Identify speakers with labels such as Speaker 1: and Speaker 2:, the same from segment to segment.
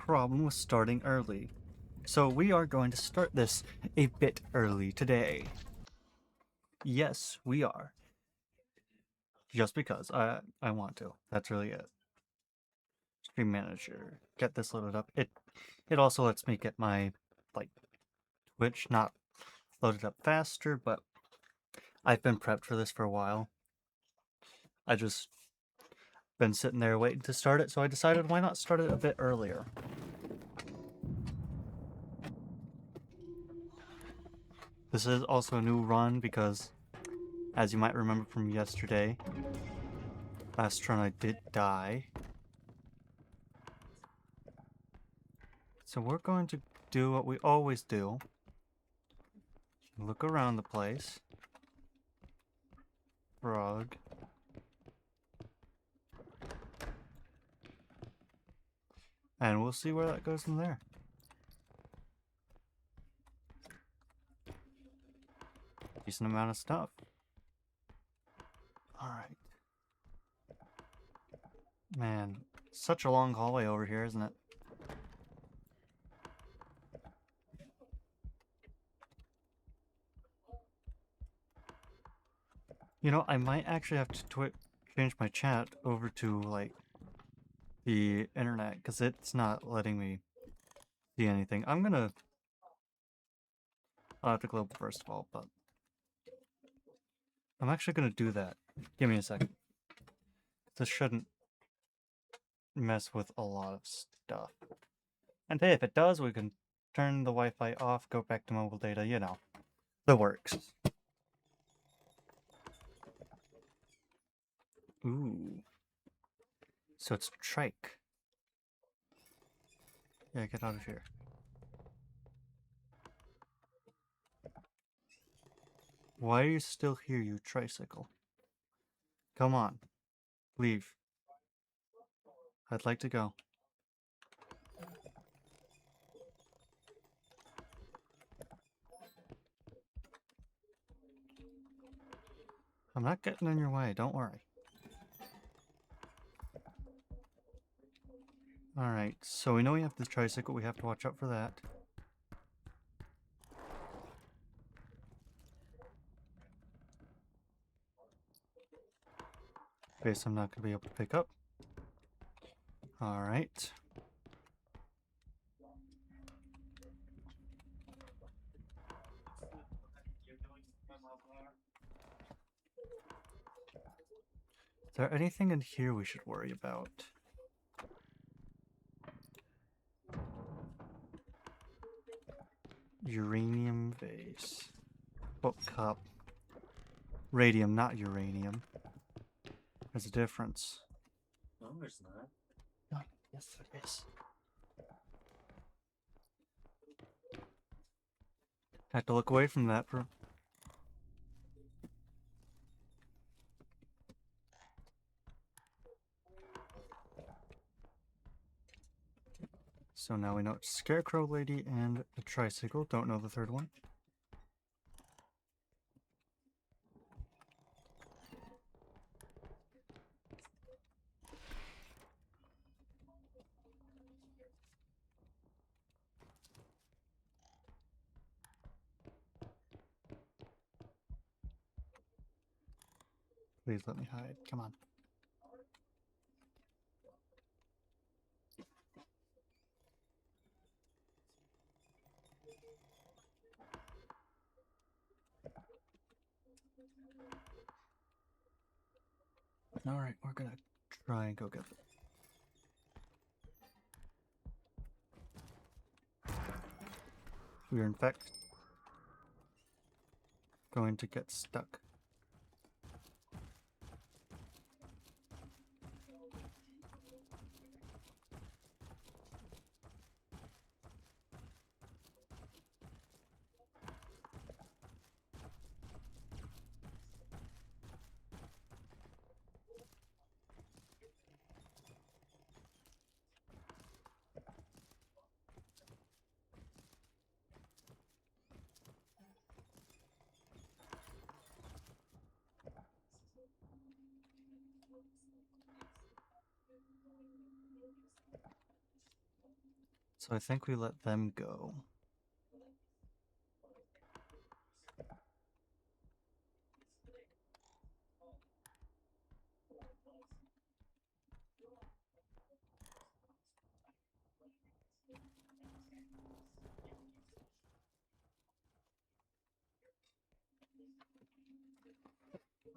Speaker 1: problem with starting early. So we are going to start this a bit early today. Yes, we are. Just because I want to. That's really it. Stream manager. Get this loaded up. It also lets me get my Twitch not loaded up faster, but I've been prepped for this for a while. I just been sitting there waiting to start it, so I decided why not start it a bit earlier. This is also a new run because, as you might remember from yesterday, last run I did die. So we're going to do what we always do. Look around the place. Frog. And we'll see where that goes from there. Decent amount of stuff. Alright. Man, such a long hallway over here, isn't it? You know, I might actually have to change my chat over to, the internet, because it's not letting me see anything. I'll have to global first of all, but I'm actually gonna do that. Give me a second. This shouldn't mess with a lot of stuff. And hey, if it does, we can turn the Wi-Fi off, go back to mobile data, you know. The works. Ooh. So it's trike. Yeah, get out of here. Why are you still here, you tricycle? Come on. Leave. I'd like to go. I'm not getting in your way, don't worry. Alright, so we know we have the tricycle, we have to watch out for that. Base I'm not going to be able to pick up. Alright. Is there anything in here we should worry about? Uranium vase. Book cup. Radium, not uranium. There's a difference.
Speaker 2: No, there's not.
Speaker 1: Oh, yes, there is. Have to look away from that for... So now we know it's Scarecrow Lady and the tricycle. Don't know the third one. Please let me hide. Come on. Alright, we're gonna try and go get it. We are in fact going to get stuck. So I think we let them go.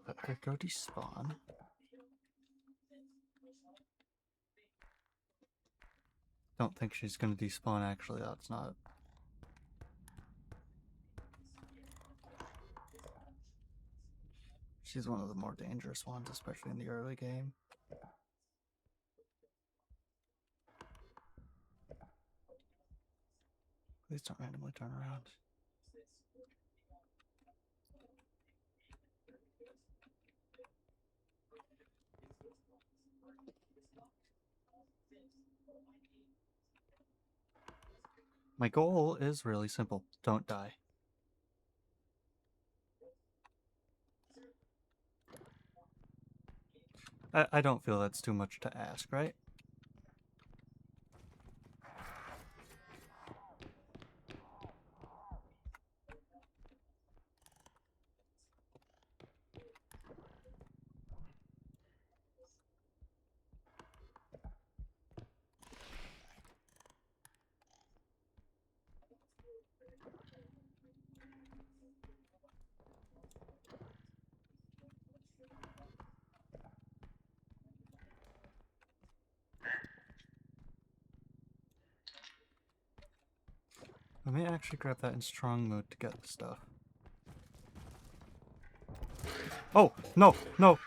Speaker 1: Let her go despawn. Don't think she's gonna despawn, actually, that's not. She's one of the more dangerous ones, especially in the early game. Please don't randomly turn around. My goal is really simple. Don't die. I don't feel that's too much to ask, right? I may actually grab that in strong mode to get the stuff. Oh, no, no!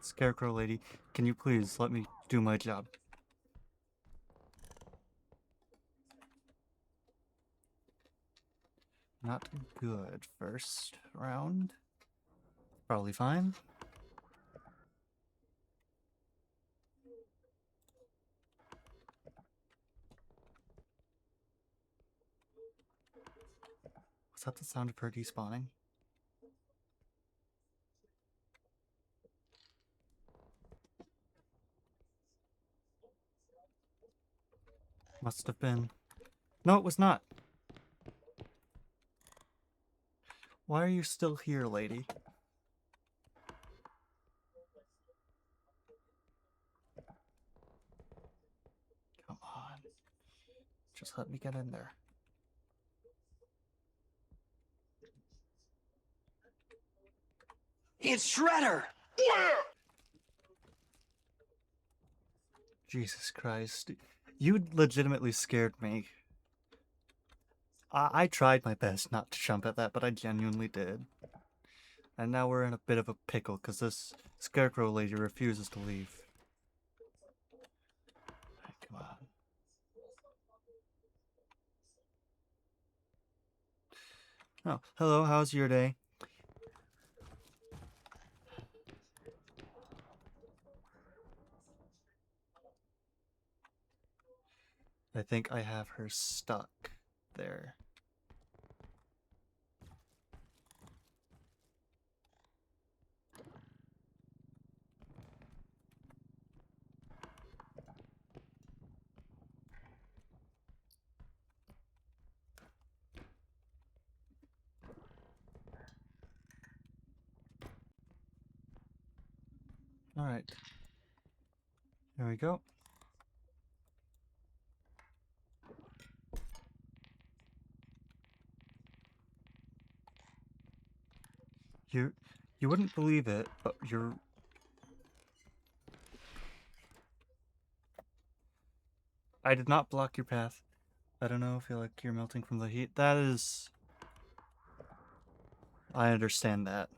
Speaker 1: Scarecrow lady, can you please let me do my job? Not good. First round. Probably fine. Was that the sound of her despawning? Must have been. No, it was not. Why are you still here, lady? Come on. Just let me get in there.
Speaker 3: It's Shredder!
Speaker 1: Jesus Christ. You legitimately scared me. I tried my best not to jump at that, but I genuinely did. And now we're in a bit of a pickle because this Scarecrow lady refuses to leave. Right, come on. Oh, hello, how's your day? I think I have her stuck there. Alright. There we go. You wouldn't believe it, but you're... I did not block your path. I don't know, I feel like you're melting from the heat. That is... I understand that.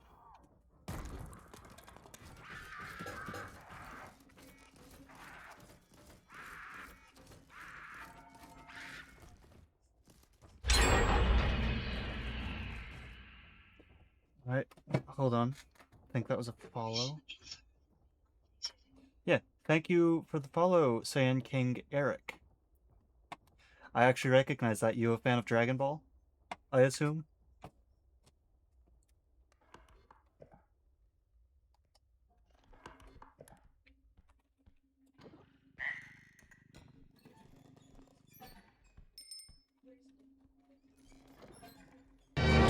Speaker 1: Alright, hold on. I think that was a follow. Yeah, Thank you for the follow, Saiyan King Eric. I actually recognize that. You a fan of Dragon Ball, I assume?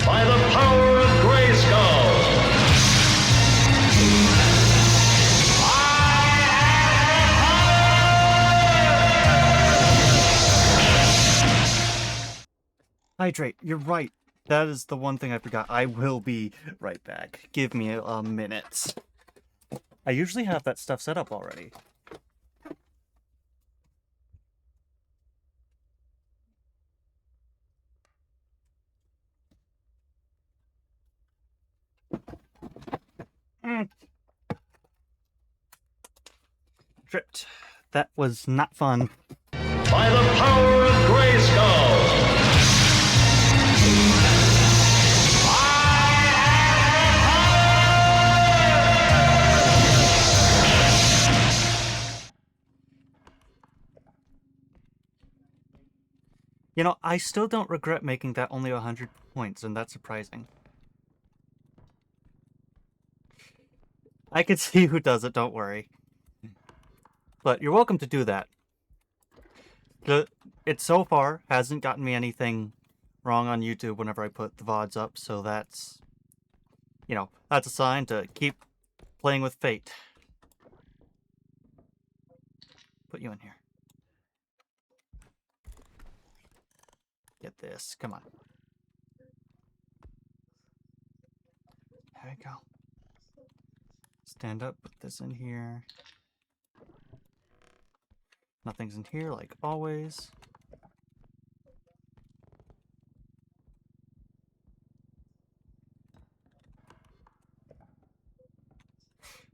Speaker 3: By the power of Grayskull!
Speaker 1: Hydrate, you're right. That is the one thing I forgot. I will be right back. Give me a minute. I usually have that stuff set up already. Tripped. That was not fun.
Speaker 3: By the power of Grayskull!
Speaker 1: You know, I still don't regret making that only 100 points, and that's surprising. I can see who does it, don't worry. But you're welcome to do that. It so far hasn't gotten me anything wrong on YouTube whenever I put the VODs up, so that's, you know, that's a sign to keep playing with fate. Put you in here. Get this. Come on. There we go. Stand up, put this in here. Nothing's in here, like always.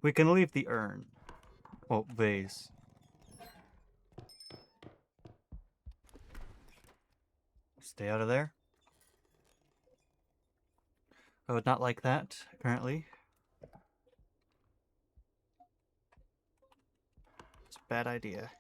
Speaker 1: We can leave the urn. Well, vase. Stay out of there. I would not like that, currently. It's a bad idea.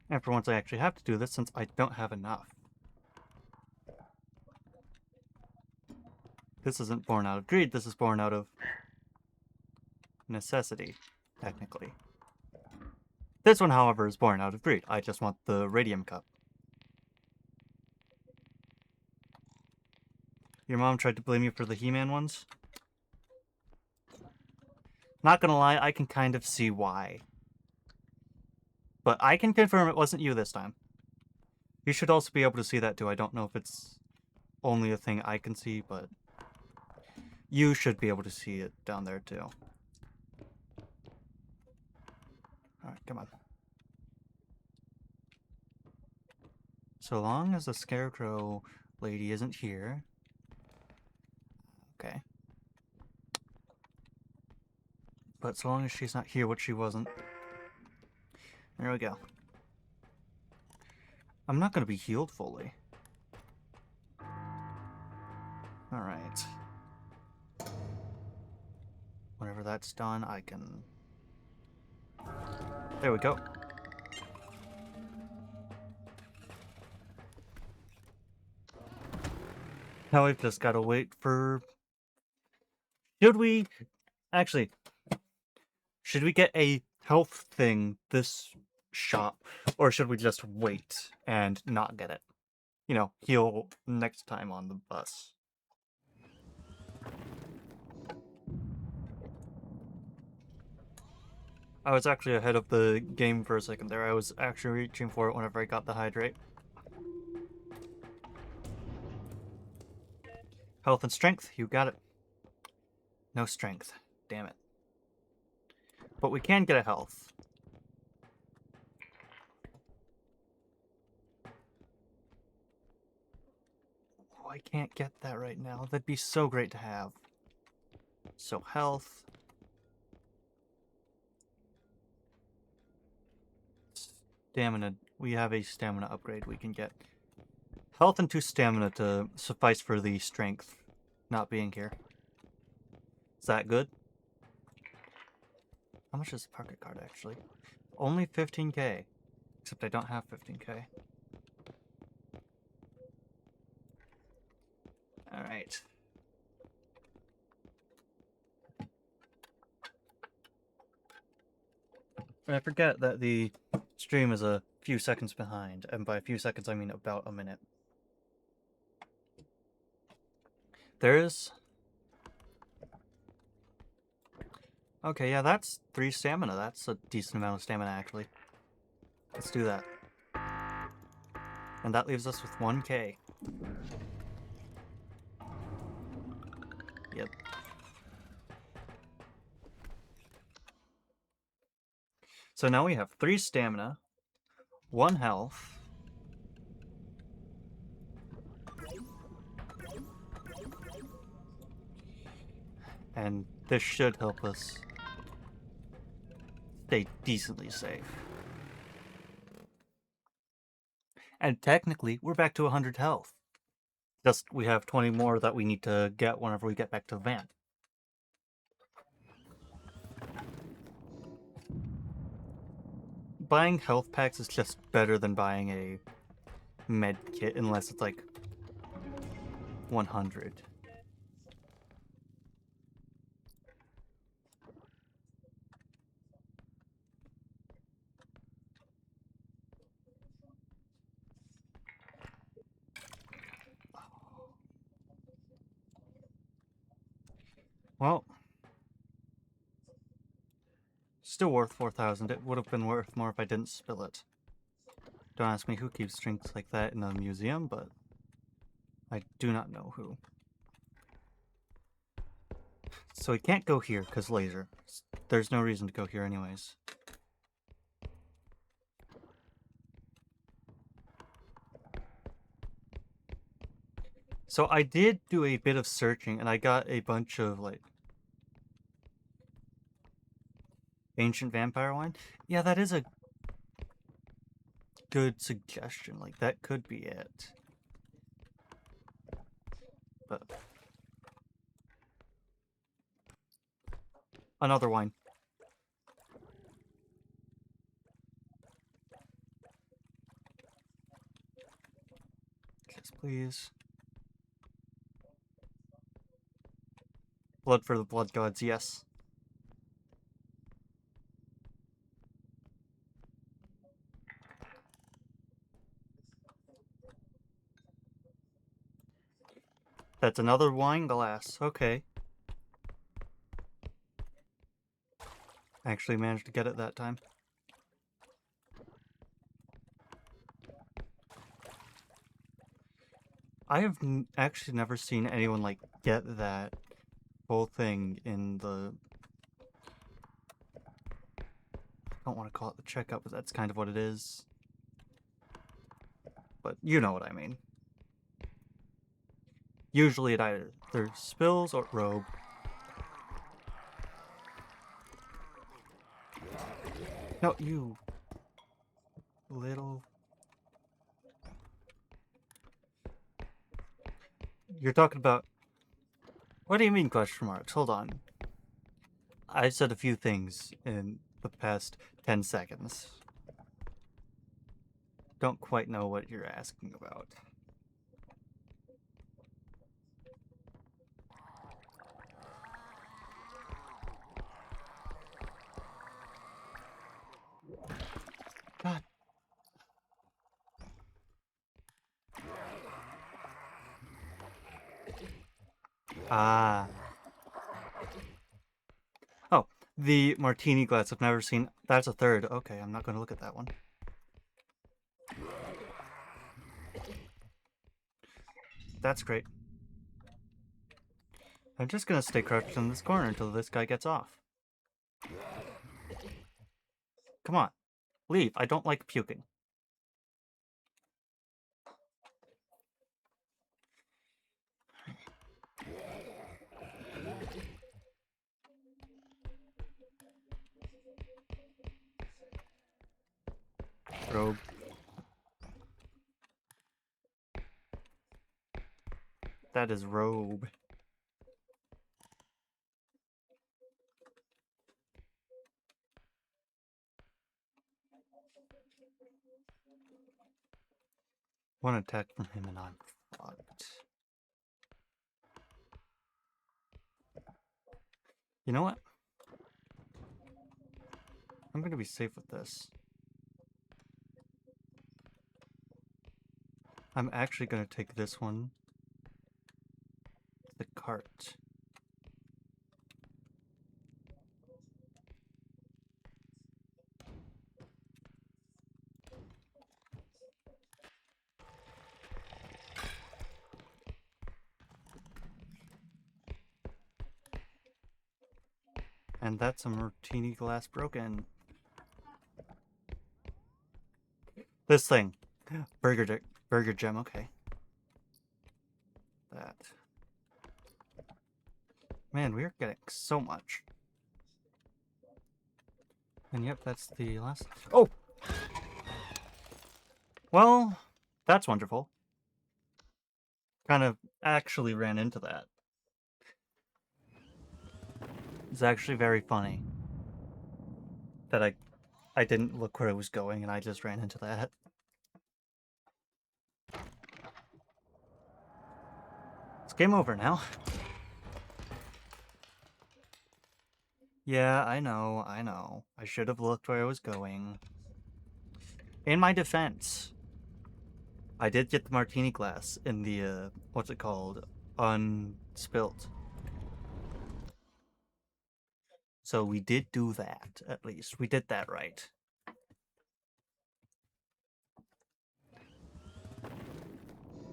Speaker 1: And for once I actually have to do this since I don't have enough. This isn't born out of greed, this is born out of necessity, technically. This one, however, is born out of greed. I just want the radium cup. Your mom tried to blame you for the He-Man ones? Not gonna lie, I can kind of see why. But I can confirm it wasn't you this time. You should also be able to see that too. I don't know if it's only a thing I can see, but you should be able to see it down there too. Alright, come on. So long as the scarecrow lady isn't here. Okay. But so long as she's not here, which she wasn't. There we go. I'm not going to be healed fully. Alright. Whenever that's done, I can... There we go. Now we've just got to wait for... Should we... Actually, should we get a health thing this shop? Or should we just wait and not get it? You know, heal next time on the bus. I was actually ahead of the game for a second there. I was actually reaching for it whenever I got the hydrate. Health and strength, you got it. No strength. Damn it. But we can get a health. Oh, I can't get that right now. That'd be so great to have. So health. Stamina. We have a stamina upgrade we can get. health and 2 stamina to suffice for the strength not being here. Is that good? How much is the pocket card actually? Only 15k. Except I don't have 15k. Alright. I forget that the stream is a few seconds behind, and by a few seconds I mean about a minute. There's... Okay, yeah, that's 3 stamina. That's a decent amount of stamina, actually. Let's do that. And that leaves us with 1k. Yep. So now we have 3 stamina, 1 health, and this should help us stay decently safe. And technically, we're back to 100 health. Just we have 20 more that we need to get whenever we get back to the van. Buying health packs is just better than buying a med kit unless it's like 100. Well, still worth 4,000. It would have been worth more if I didn't spill it. Don't ask me who keeps drinks like that in a museum, but I do not know who. So we can't go here because laser. There's no reason to go here anyways. So I did do a bit of searching and I got a bunch of like ancient vampire wine. Yeah, that is a good suggestion. Like that could be it. But another wine. Yes, please. Blood for the blood gods, yes. That's another wine glass. Okay. Actually managed to get it that time. I have actually never seen anyone like get that whole thing in the... I don't want to call it the checkup, but that's kind of what it is. But you know what I mean. Usually it either spills or rogue. No, you little... You're talking about... What do you mean question marks? Hold on. I said a few things in the past 10 seconds. Don't quite know what you're asking about. God. Ah. Oh, the martini glass I've never seen. That's a third. Okay, I'm not going to look at that one. That's great. I'm just going to stay crouched in this corner until this guy gets off. Come on. Leave. I don't like puking. Rogue. That is robe. One attack from him and I'm fucked. You know what? I'm gonna be safe with this. I'm actually gonna take this one. The cart. And that's a martini glass broken. This thing. Burger gem, okay. That. Man, we are getting so much. And yep, that's the last. Oh! Well, that's wonderful. Kind of actually ran into that. It's actually very funny that I didn't look where I was going and I just ran into that. It's game over now. Yeah, I know. I should have looked where I was going. In my defense, I did get the martini glass in the, what's it called? Unspilt. So we did do that, at least. We did that right.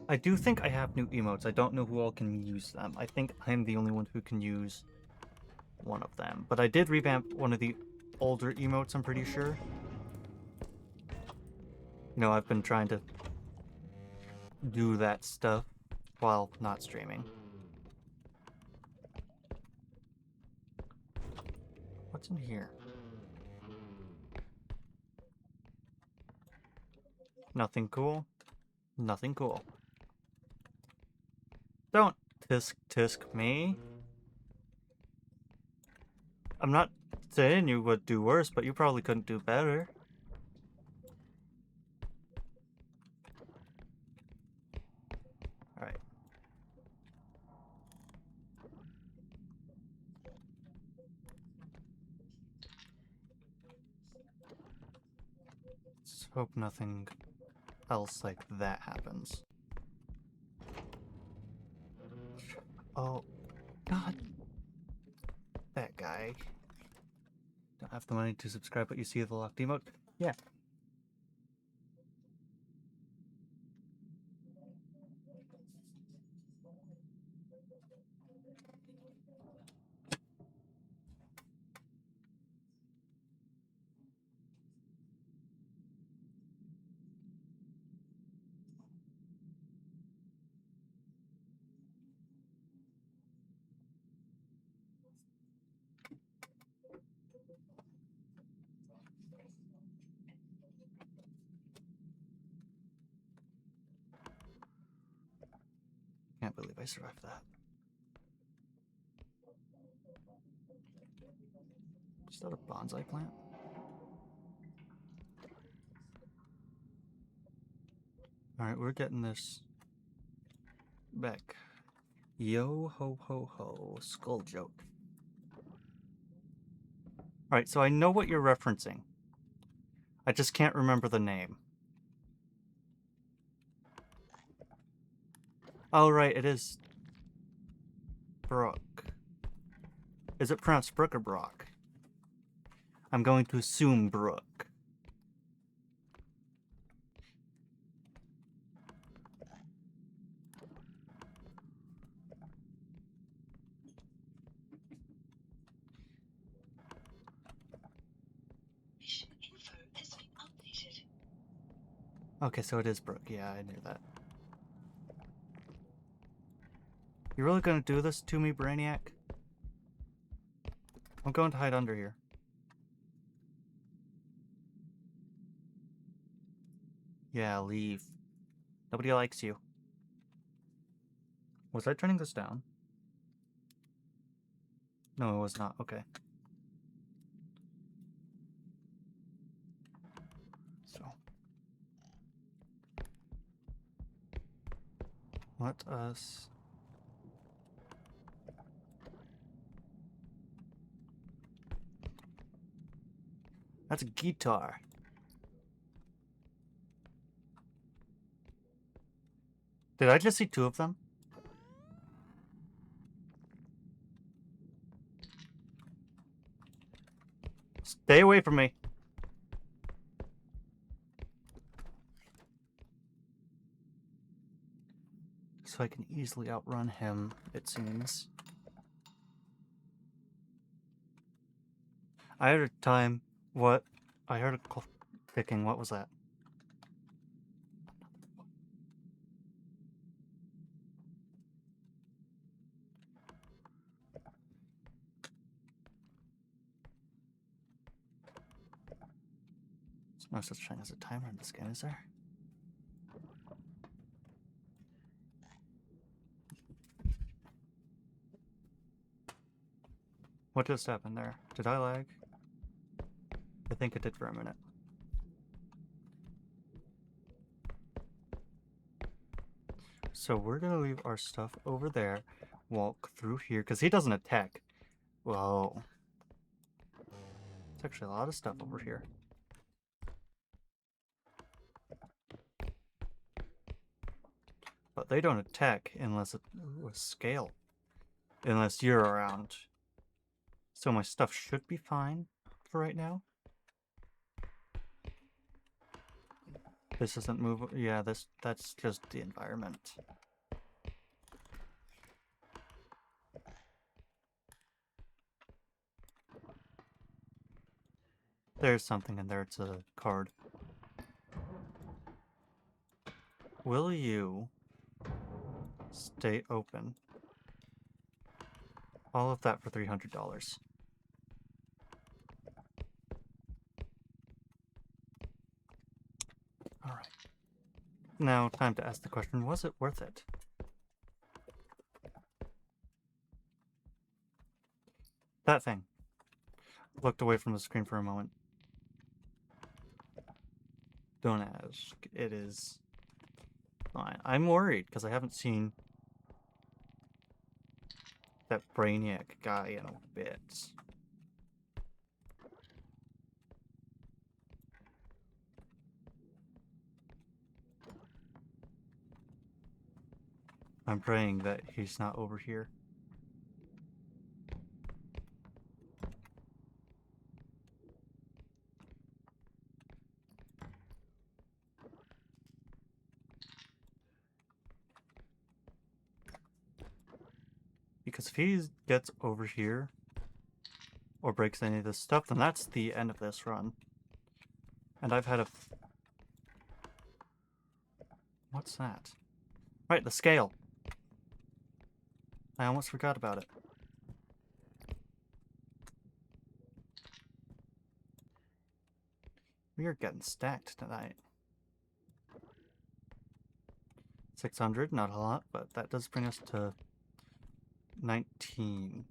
Speaker 1: I do think I have new emotes. I don't know who all can use them. I think I'm the only one who can use one of them. But I did revamp one of the older emotes, I'm pretty sure. You know, I've been trying to do that stuff while not streaming. What's in here? Nothing cool. Nothing cool. Don't tisk me. I'm not saying you would do worse, but you probably couldn't do better. Alright. Let's hope nothing else like that happens. Oh, God. That guy. Don't have the money to subscribe, but you see the locked emote? Yeah. Can't believe I survived that. Is that a bonsai plant? Alright, we're getting this back. Yo ho ho ho, skull joke. Alright, so I know what you're referencing. I just can't remember the name. Oh, right, it is Brook. Is it pronounced Brook or Brock? I'm going to assume Brook. Okay, so it is Brook. Yeah, I knew that. You really gonna do this to me, Brainiac? I'm going to hide under here. Yeah, leave. Nobody likes you. Was I turning this down? No, it was not. Okay. So. Let us... That's a guitar. Did I just see two of them? Stay away from me. So I can easily outrun him, it seems. I heard a time... What? I heard a clicking. What was that? There's no such thing as a timer in this game, is there? What just happened there? Did I lag? I think it did for a minute. So we're gonna leave our stuff over there, walk through here, because he doesn't attack. Whoa. There's actually a lot of stuff over here. But they don't attack unless it was scale. Unless you're around. So my stuff should be fine for right now. This doesn't move. Yeah, that's just the environment. There's something in there. It's a card. Will you stay open? All of that for $300. Alright. Now, time to ask the question, was it worth it? That thing. Looked away from the screen for a moment. Don't ask. It is fine. I'm worried because I haven't seen that Brainiac guy in a bit. I'm praying that he's not over here. Because if he gets over here or breaks any of this stuff, then that's the end of this run. And I've had a... What's that? Right, the scale. I almost forgot about it. We are getting stacked tonight. 600, not a lot, but that does bring us to 19.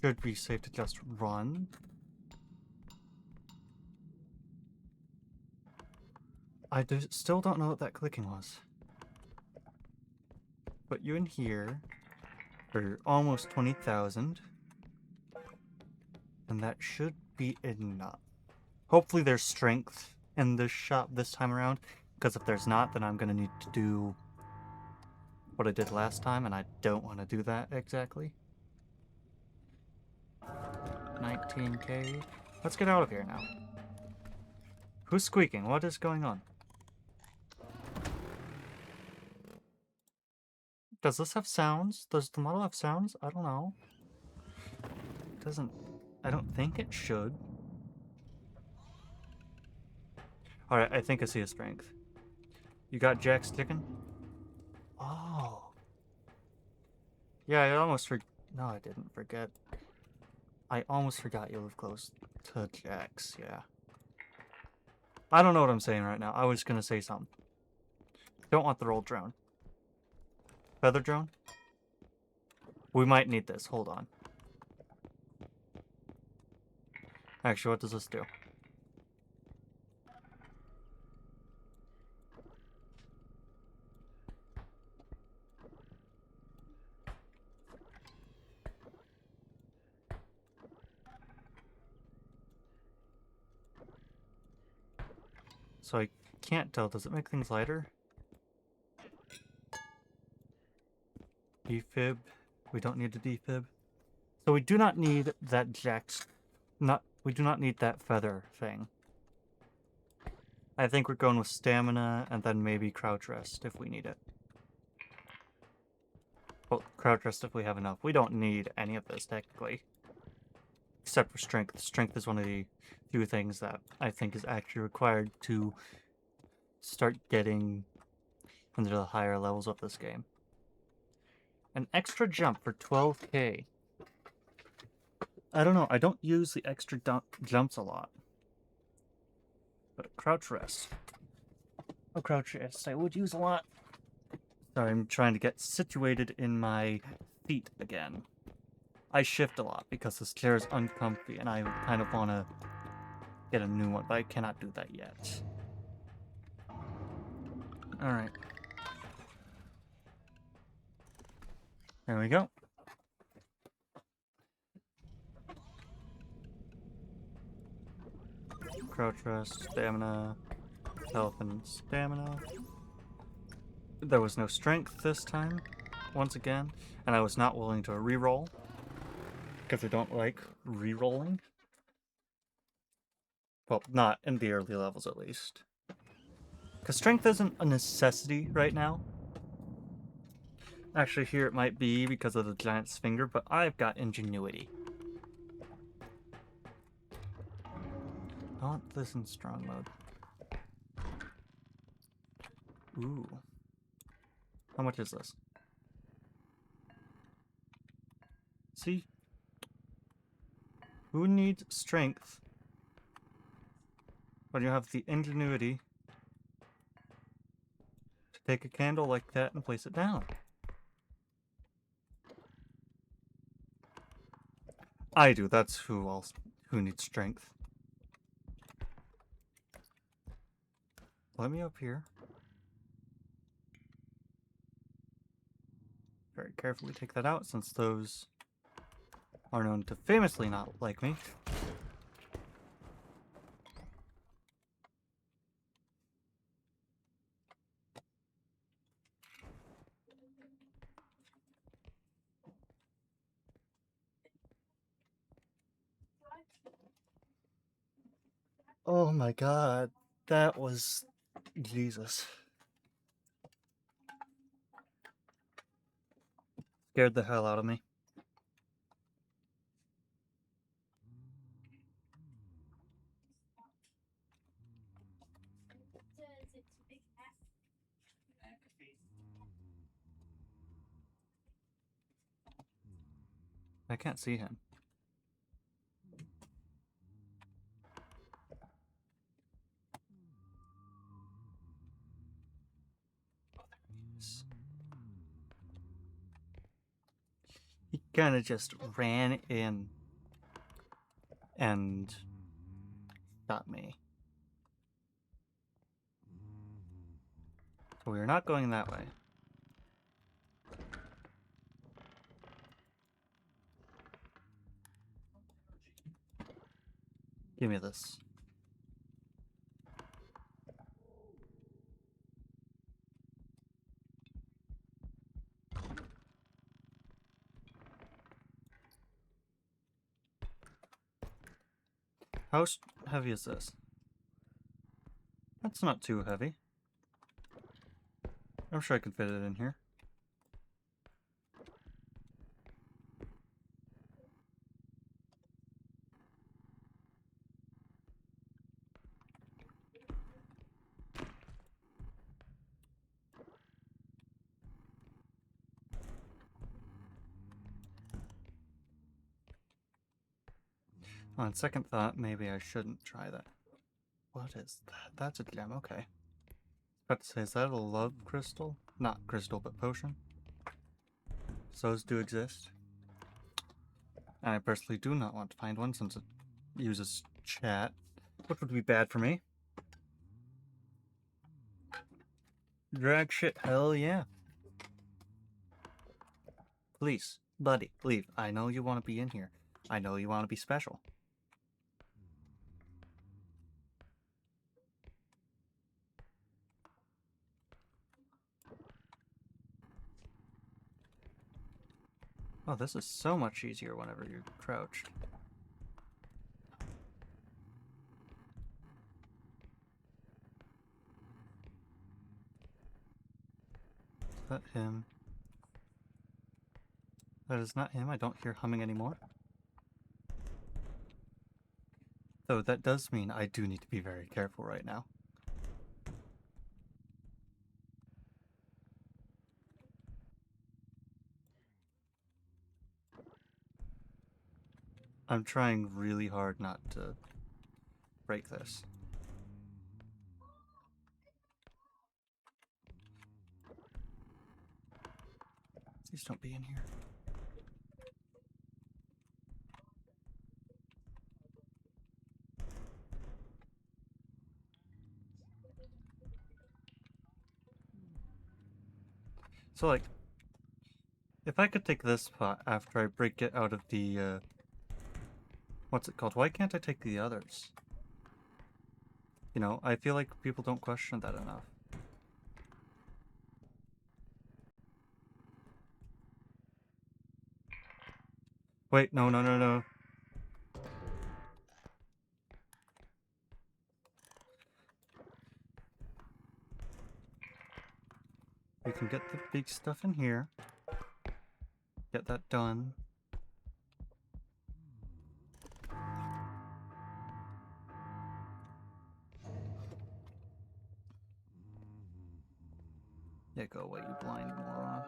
Speaker 1: Should be safe to just run. I still don't know what that clicking was. Put you in here for almost 20,000. And that should be enough. Hopefully there's strength in this shop this time around. Because if there's not, then I'm going to need to do what I did last time. And I don't want to do that exactly. 19k. Let's get out of here now. Who's squeaking? What is going on? Does this have sounds? Does the model have sounds? I don't know. It doesn't... I don't think it should. Alright, I think I see a strength. You got Jack sticking? Oh. Yeah, I almost forgot. No, I didn't forget. I almost forgot you live close to Jack's, yeah. I don't know what I'm saying right now. I was gonna say something. Don't want the roll drone. Feather drone? We might need this. Hold on. Actually, what does this do? So I can't tell. Does it make things lighter? Defib. We don't need a defib. So we do not need that jacked. We do not need that feather thing. I think we're going with stamina and then maybe crouch rest if we need it. Well, crouch rest if we have enough. We don't need any of this technically. Except for strength. Strength is one of the few things that I think is actually required to start getting into the higher levels of this game. An extra jump for 12k. I don't know, I don't use the extra jumps a lot. But a crouch rest. A crouch rest I would use a lot. Sorry, I'm trying to get situated in my feet again. I shift a lot because this chair is uncomfy and I kind of want to get a new one, but I cannot do that yet. Alright. There we go. Crouch rest, stamina, health and stamina. There was no strength this time, once again, and I was not willing to re-roll, because I don't like re-rolling. Well, not in the early levels at least. Because strength isn't a necessity right now. Actually, here it might be because of the giant's finger, but I've got ingenuity. I want this in strong mode. Ooh. How much is this? See? Who needs strength when you have the ingenuity to take a candle like that and place it down? I do, that's who needs strength. Let me up here. Very carefully take that out, since those are known to famously not like me. Oh my god, that was... Jesus. Scared the hell out of me. I can't see him. He kind of just ran in and got me. So we're not going that way. Give me this. How heavy is this? That's not too heavy. I'm sure I can fit it in here. On second thought, maybe I shouldn't try that. What is that? That's a gem, okay. About to say, is that a love crystal? Not crystal, but potion. So those do exist. And I personally do not want to find one since it uses chat, which would be bad for me. Drag shit, hell yeah. Please, buddy, leave. I know you want to be in here. I know you want to be special. Oh, this is so much easier whenever you're crouched. Is that him? That is not him. I don't hear humming anymore. Though that does mean I do need to be very careful right now. I'm trying really hard not to break this. Please don't be in here. So, like, if I could take this spot after I break it out of the, what's it called? Why can't I take the others? You know, I feel like people don't question that enough. Wait, no, no, no, no. We can get the big stuff in here. Get that done. Yeah, go away, you blind moron.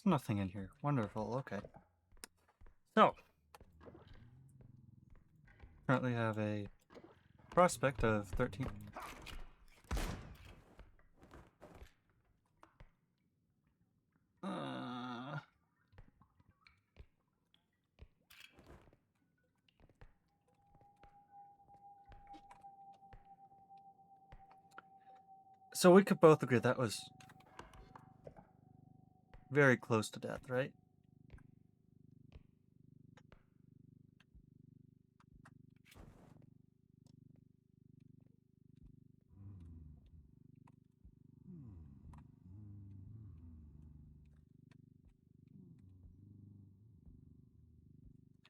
Speaker 1: There's nothing in here. Wonderful, okay. So, currently have a prospect of 13. So we could both agree that was very close to death, right?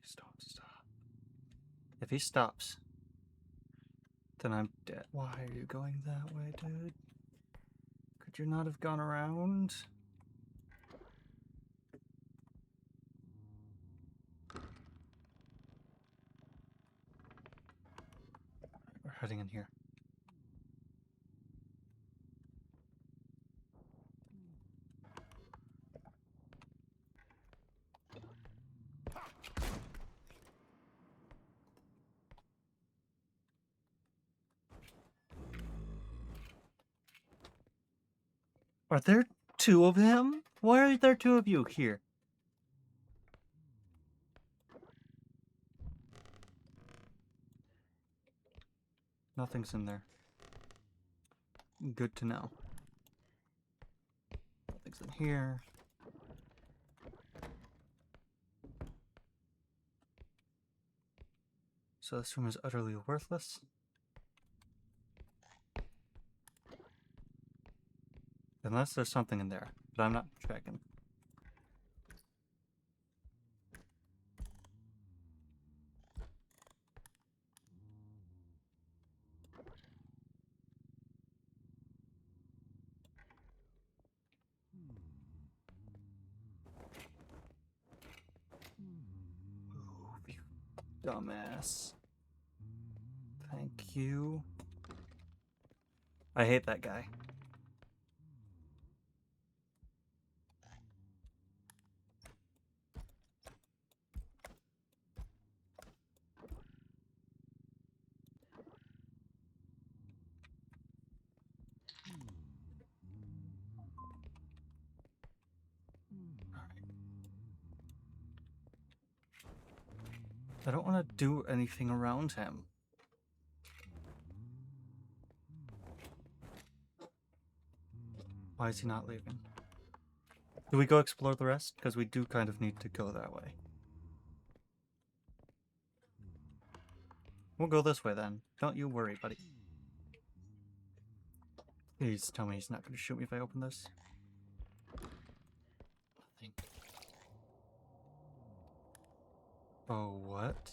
Speaker 1: Stop, stop. If he stops, then I'm dead. Why are you going that way, dude? Could you not have gone around? We're heading in here. Are there two of them? Why are there two of you here? Nothing's in there. Good to know. Nothing's in here. So this room is utterly worthless. Unless there's something in there, but I'm not checking. Ooh, you dumbass. Thank you. I hate that guy. I don't want to do anything around him. Why is he not leaving? Do we go explore the rest? Because we do kind of need to go that way. We'll go this way then. Don't you worry, buddy. Please tell me he's not going to shoot me if I open this. Nothing. Oh, what?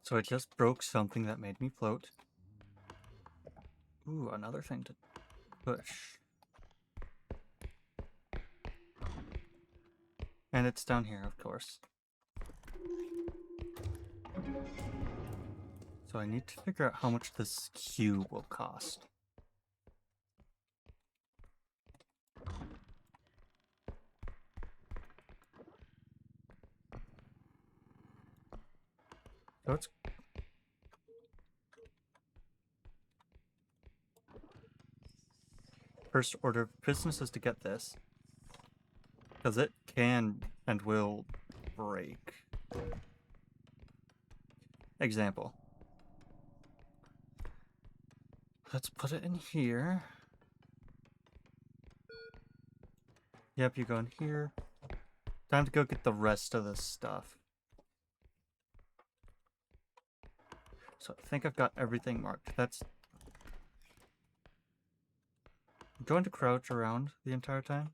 Speaker 1: So I just broke something that made me float. Ooh, another thing to push. And it's down here, of course. So I need to figure out how much this cube will cost. So it's... First order of business is to get this. Because it can and will break. Example. Let's put it in here. Yep, you go in here. Time to go get the rest of this stuff. So I think I've got everything marked. I'm going to crouch around the entire time.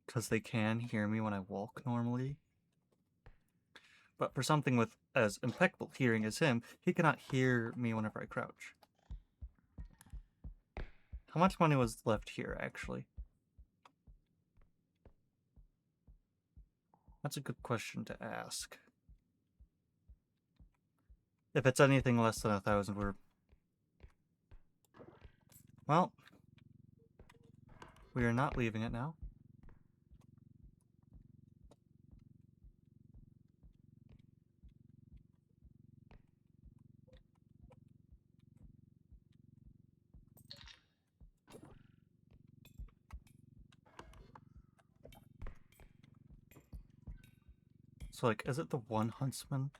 Speaker 1: Because they can hear me when I walk normally. But for something with as impeccable hearing as him, he cannot hear me whenever I crouch. How much money was left here, actually? That's a good question to ask. If it's anything less than 1,000, we're... Well, we are not leaving it now. So, like, is it the one huntsman?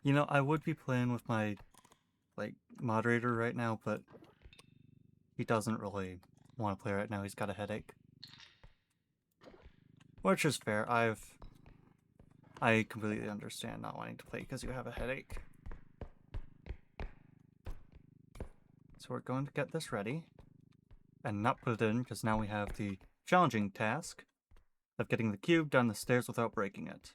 Speaker 1: You know, I would be playing with my, like, moderator right now, but he doesn't really want to play right now. He's got a headache. Which is fair. I completely understand not wanting to play because you have a headache. So we're going to get this ready and not put it in because now we have the challenging task of getting the cube down the stairs without breaking it.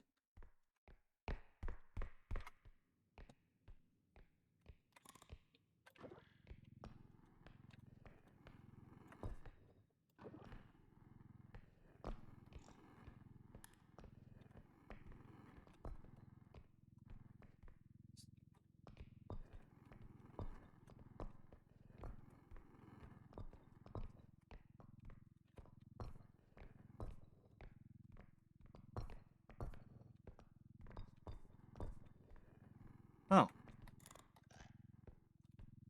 Speaker 1: Oh.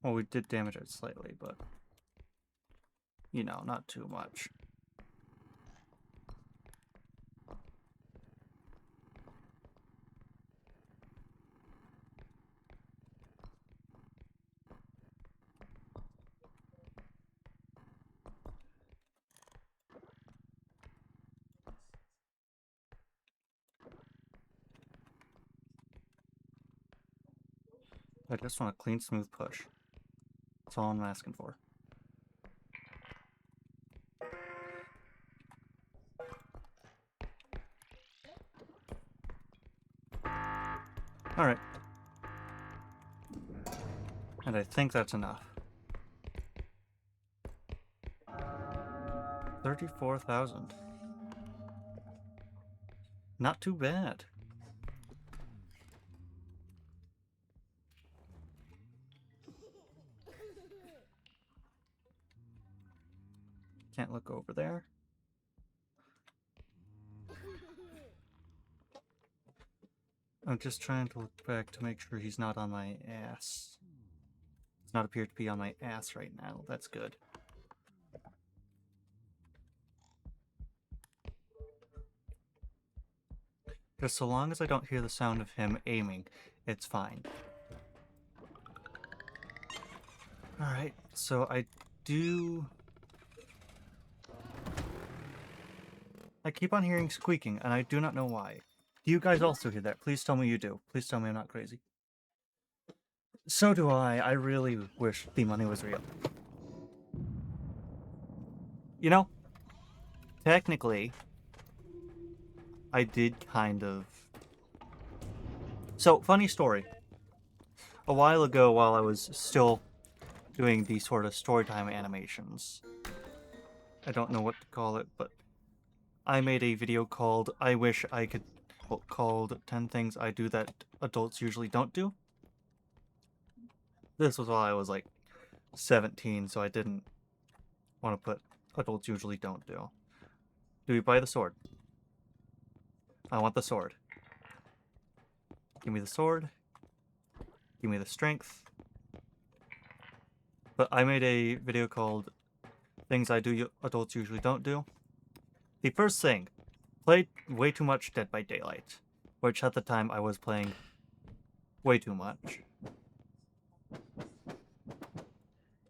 Speaker 1: Well, we did damage it slightly, but, you know, not too much. I just want a clean, smooth push. That's all I'm asking for. Alright. And I think that's enough. 34,000. Not too bad. Can't look over there. I'm just trying to look back to make sure he's not on my ass. Does not appear to be on my ass right now. That's good. Just so long as I don't hear the sound of him aiming, it's fine. Alright, so I keep on hearing squeaking, and I do not know why. Do you guys also hear that? Please tell me you do. Please tell me I'm not crazy. So do I. I really wish the money was real. You know, technically, I did kind of... So, funny story. A while ago, while I was still doing these sort of storytime animations, I don't know what to call it, but I made a video called I Wish I Could... Well, called 10 Things I Do That Adults Usually Don't Do. This was while I was like 17, so I didn't want to put adults usually don't do. Do we buy the sword? I want the sword. Give me the sword. Give me the strength. But I made a video called Things I Do Adults Usually Don't Do. The first thing, played way too much Dead by Daylight, which at the time I was playing way too much.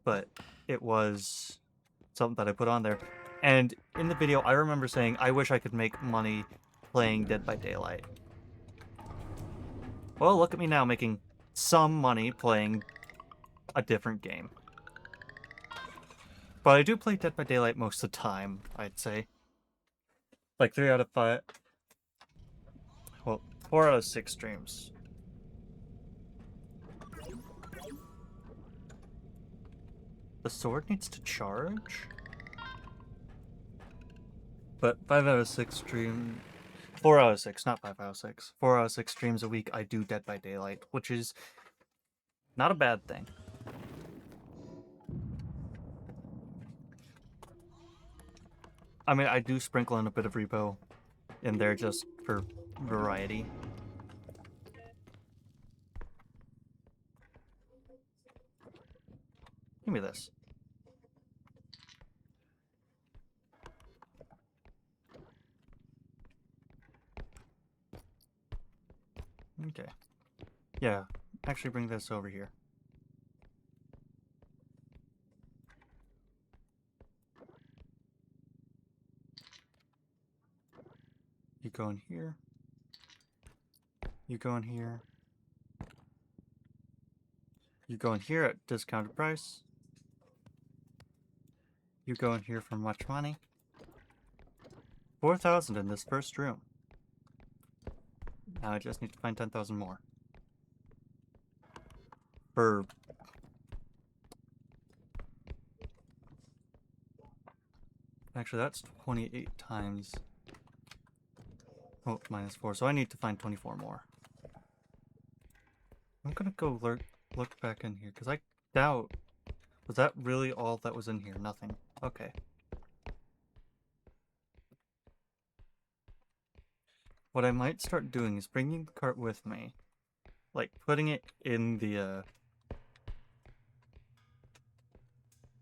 Speaker 1: But it was something that I put on there. And in the video, I remember saying, I wish I could make money playing Dead by Daylight. Well, look at me now making some money playing a different game. But I do play Dead by Daylight most of the time, I'd say. Like 3 out of 5... Well, 4 out of 6 streams. The sword needs to charge? But 5 out of 6 stream... 4 out of 6, not 5 out of 6. 4 out of 6 streams a week I do Dead by Daylight, which is not a bad thing. I mean, I do sprinkle in a bit of repo in there just for variety. Give me this. Okay. Yeah, actually bring this over here. You go in here. You go in here. You go in here at discounted price. You go in here for much money. 4,000 in this first room. Now I just need to find 10,000 more. For... Actually, that's 28 times... Oh, minus 4, so I need to find 24 more. I'm gonna go look back in here, because I doubt... Was that really all that was in here? Nothing. Okay. What I might start doing is bringing the cart with me. Like, putting it in the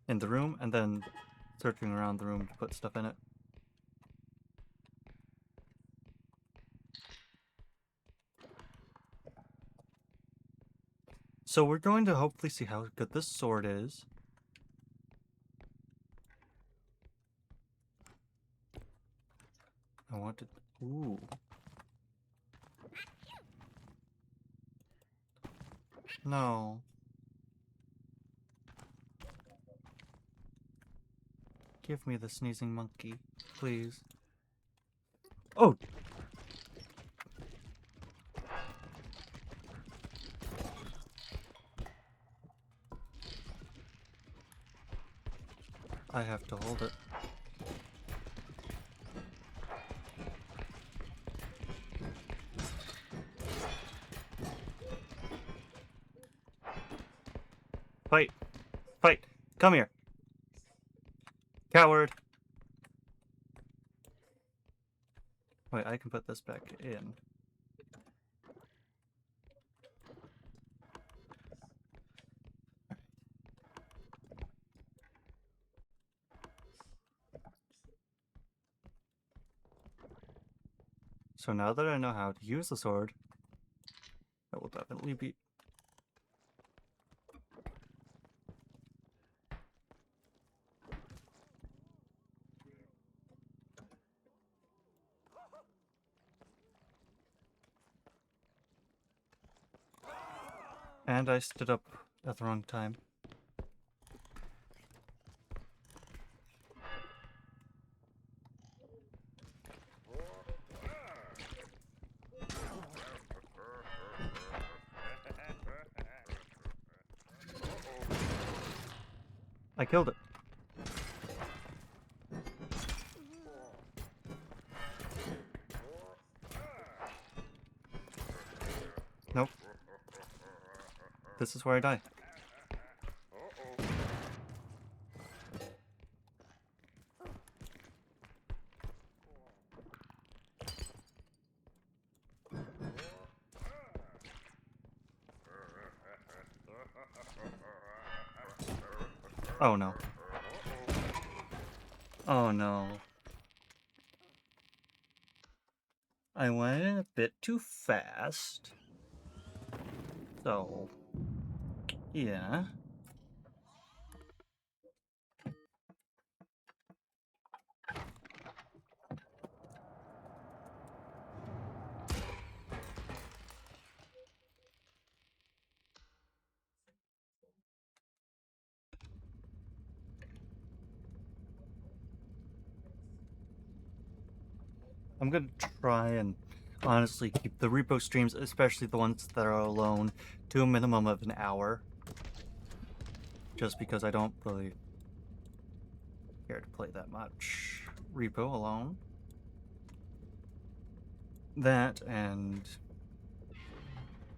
Speaker 1: room, and then searching around the room to put stuff in it. So we're going to hopefully see how good this sword is. I want to... Ooh. No. Give me the sneezing monkey, please. Oh! I have to hold it. Fight! Fight! Come here! Coward! I can put this back in. So now that I know how to use the sword, that will definitely be... And I stood up at the wrong time. I killed it. Nope. This is where I die. Oh no. Oh no. I went a bit too fast. So, yeah. I'm gonna try and honestly keep the repo streams, especially the ones that are alone, to a minimum of an hour. Just because I don't really care to play that much repo alone. That and,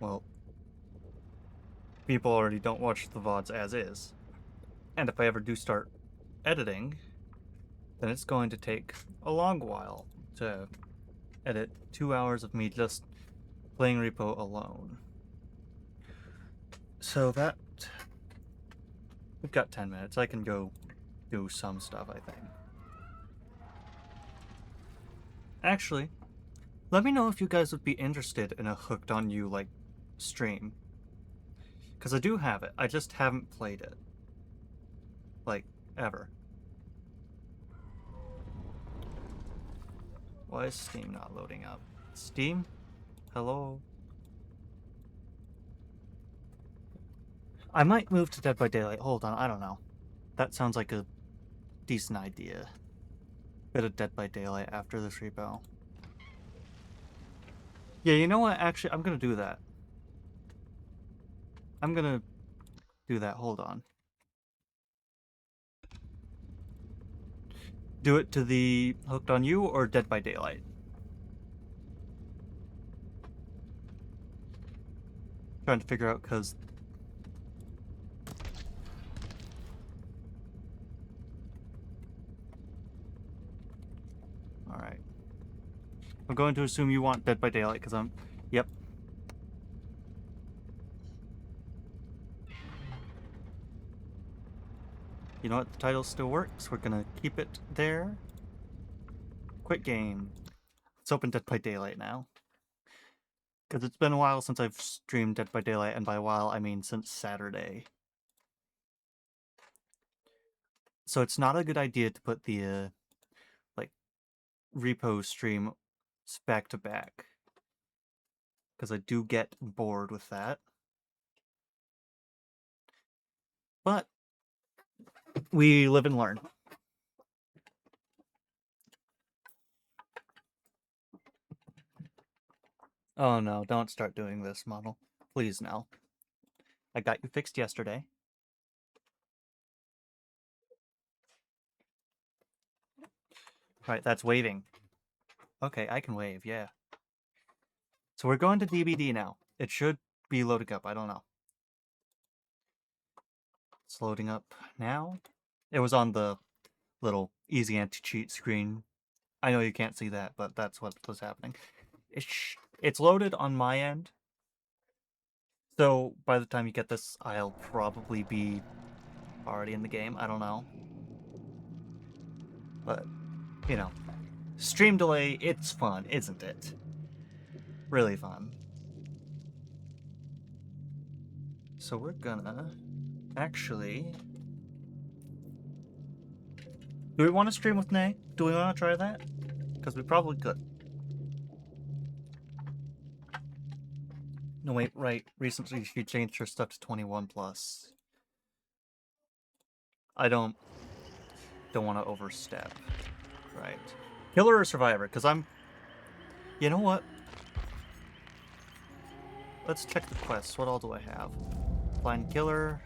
Speaker 1: well, people already don't watch the VODs as is. And if I ever do start editing, then it's going to take a long while to edit 2 hours of me just playing repo alone. So that... We've got 10 minutes. I can go do some stuff, I think. Actually, let me know if you guys would be interested in a Hooked on You, like, stream. Because I do have it. I just haven't played it. Like, ever. Why is Steam not loading up? Steam? Hello? I might move to Dead by Daylight. Hold on, I don't know. That sounds like a decent idea. Bit of Dead by Daylight after this repo. Yeah, you know what? Actually, I'm gonna do that. I'm gonna do that. Hold on. Do it to the Hooked on You or Dead by Daylight? Trying to figure out, because... Alright. I'm going to assume you want Dead by Daylight, because I'm... Yep. You know what? The title still works. We're gonna keep it there. Quit game. Let's open Dead by Daylight now. Because it's been a while since I've streamed Dead by Daylight, and by a while I mean since Saturday. So it's not a good idea to put the, like, repo stream back to back. Because I do get bored with that. But we live and learn. Oh no, don't start doing this, model. Please, no. I got you fixed yesterday. Right, that's waving. Okay, I can wave, yeah. So we're going to DBD now. It should be loading up, I don't know. It's loading up now. It was on the little easy anti-cheat screen I know you can't see that, but that's what was happening. It's loaded on my end. So by the time you get this, I'll probably be already in the game. I don't know. But, you know, stream delay, it's fun, isn't it? Really fun. So we're gonna actually... Do we want to stream with Nay? Do we want to try that? Because we probably could. No, wait, right. Recently she changed her stuff to 21 plus. I don't want to overstep. Right. Killer or Survivor? Because I'm... You know what? Let's check the quests. What all do I have? Blind Killer...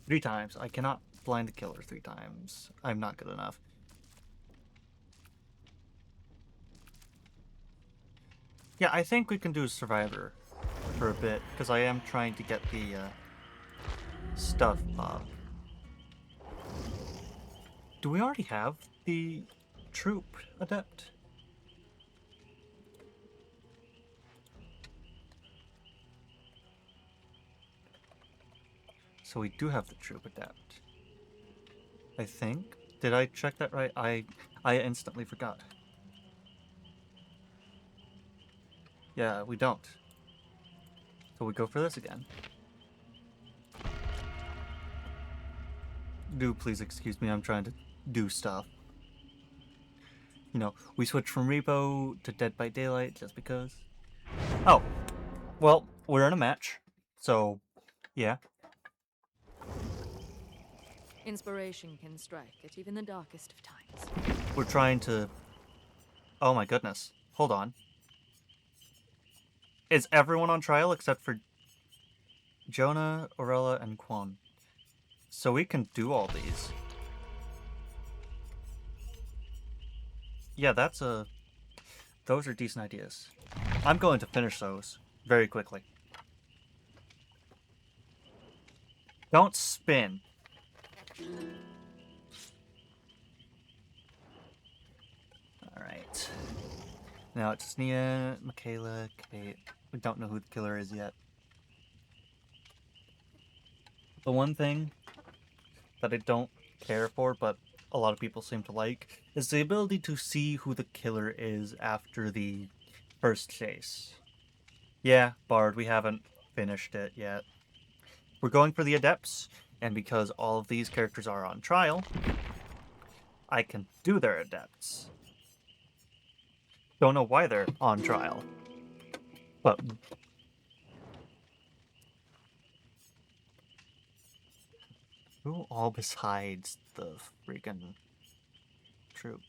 Speaker 1: 3 times. I cannot blind the killer 3 times. I'm not good enough. Yeah, I think we can do Survivor for a bit, because I am trying to get the stuff up. Do we already have the troop adept? So we do have the troop adept. I think. Did I check that right? I instantly forgot. Yeah, we don't. So we go for this again. Do please excuse me, I'm trying to do stuff. You know, we switched from Repo to Dead by Daylight just because. Oh, well, we're in a match, so yeah.
Speaker 4: Inspiration can strike at even the darkest of times.
Speaker 1: We're trying to... Oh my goodness. Hold on. Is everyone on trial except for Jonah, Orella, and Kwon? So we can do all these. Yeah, that's a... Those are decent ideas. I'm going to finish those very quickly. Don't spin. Alright. Now it's Nia, Michaela, Kate. We don't know who the killer is yet. The one thing that I don't care for, but a lot of people seem to like, is the ability to see who the killer is after the first chase. Yeah, Bard, we haven't finished it yet. We're going for the Adepts, and because all of these characters are on trial, I can do their Adepts. Don't know why they're on trial. But... who all besides the freaking troop?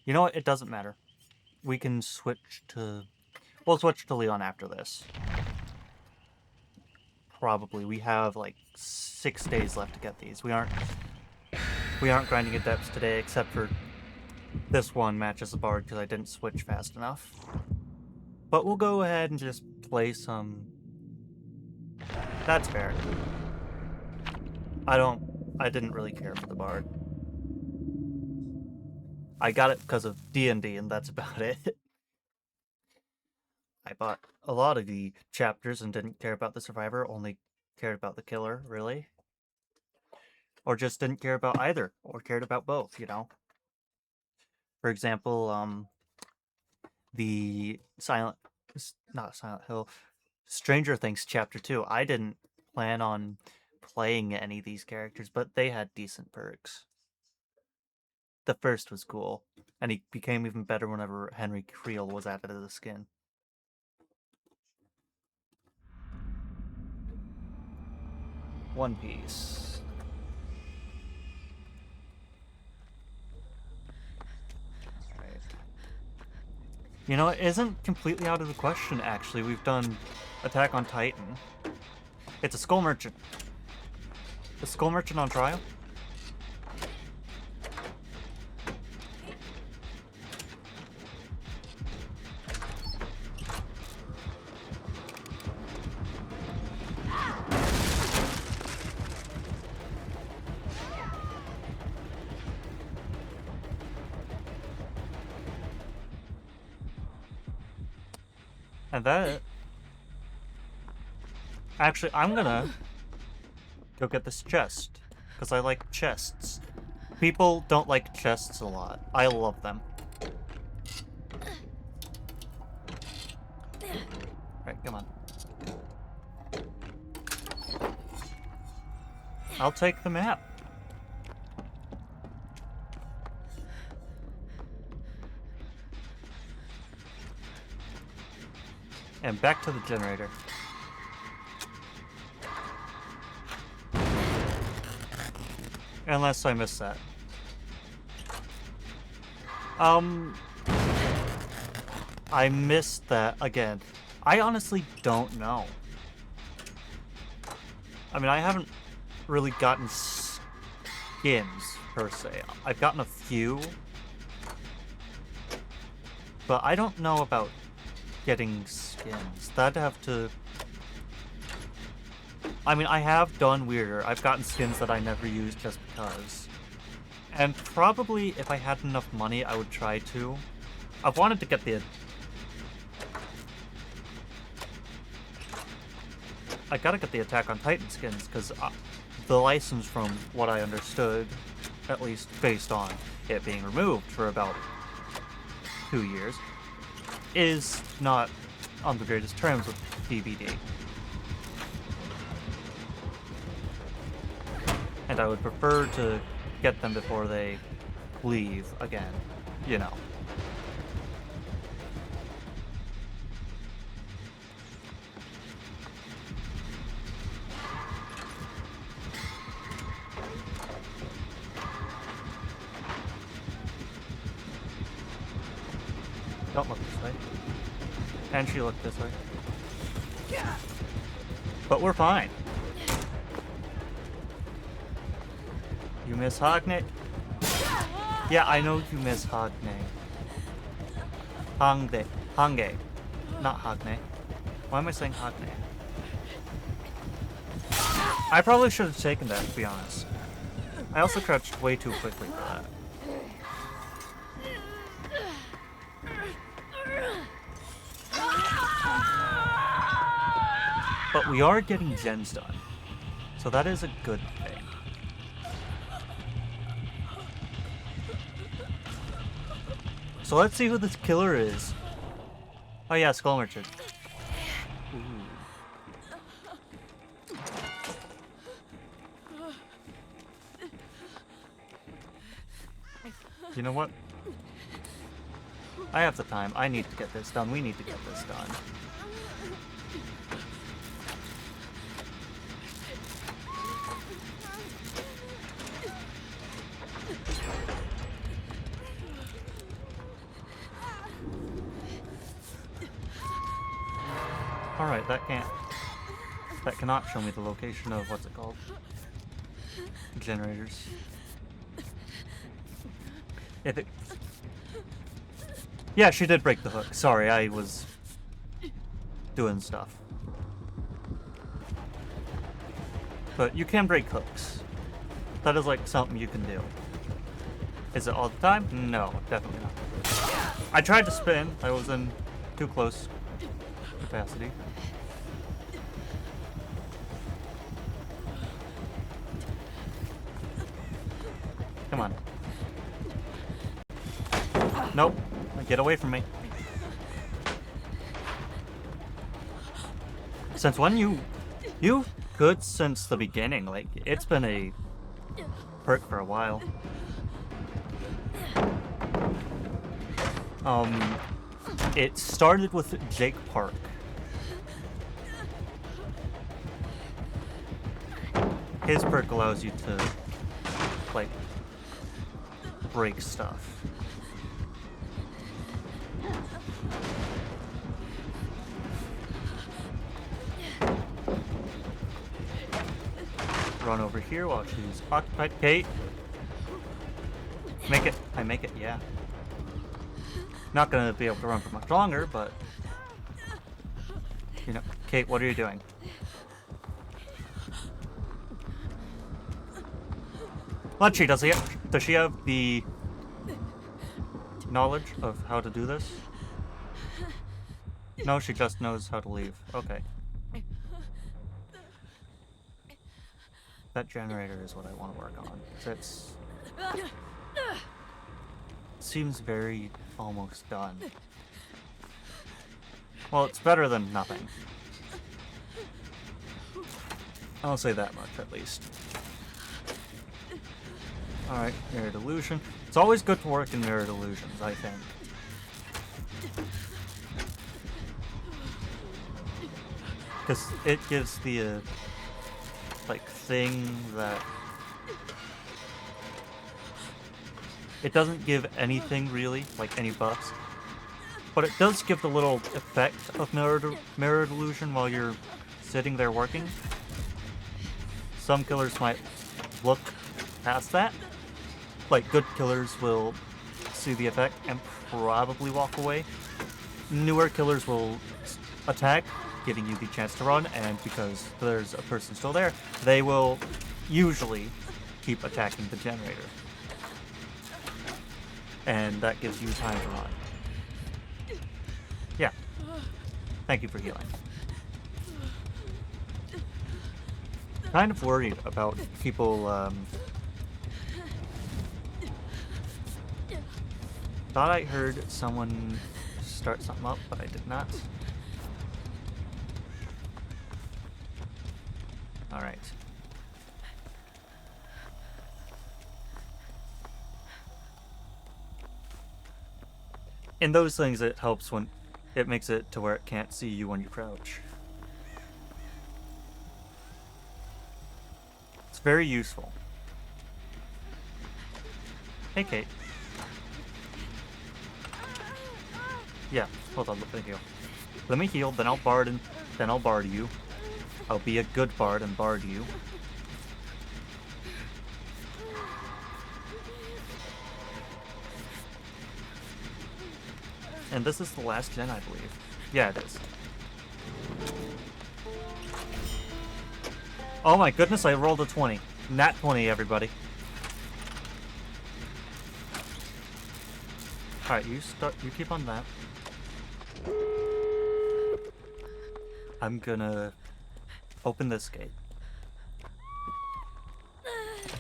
Speaker 1: You know what? It doesn't matter. We can switch to... We'll switch to Leon after this. Probably. We have like 6 days left to get these. We aren't grinding Adepts today, except for this one match as a Bard because I didn't switch fast enough. But we'll go ahead and just play some... That's fair. I didn't really care for the Bard. I got it because of D&D, and that's about it. I bought a lot of the chapters and didn't care about the Survivor, only cared about the killer, really. Or just didn't care about either, or cared about both, you know? For example, the not Silent Hill, Stranger Things Chapter 2. I didn't plan on playing any of these characters, but they had decent perks. The first was cool, and he became even better whenever Henry Creel was added to the skin. One Piece. Right. You know, it isn't completely out of the question, actually. We've done Attack on Titan. It's a Skull Merchant. The Skull Merchant on trial? And that... Actually, I'm gonna go get this chest. Because I like chests. People don't like chests a lot. I love them. Right, come on. I'll take the map. And back to the generator. Unless I missed that. I missed that again. I honestly don't know. I mean, I haven't really gotten skins, per se. I've gotten a few. But I don't know about getting skins. That'd have to... I mean, I have done weirder. I've gotten skins that I never used just because. And probably, if I had enough money, I would try to. I've wanted to get the... I gotta get the Attack on Titan skins, because the license, from what I understood, at least based on it being removed for about 2 years, is not on the greatest terms with DBD. And I would prefer to get them before they leave again, you know. Don't look this way. And she looked this way. But we're fine. You miss Hogne? Yeah, I know you miss Hogne. Hange. Not Hogne. Why am I saying Hogne? I probably should have taken that, to be honest. I also crouched way too quickly for that. But we are getting gens done. So that is a good thing. So let's see who this killer is. Oh yeah, Skull Merchant. You know what? I have the time. I need to get this done. We need to get this done. Alright, that cannot show me the location of, what's it called? Generators. If it... Yeah, she did break the hook. Sorry, I was doing stuff. But you can break hooks. That is like something you can do. Is it all the time? No, definitely not. I tried to spin. I was in too close capacity. Come on. Nope. Get away from me. Since when you good since the beginning. Like, it's been a perk for a while. It started with Jake Park. His perk allows you to, like, break stuff. Run over here while she's occupied. Kate! Make it. I make it, yeah. Not gonna be able to run for much longer, but... You know, Kate, what are you doing? Lunchy, does she have the knowledge of how to do this? No, she just knows how to leave. Okay. That generator is what I want to work on. It's seems very almost done. Well, it's better than nothing. I'll say that much, at least. Alright, mirrored illusion. It's always good to work in mirrored illusions, I think. Because it gives the, like, thing that... It doesn't give anything, really, like any buffs. But it does give the little effect of mirrored illusion while you're sitting there working. Some killers might look past that. Like, good killers will see the effect and probably walk away. Newer killers will attack, giving you the chance to run, and because there's a person still there, they will usually keep attacking the generator. And that gives you time to run. Yeah. Thank you for healing. Kind of worried about people, thought I heard someone start something up, but I did not. Alright. In those things, it helps when it makes it to where it can't see you when you crouch. It's very useful. Hey, Kate. Yeah, hold on, let me heal. Let me heal, then I'll bard you. I'll be a good bard and bard you. And this is the last gen, I believe. Yeah, it is. Oh my goodness, I rolled a 20. Nat 20, everybody. Alright, you keep on that. I'm gonna open this gate.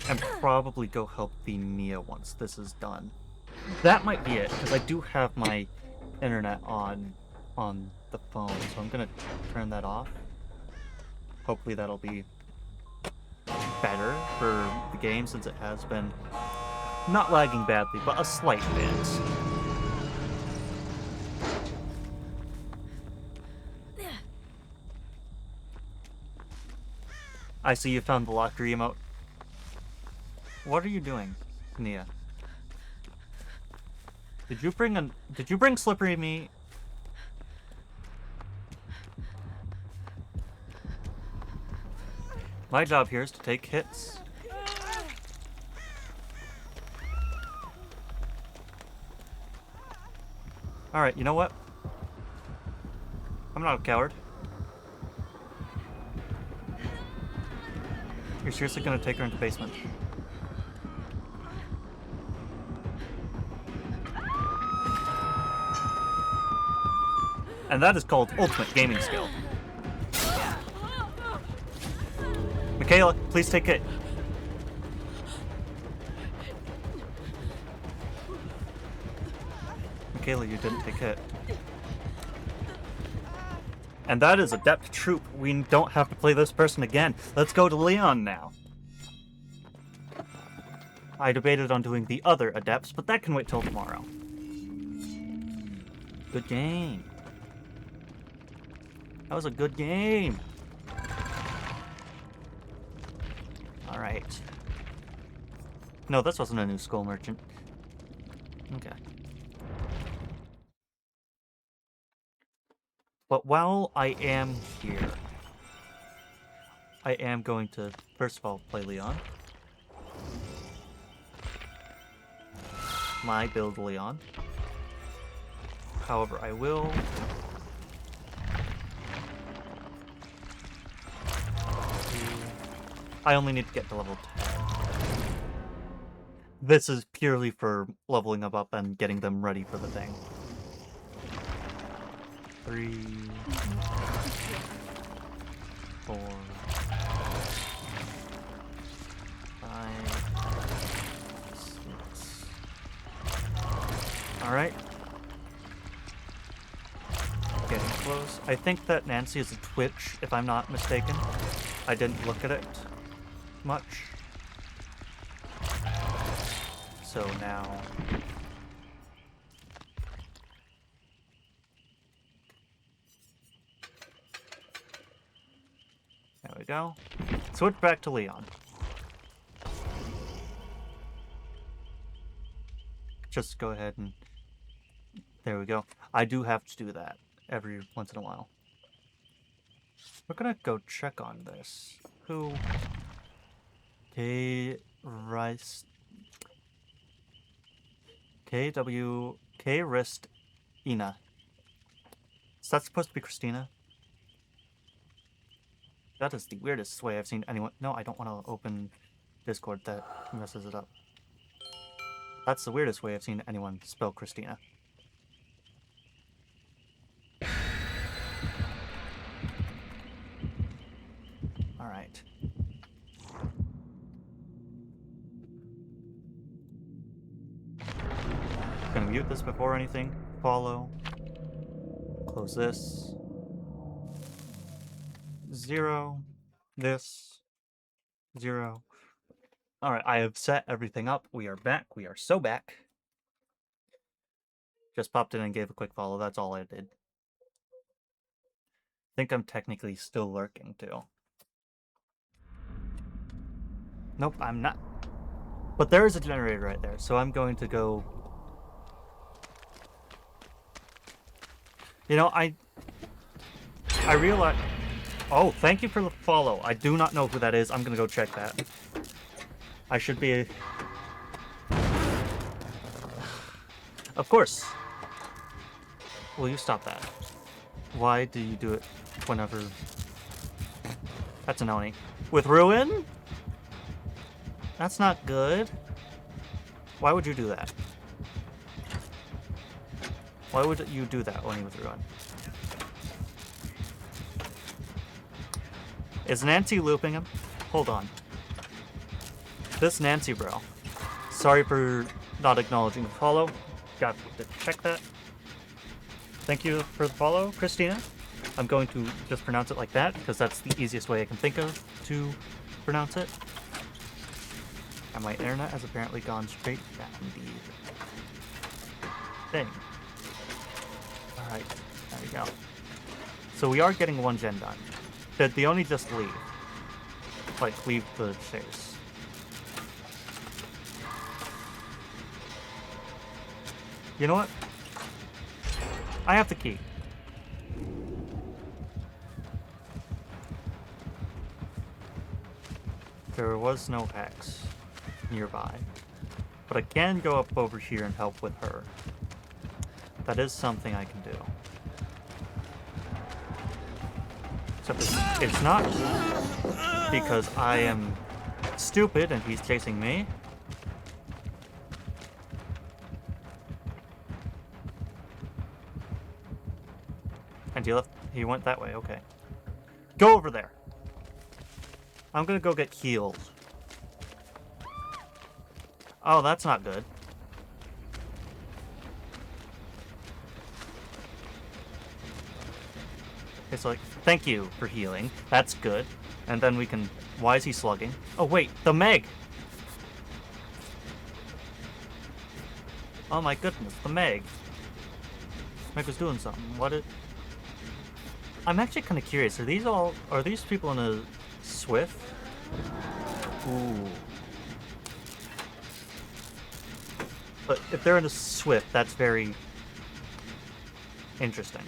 Speaker 1: And probably go help the Nia once this is done. That might be it, because I do have my internet on the phone, so I'm gonna turn that off. Hopefully that'll be better for the game, since it has been not lagging badly, but a slight bit. I see you found the locker emote. What are you doing, Nia? Did you bring Slippery Me? My job here is to take hits. Alright, you know what? I'm not a coward. You're seriously gonna take her into the basement? And that is called ultimate gaming skill. Michaela, please take it. Michaela, you didn't take it. And that is Adept Troop. We don't have to play this person again. Let's go to Leon now. I debated on doing the other Adepts, but that can wait till tomorrow. Good game. That was a good game. Alright. No, this wasn't a new skull merchant. Okay. But while I am here, I am going to, first of all, play Leon. My build Leon. However, I will... I only need to get to level 10. This is purely for leveling them up and getting them ready for the thing. 3, 4, 5, 6. Alright. Getting close. I think that Nancy is a Twitch, if I'm not mistaken. I didn't look at it much. So now... There we go. Switch back to Leon. Just go ahead and... There we go. I do have to do that every once in a while. We're gonna go check on this. Who? Rice... Rist Ina. Is that supposed to be Christina? That is the weirdest way I've seen anyone... No, I don't want to open Discord. That messes it up. That's the weirdest way I've seen anyone spell Christina. Alright. Gonna mute this before anything. Follow. Close this. 0. This. 0. Alright, I have set everything up. We are back. We are so back. Just popped in and gave a quick follow. That's all I did. I think I'm technically still lurking, too. Nope, I'm not. But there is a generator right there, so I'm going to go... You know, I realize... Oh, thank you for the follow. I do not know who that is. I'm going to go check that. I should be... Of course. Will you stop that? Why do you do it whenever... That's an Oni. With Ruin? That's not good. Why would you do that? Why would you do that Oni with Ruin? Is Nancy looping him? Hold on. This Nancy bro. Sorry for not acknowledging the follow. Got to check that. Thank you for the follow, Christina. I'm going to just pronounce it like that, because that's the easiest way I can think of to pronounce it. And my internet has apparently gone straight down the thing. Alright, there we go. So we are getting one gen done. Did they only just leave? Like, leave the stairs. You know what? I have the key. There was no X nearby. But I can go up over here and help with her. That is something I can do. Except it's not because I am stupid and he's chasing me. And he went that way, okay. Go over there. I'm gonna go get healed. Oh, that's not good. It's like, thank you for healing. That's good. And then we can... Why is he slugging? Oh, wait, the Meg! Oh my goodness, the Meg. Meg was doing something. What it... I'm actually kind of curious. Are these people in a Swift? Ooh. But if they're in a Swift, that's very interesting.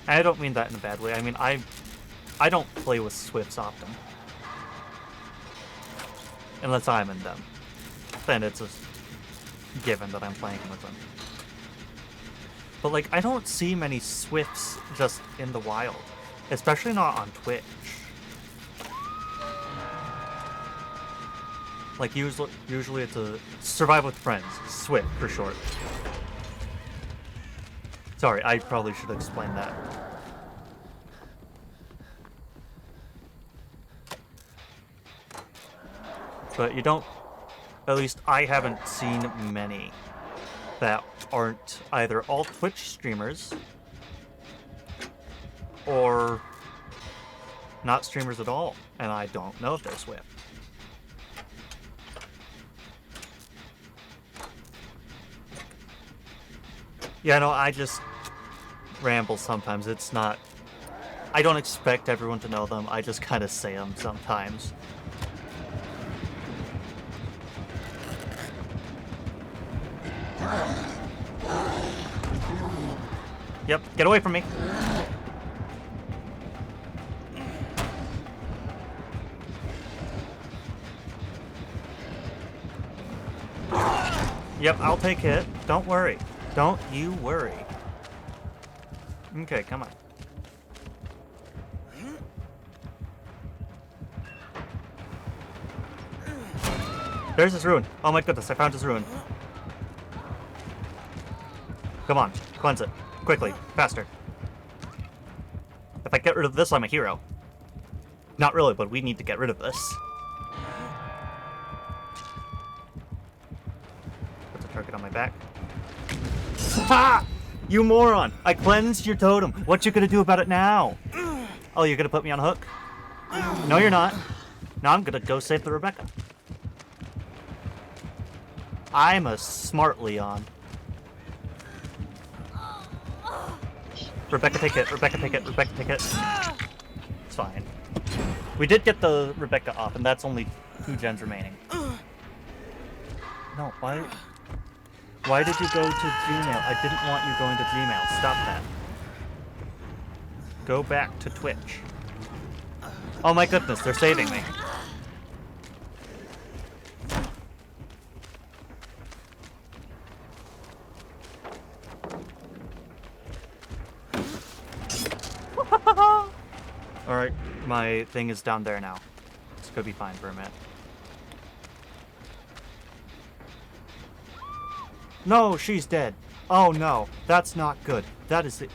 Speaker 1: And I don't mean that in a bad way. I mean, I don't play with Swifts often. Unless I'm in them. Then it's a given that I'm playing with them. But, like, I don't see many Swifts just in the wild. Especially not on Twitch. Like, usually it's a Survive with Friends. Swift, for short. Sorry, I probably should explain that. But you don't... At least I haven't seen many that aren't either all Twitch streamers or not streamers at all. And I don't know if they're Swift. Yeah, no, I just ramble sometimes. It's not... I don't expect everyone to know them. I just kind of say them sometimes. Yep, get away from me. Yep, I'll take it. Don't worry. Don't you worry. Okay, come on. There's his rune. Oh my goodness, I found his rune. Come on, cleanse it. Quickly, faster. If I get rid of this, I'm a hero. Not really, but we need to get rid of this. Put the target on my back. Ha! You moron! I cleansed your totem. What you gonna do about it now? Oh, you're gonna put me on a hook? No, you're not. Now I'm gonna go save the Rebecca. I'm a smart Leon. Rebecca, take it. Rebecca, take it. Rebecca, take it. It's fine. We did get the Rebecca off, and that's only 2 gens remaining. No, why? Why did you go to Gmail? I didn't want you going to Gmail. Stop that. Go back to Twitch. Oh my goodness, they're saving me. Alright, my thing is down there now. This could be fine for a minute. No, she's dead. Oh no, that's not good. That is it.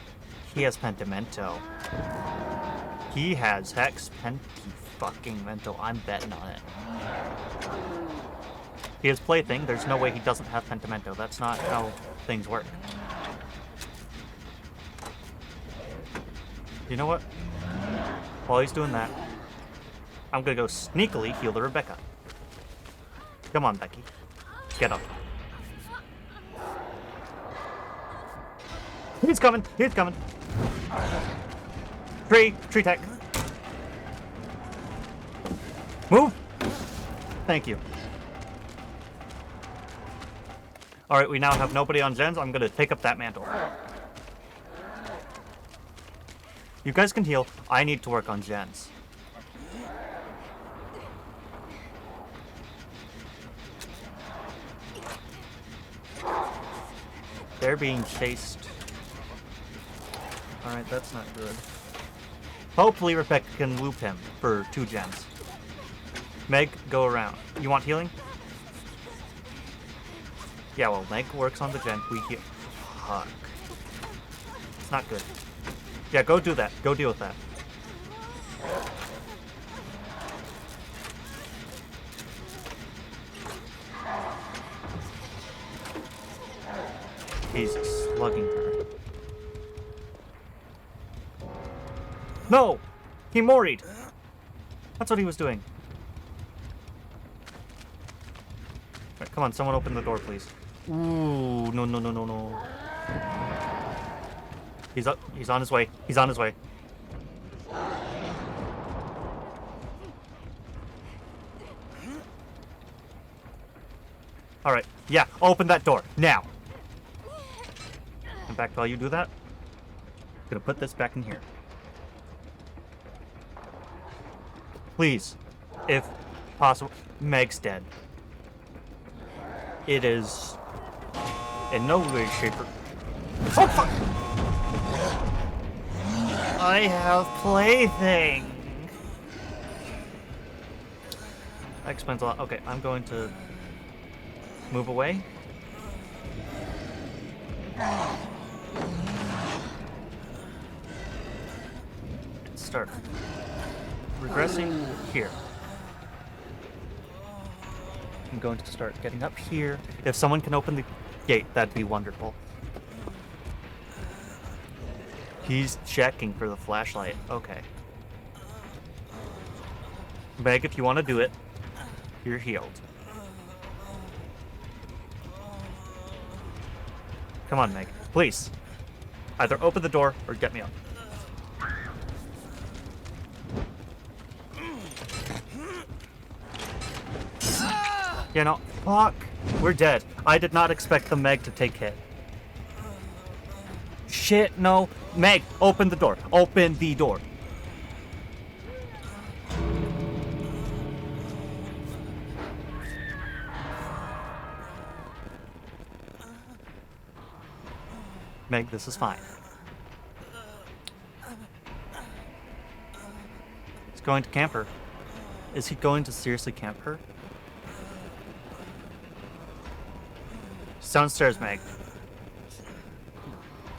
Speaker 1: He has Pentimento. He has Hex Penti-fucking-mento. I'm betting on it. He has Plaything. There's no way he doesn't have Pentimento. That's not how things work. You know what? While he's doing that, I'm gonna go sneakily heal the Rebecca. Come on, Becky. Get up. He's coming! He's coming! Tree tech. Move! Thank you. Alright, we now have nobody on gens. I'm gonna take up that mantle. You guys can heal. I need to work on gens. They're being chased. Alright, that's not good. Hopefully Rebecca can loop him for 2 gens. Meg, go around. You want healing? Yeah, well, Meg works on the gen. We heal. Fuck. It's not good. Yeah, go do that. Go deal with that. He's slugging her. No! He moried! That's what he was doing. Right, come on, someone open the door, please. Ooh, no, no, no, no, no. He's up. He's on his way. He's on his way. All right. Yeah. Open that door now. In fact, while you do that, I'm gonna put this back in here. Please, if possible, Meg's dead. It is in no way, shape, or... Oh, fuck! I have Plaything! That explains a lot. Okay, I'm going to move away. start regressing here. I'm going to start getting up here. If someone can open the gate, that'd be wonderful. He's checking for the flashlight. Okay. Meg, if you want to do it, you're healed. Come on, Meg. Please. Either open the door or get me up. You know, fuck. We're dead. I did not expect the Meg to take hit. Shit, no. Meg, open the door. Open the door. Meg, this is fine. He's going to camp her. Is he going to seriously camp her? Downstairs, Meg.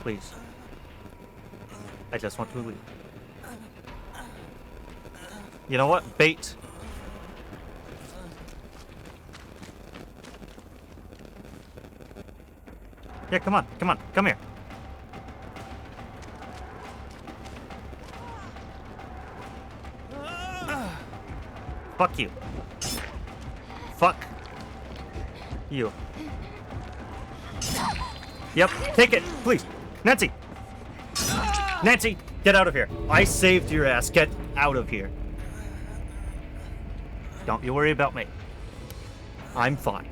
Speaker 1: Please. I just want to leave. You know what? Bait. Yeah, come on. Come on. Come here. Fuck you. Fuck you. Yep, take it, please. Nancy! Nancy, get out of here. I saved your ass. Get out of here. Don't you worry about me. I'm fine.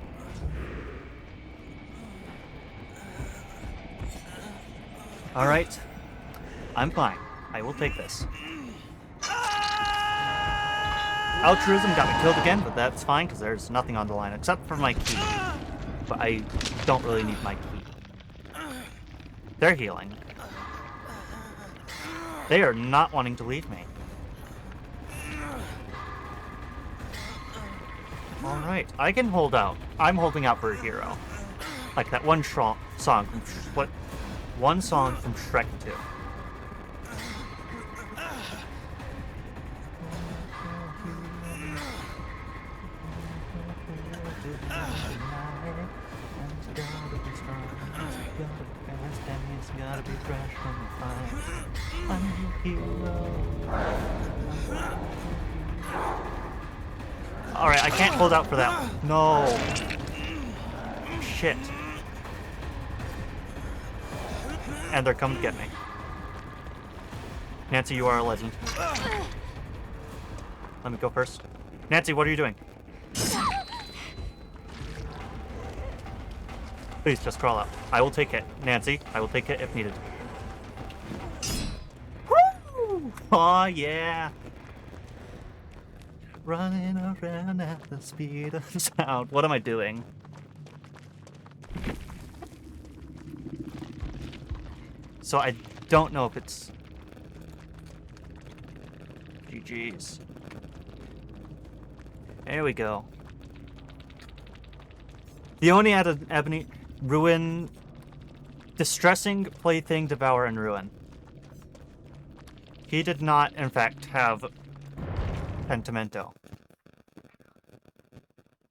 Speaker 1: Alright. I'm fine. I will take this. Altruism got me killed again, but that's fine because there's nothing on the line except for my key. But I don't really need my key. They're healing. They are not wanting to leave me. Alright, I can hold out. I'm holding out for a hero. Like that one song from one song from Shrek 2. Gotta be fresh from the fire. I'm a hero. Alright, I can't hold out for that one. No. Shit. And they're coming to get me. Nancy, you are a legend. Let me go first. Nancy, what are you doing? Please, just crawl out. I will take it. Nancy, I will take it if needed. Woo! Aw, yeah. Running around at the speed of sound. What am I doing? So I don't know if it's... GG's. There we go. The only added Ebony... Ruin... Distressing Plaything, Devour, and Ruin. He did not, in fact, have Pentimento.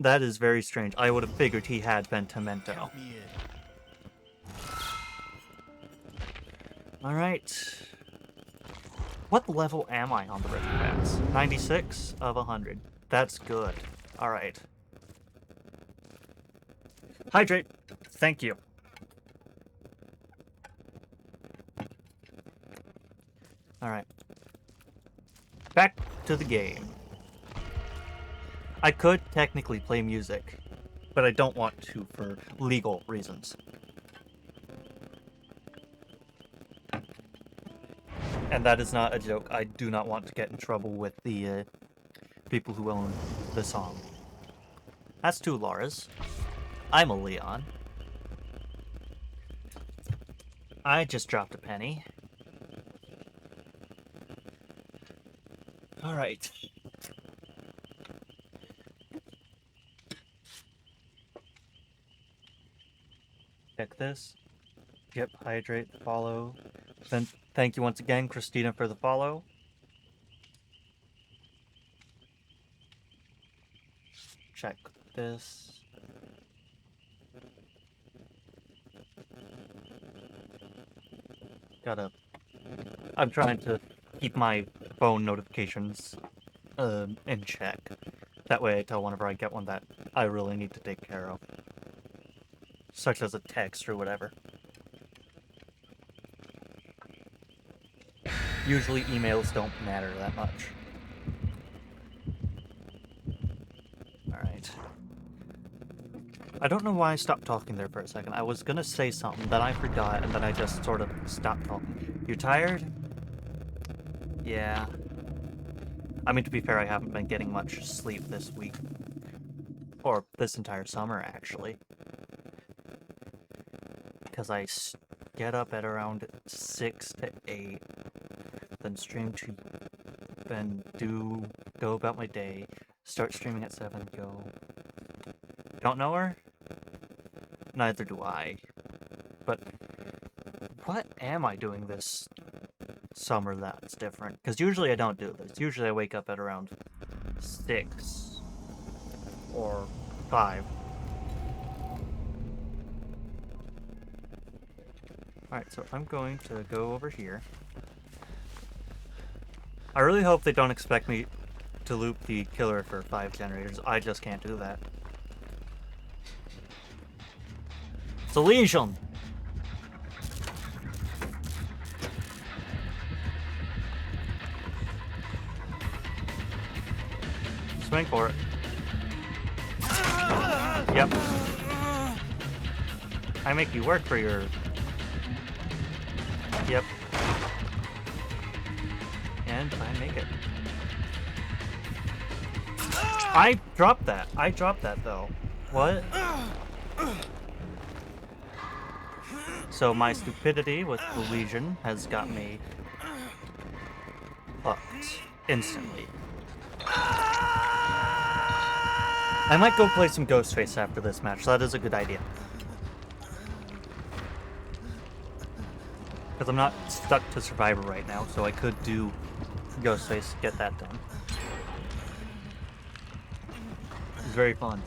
Speaker 1: That is very strange. I would have figured he had Pentimento. Alright. What level am I on the Rift Pass? 96 of 100. That's good. Alright. Hydrate. Thank you. Alright. Back to the game. I could technically play music, but I don't want to for legal reasons. And that is not a joke. I do not want to get in trouble with the people who own the song. That's two Lauras. I'm a Leon. I just dropped a penny. Alright. Check this. Yep, hydrate, follow. Then thank you once again, Christina, for the follow. check this. I'm trying to keep my phone notifications in check. That way I tell whenever I get one that I really need to take care of. Such as a text or whatever. Usually emails don't matter that much. Alright. I don't know why I stopped talking there for a second. I was gonna say something, then I forgot, and then I just sort of stopped talking. You tired? Yeah. I mean, to be fair, I haven't been getting much sleep this week. Or this entire summer, actually. Because I get up at around 6 to 8, then stream to, then go about my day, start streaming at 7, go. Don't know her? Neither do I. But what am I doing this summer that's different? Because usually I don't do this. Usually I wake up at around 6 or 5. Alright, so I'm going to go over here. I really hope they don't expect me to loop the killer for 5 generators. I just can't do that. It's a Legion! Swing for it. Yep. I make you work for your... Yep. And I make it. I dropped that. I dropped that, though. What? So my stupidity with the Legion has got me fucked instantly. I might go play some Ghostface after this match. That is a good idea. Because I'm not stuck to Survivor right now, so I could do Ghostface, get that done. It's very fun.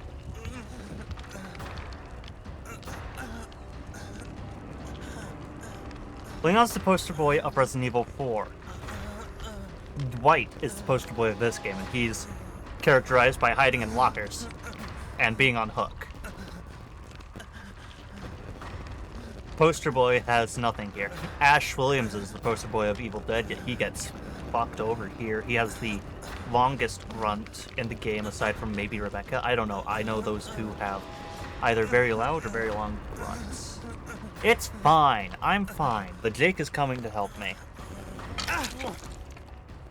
Speaker 1: Leon's the poster boy of Resident Evil 4. Dwight is the poster boy of this game, and he's characterized by hiding in lockers and being on hook. Poster boy has nothing here. Ash Williams is the poster boy of Evil Dead, yet he gets fucked over here. He has the longest grunt in the game, aside from maybe Rebecca. I don't know. I know those two have either very loud or very long grunts. It's fine. I'm fine. The Jake is coming to help me.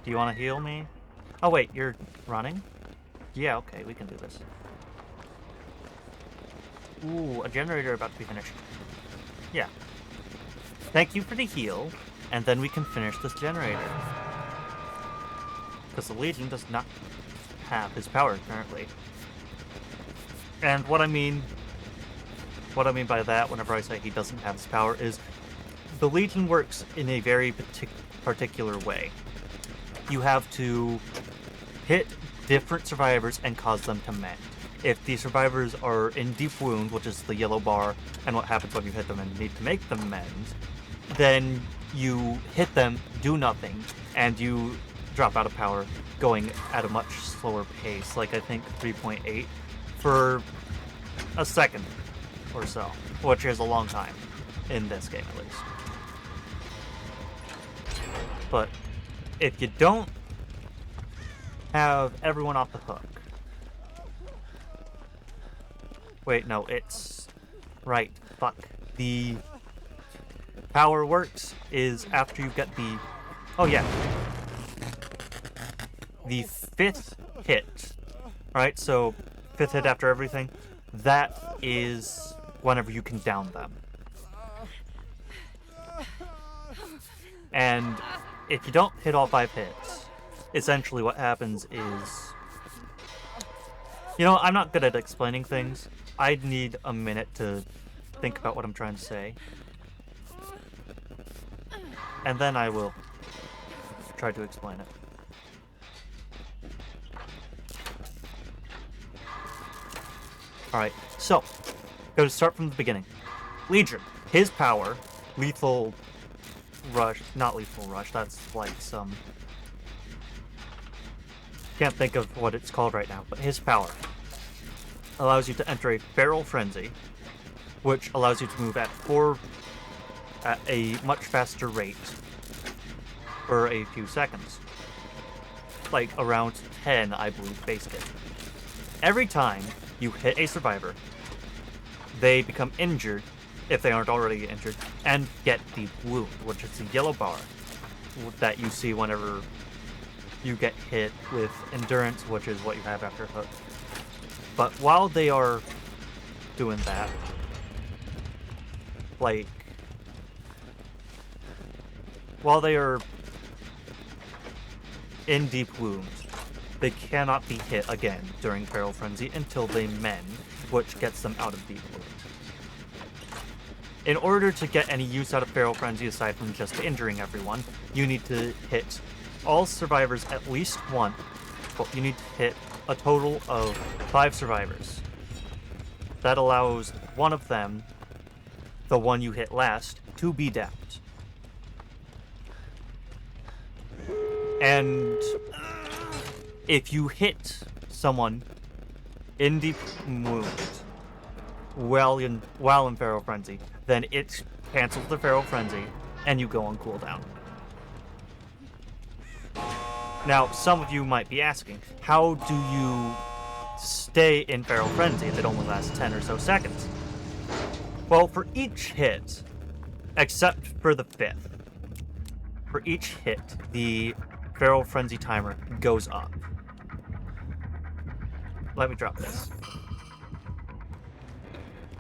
Speaker 1: Do you want to heal me? Oh wait, you're running? Yeah, okay, we can do this. Ooh, a generator about to be finished. Yeah. Thank you for the heal, and then we can finish this generator. Because the Legion does not have his power currently. And what I mean by that, whenever I say he doesn't have his power, is the Legion works in a very particular way. You have to hit different survivors and cause them to mend. If the survivors are in deep wound, which is the yellow bar, and what happens when you hit them and need to make them mend, then you hit them, do nothing, and you drop out of power, going at a much slower pace, like I think 3.8, for a second or so, which is a long time, in this game at least. But if you don't have everyone off the hook... Wait, no, it's... Right, fuck. The power works is after you get the... Oh yeah. The 5th hit. Alright, so 5th hit after everything. That is whenever you can down them. And if you don't hit all 5 hits, essentially what happens is... You know, I'm not good at explaining things. I'd need a minute to think about what I'm trying to say. And then I will try to explain it. Alright, so, go to start from the beginning. Legion, his power, lethal rush, not lethal rush, that's like some... Can't think of what it's called right now, but his power allows you to enter a feral frenzy, which allows you to move at a much faster rate for a few seconds. Like around 10, I believe, base hit. Every time you hit a survivor, they become injured, if they aren't already injured, and get Deep Wound, which is the yellow bar that you see whenever you get hit with Endurance, which is what you have after Hook. But while they are doing that, like, while they are in Deep Wound, they cannot be hit again during Feral Frenzy until they mend, which gets them out of Deep Wound. In order to get any use out of Feral Frenzy aside from just injuring everyone, you need to hit all survivors at least once. Well, you need to hit a total of 5 survivors. That allows one of them, the one you hit last, to be downed. And if you hit someone in Deep Wound while in Feral Frenzy, then it cancels the Feral Frenzy and you go on cooldown. Now, some of you might be asking, how do you stay in Feral Frenzy if it only lasts 10 or so seconds? Well, for each hit, except for the 5th, for each hit, the Feral Frenzy timer goes up. Let me drop this.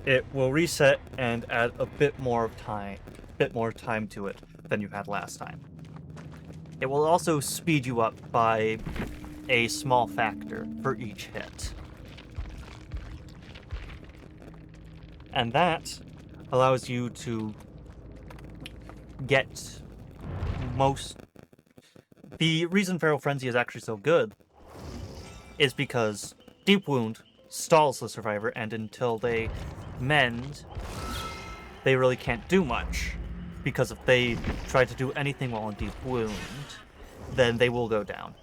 Speaker 1: It will reset and add a bit more time to it than you had last time. It will also speed you up by a small factor for each hit. And that allows you to get most... The reason Feral Frenzy is actually so good is because Deep Wound stalls the survivor, and until they mend, they really can't do much. Because if they try to do anything while in Deep Wound, then they will go down.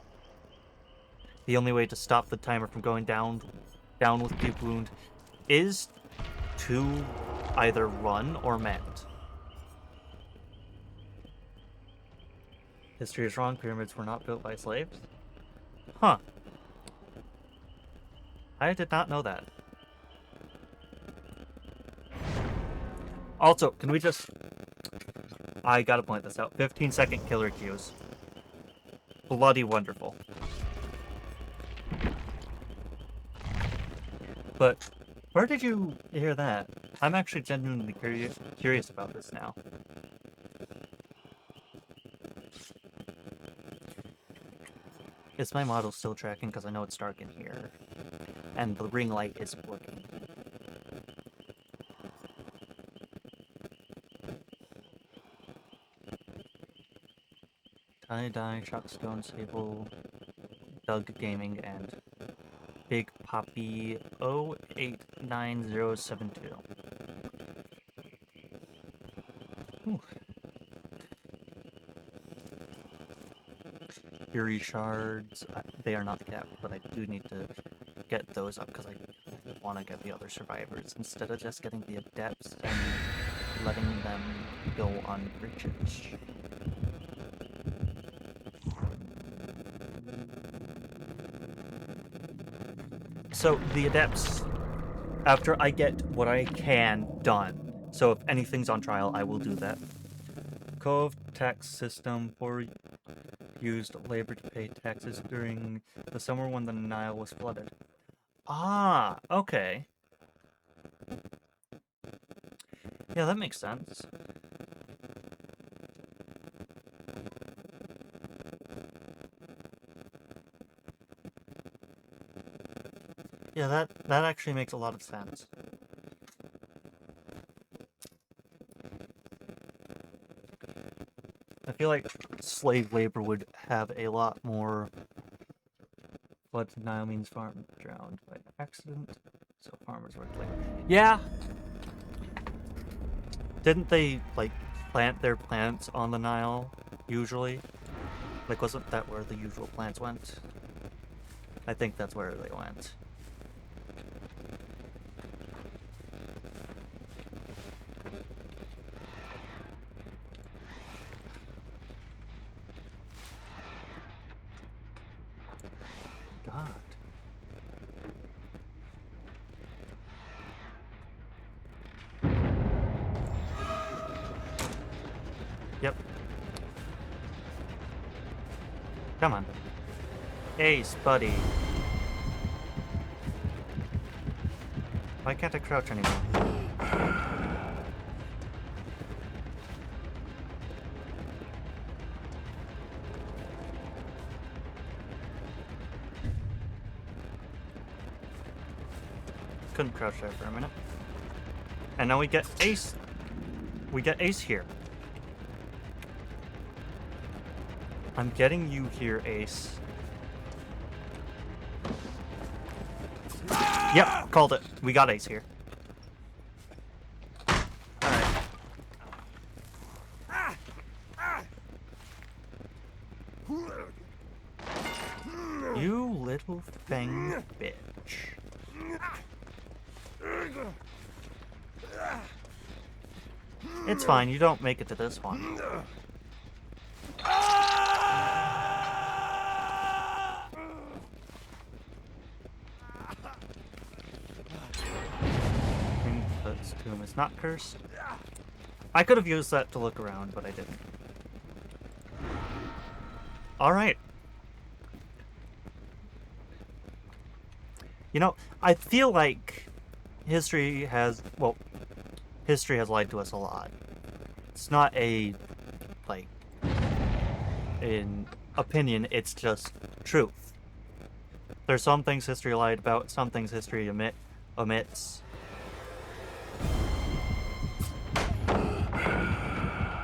Speaker 1: The only way to stop the timer from going down with Deep Wound is to either run or mend. History is wrong, pyramids were not built by slaves? Huh. I did not know that. Also, can we just... I gotta point this out. 15-second killer cues. Bloody wonderful. But, where did you hear that? I'm actually genuinely curious about this now. Is my model still tracking? Because I know it's dark in here. And the ring light isn't working. Tie-Dye, Shockstone, Sable, Doug Gaming, and Big Poppy 089072. Ooh. Fury Shards, they are not capped, but I do need to get those up because I want to get the other survivors instead of just getting the Adepts and letting them go on breaches. So, the Adepts, after I get what I can done, so if anything's on trial, I will do that. Cove tax system for used labor to pay taxes during the summer when the Nile was flooded. Ah, okay. Yeah, that makes sense. Yeah, that actually makes a lot of sense. I feel like slave labor would have a lot more... What Nile means farm drowned by accident. So farmers work like, yeah. Didn't they like plant their plants on the Nile usually? Like, wasn't that where the usual plants went? I think that's where they went. God. Yep. Come on. Ace, buddy. Why can't I crouch anymore? Couldn't crouch there for a minute. And now we get Ace. We get Ace here. I'm getting you here, Ace. Yep, called it. We got Ace here. Alright. You little fang bitch. It's fine, you don't make it to this one. This tomb is not cursed. I could have used that to look around, but I didn't. Alright. You know, I feel like history has lied to us a lot. It's not a, like, an opinion, it's just truth. There's some things history lied about, some things history omits.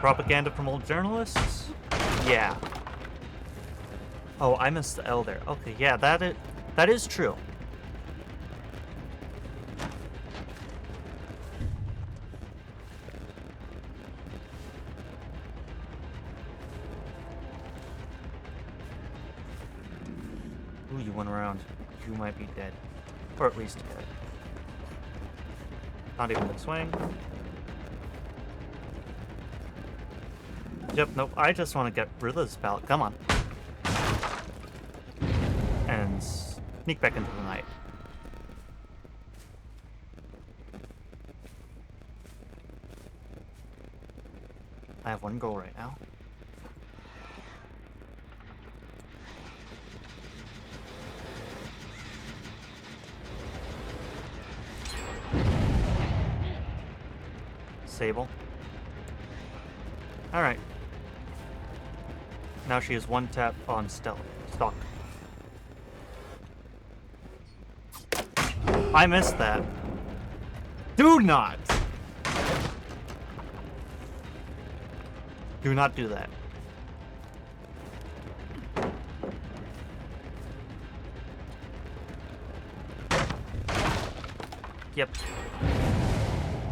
Speaker 1: Propaganda from old journalists? Yeah. Oh, I missed the L there. Okay, yeah, that is true. Ooh, you went around. You might be dead. Or at least dead. Not even gonna swing. Yep, nope, I just want to get rid of this pallet. Come on. And sneak back into the night. I have one goal right now. Sable. Alright. Now she has one tap on stock. I missed that. Do not! Do not do that. Yep.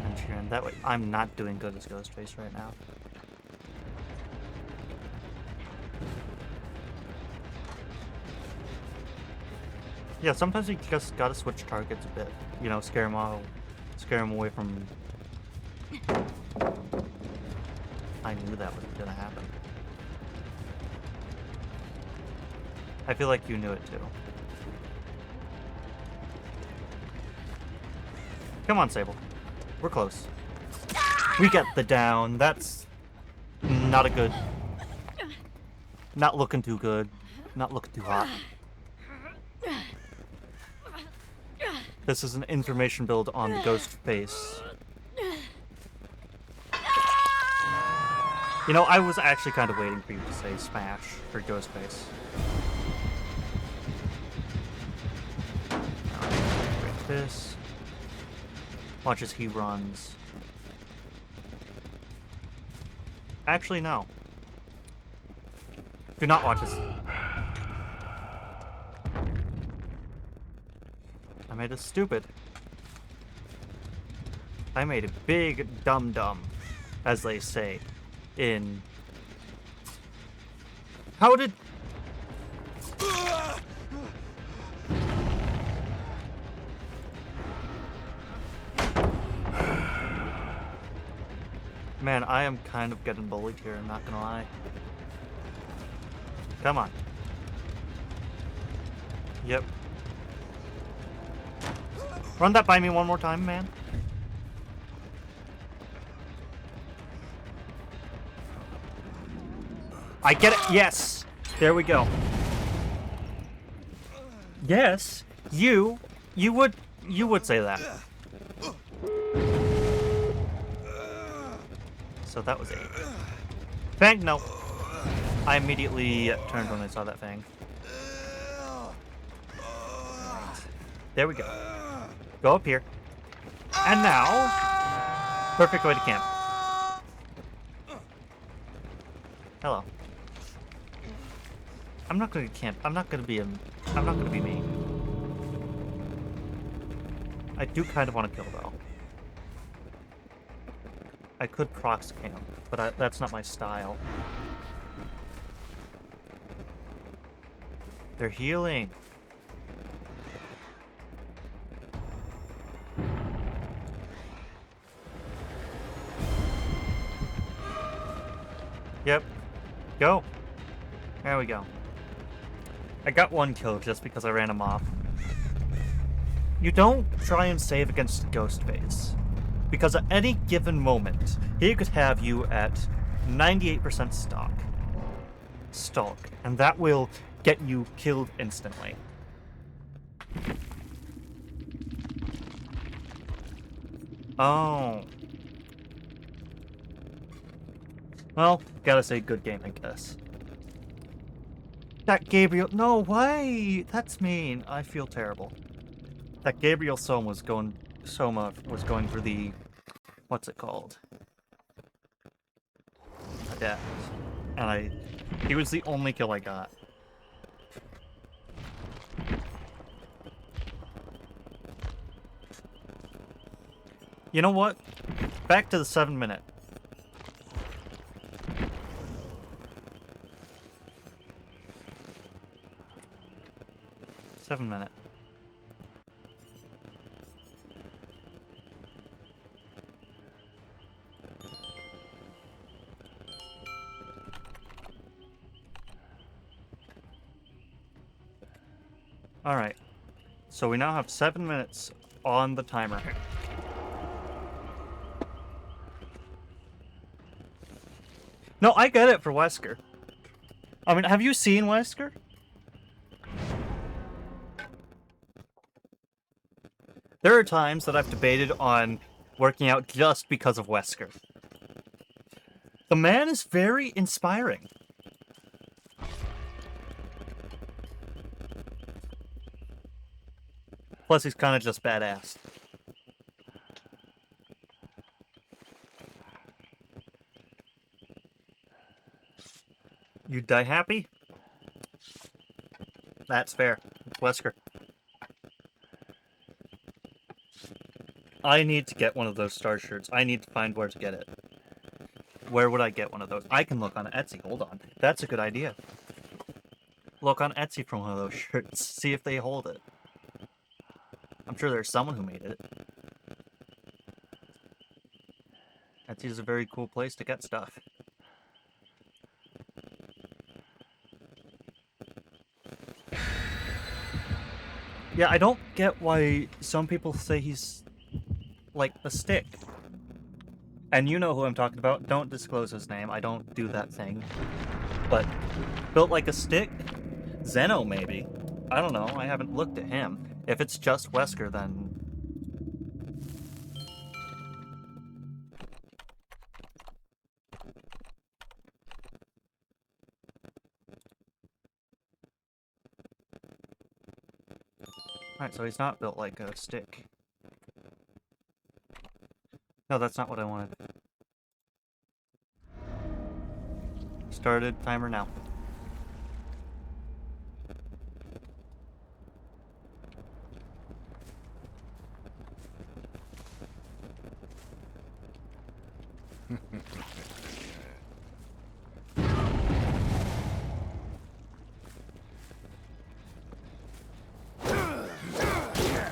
Speaker 1: And Sharon, that way. I'm not doing good as Ghostface right now. Yeah, sometimes you just gotta switch targets a bit. You know, scare him away from... I knew that was gonna happen. I feel like you knew it too. Come on, Sable. We're close. We get the down. That's not a good... Not looking too good. Not looking too hot. This is an information build on Ghostface. You know, I was actually kind of waiting for you to say smash for Ghostface. Break this. Watch as he runs. Actually, no. Do not watch this. I made it stupid. I made a big dum-dum, as they say, in... How did... Man, I am kind of getting bullied here, I'm not gonna lie. Come on. Yep. Run that by me one more time, man. I get it. Yes. There we go. Yes. You would say that. So that was 8. Fang, no. I immediately turned when I saw that Fang. There we go. Go up here. And now, perfect way to camp. Hello. I'm not gonna camp. I'm not gonna be me. I do kind of want to kill though. I could prox camp, but that's not my style. They're healing. Yep. Go. There we go. I got 1 kill just because I ran him off. You don't try and save against the ghost phase, because at any given moment, he could have you at 98% stalk, and that will get you killed instantly. Oh. Well, gotta say good game, I guess. That Gabriel... No, why? That's mean. I feel terrible. That Gabriel Soma was going for the... What's it called? Adapt. And he was the only kill I got. You know what? Back to the 7-minute. Seven-minute. Alright. So we now have 7 minutes on the timer. No, I get it for Wesker. I mean, have you seen Wesker? There are times that I've debated on working out just because of Wesker. The man is very inspiring. Plus, he's kind of just badass. You die happy? That's fair. It's Wesker. I need to get one of those star shirts. I need to find where to get it. Where would I get one of those? I can look on Etsy. Hold on. That's a good idea. Look on Etsy for one of those shirts. See if they hold it. I'm sure there's someone who made it. Etsy is a very cool place to get stuff. Yeah, I don't get why some people say he's like a stick. And you know who I'm talking about. Don't disclose his name. I don't do that thing. But built like a stick? Zeno, maybe. I don't know. I haven't looked at him. If it's just Wesker, then... Alright, so he's not built like a stick. No, that's not what I wanted. Started timer now.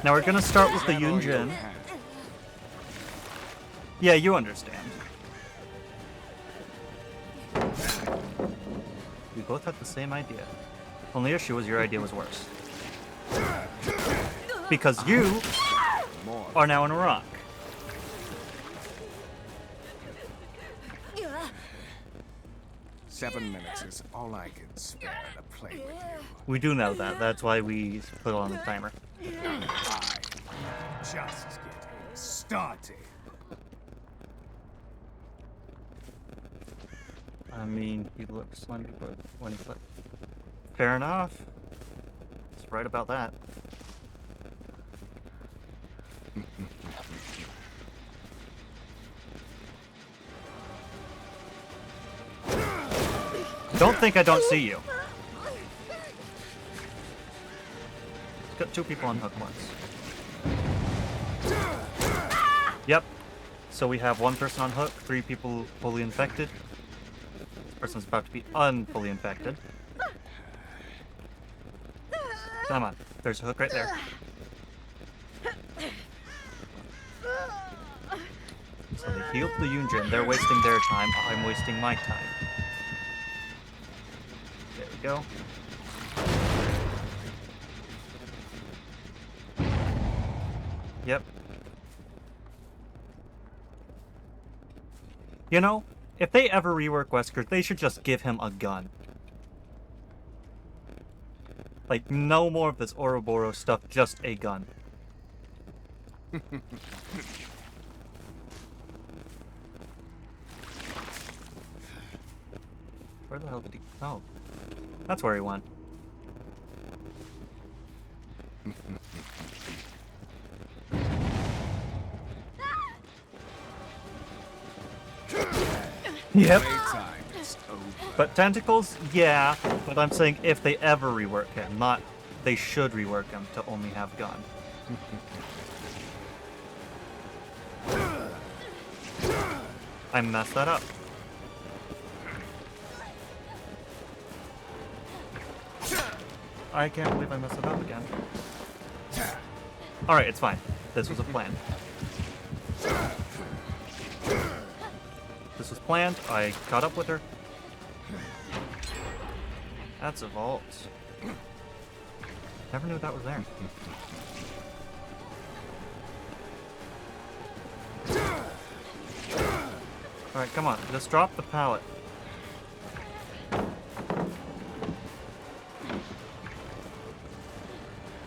Speaker 1: Now we're gonna start with the Yunjin. Yeah, you understand. We both had the same idea. Only issue was your idea was worse. Because you are now in Iraq.
Speaker 5: 7 minutes is all I can spare to play with you.
Speaker 1: We do know that. That's why we put on the timer.
Speaker 5: I just getting started.
Speaker 1: I mean, he looks when he flipped. Fair enough. He's right about that. Don't think I don't see you. Got 2 people on hook once. Yep. So we have 1 person on hook, 3 people fully infected. This person's about to be unfully infected. Come on. There's a hook right there. So they healed the Yunjin. They're wasting their time. I'm wasting my time. There we go. Yep. You know, if they ever rework Wesker, they should just give him a gun. Like, no more of this Ouroboros stuff, just a gun. Where the hell did he... Oh. That's where he went. Yep.
Speaker 5: Playtime is over.
Speaker 1: But tentacles, yeah. But I'm saying if they ever rework him, not they should rework him to only have gun. I messed that up. I can't believe I messed it up again. Alright, it's fine. This was a plan. This was planned. I caught up with her. That's a vault. Never knew that was there. Alright, come on. Just drop the pallet.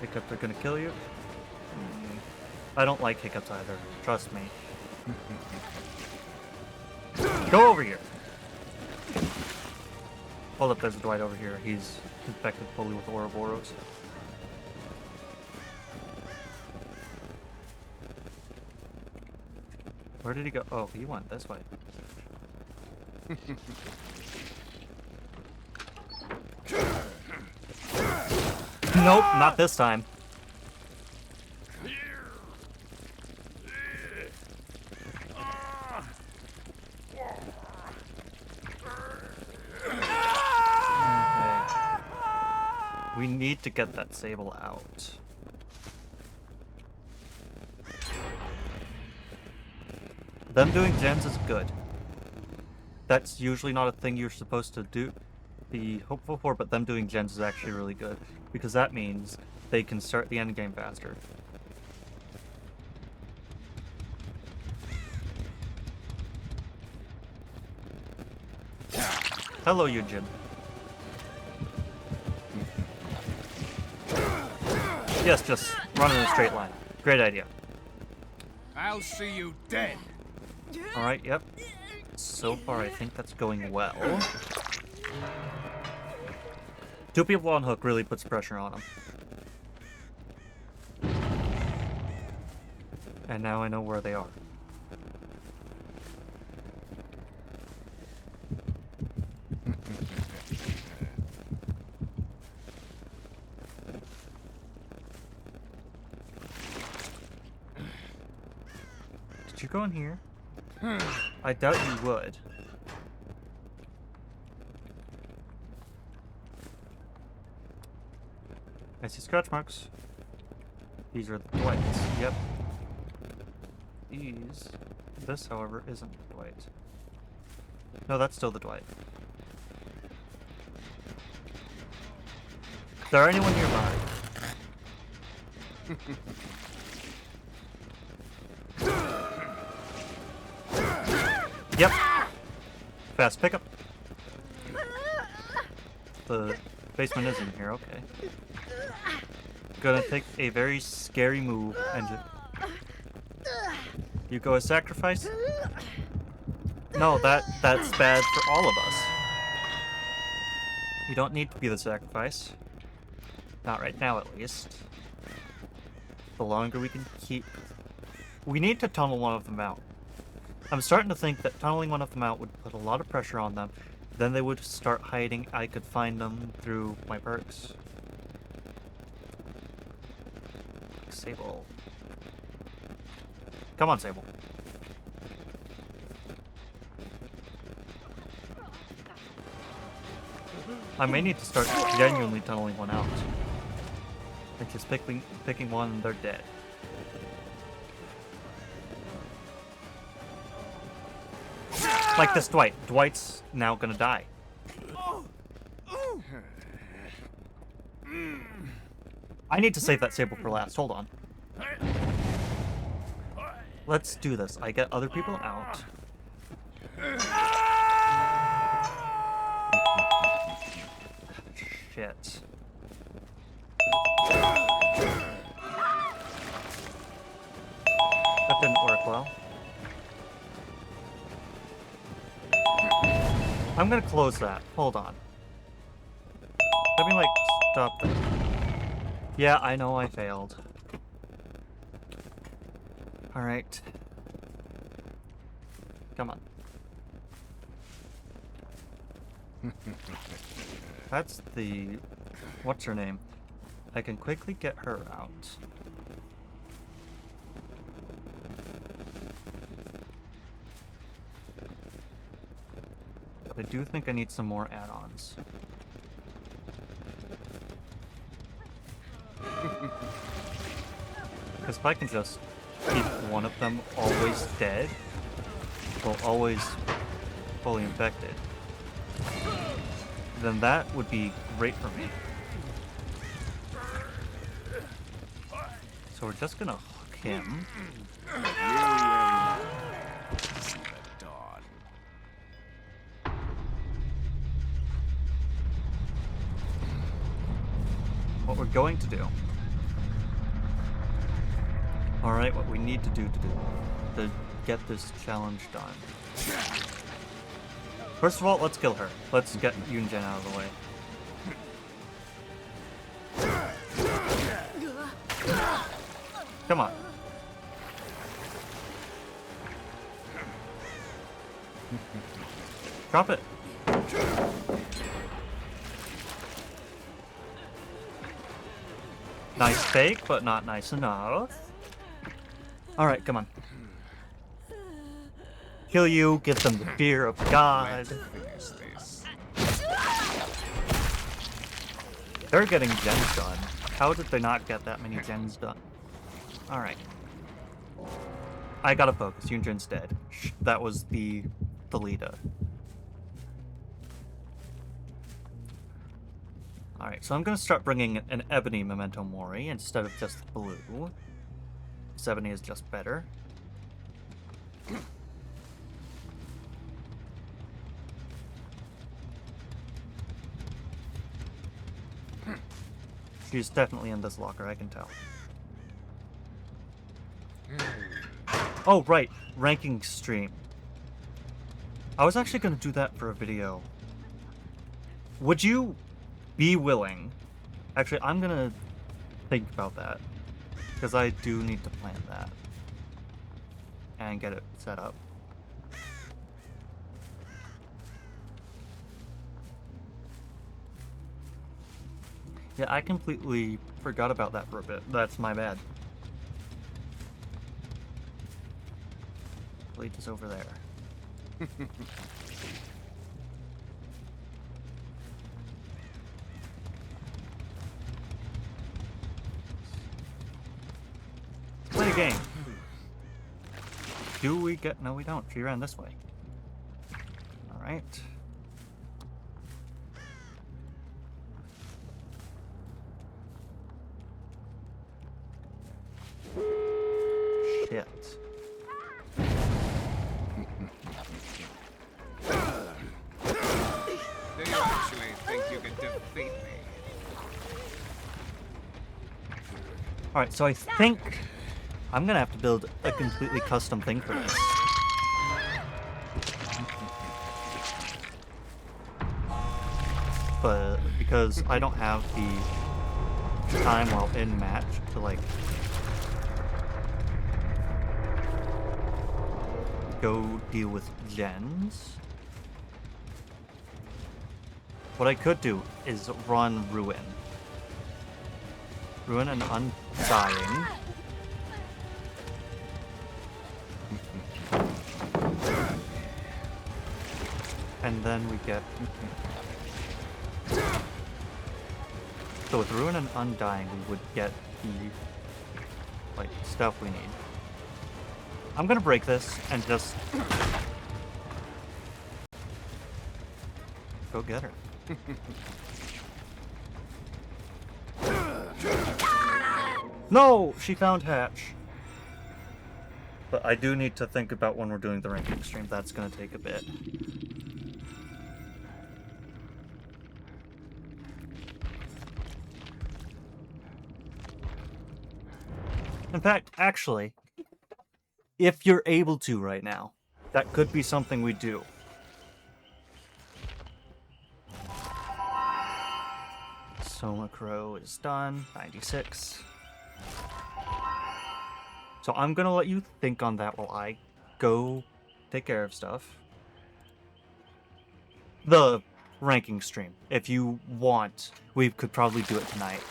Speaker 1: Hiccups are gonna kill you. I don't like hiccups either. Trust me. Go over here! Hold up, there's a Dwight over here. He's infected fully with Ouroboros. Where did he go? Oh, he went this way. Nope, not this time. We need to get that Sable out. Them doing gens is good. That's usually not a thing you're supposed to be hopeful for, but them doing gens is actually really good. Because that means they can start the end game faster. Hello, Yunjin. Yes, just run in a straight line. Great idea.
Speaker 5: I'll see you dead.
Speaker 1: Alright, yep. So far, I think that's going well. 2 people on hook really puts pressure on him. And now I know where they are. Did you go in here? I doubt you would. I see scratch marks. These are the Dwights. Yep. These. This, however, isn't the Dwight. No, that's still the Dwight. Is there anyone nearby? Yep. Fast pickup. The basement is in here, okay. Gonna take a very scary move and you go as sacrifice? No, that's bad for all of us. You don't need to be the sacrifice. Not right now, at least. The longer we can keep... We need to tunnel one of them out. I'm starting to think that tunneling one of them out would put a lot of pressure on them. Then they would start hiding. I could find them through my perks. Sable. Come on, Sable. I may need to start genuinely tunneling one out. Like just picking one and they're dead. Like this Dwight. Dwight's now gonna die. I need to save that Sable for last. Hold on. Let's do this. I get other people out. Shit. That didn't work well. I'm gonna close that. Hold on. Let me, like, stop that. Yeah, I know I failed. Alright. Come on. That's the... What's her name? I can quickly get her out. But I do think I need some more add-ons. Because if I can just keep one of them always dead, well, always fully infected, then that would be great for me. So we're just gonna hook him. What we're going to do. Alright, what we need to do to get this challenge done. First of all, let's kill her. Let's get Yunjin out of the way. Come on. Drop it. Nice fake, but not nice enough. Alright, come on. Kill you, give them the fear of God. They're getting gens done. How did they not get that many gens done? Alright. I gotta focus. Yunjin's dead. That was the leader. Alright, so I'm gonna start bringing an ebony Memento Mori instead of just blue. 70 is just better. She's definitely in this locker, I can tell. Oh, right. Ranking stream. I was actually going to do that for a video. Would you be willing... Actually, I'm going to think about that. Because I do need to plan that. And get it set up. Yeah, I completely forgot about that for a bit. That's my bad. Plate is over there. game. Do we get... No, we don't. She ran this way. Alright. Shit.
Speaker 5: Do you actually think you can defeat me?
Speaker 1: Alright, so I think I'm gonna have to build a completely custom thing for this. But because I don't have the time while in match to like go deal with gens. What I could do is run Ruin. Ruin and Undying. And then we get... So with Ruin and Undying, we would get the like stuff we need. I'm gonna break this and just go get her. No! She found Hatch. But I do need to think about when we're doing the ranking stream. That's gonna take a bit. In fact, actually, if you're able to right now, that could be something we do. Soma Crow is done, 96. So I'm gonna let you think on that while I go take care of stuff. The ranking stream, if you want, we could probably do it tonight.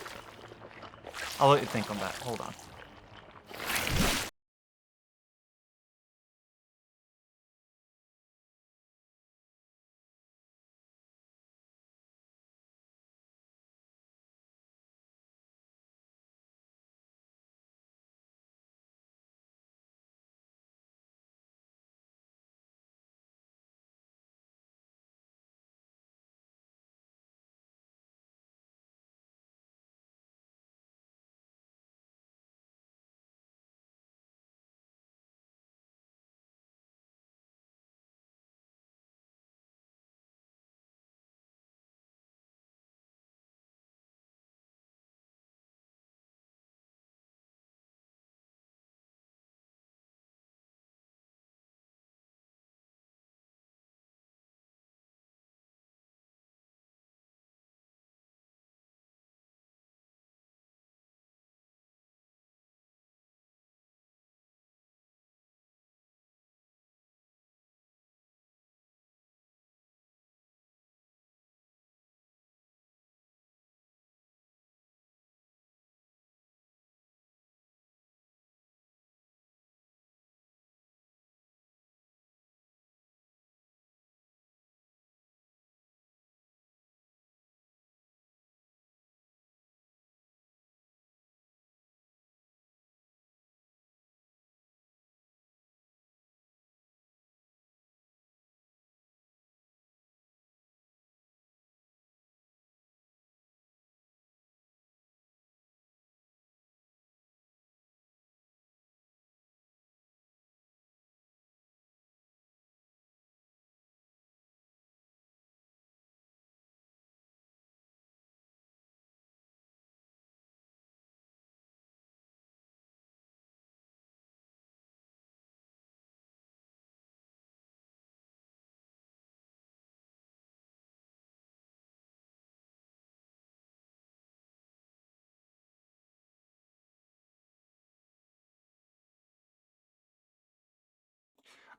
Speaker 1: I'll let you think on that. Hold on.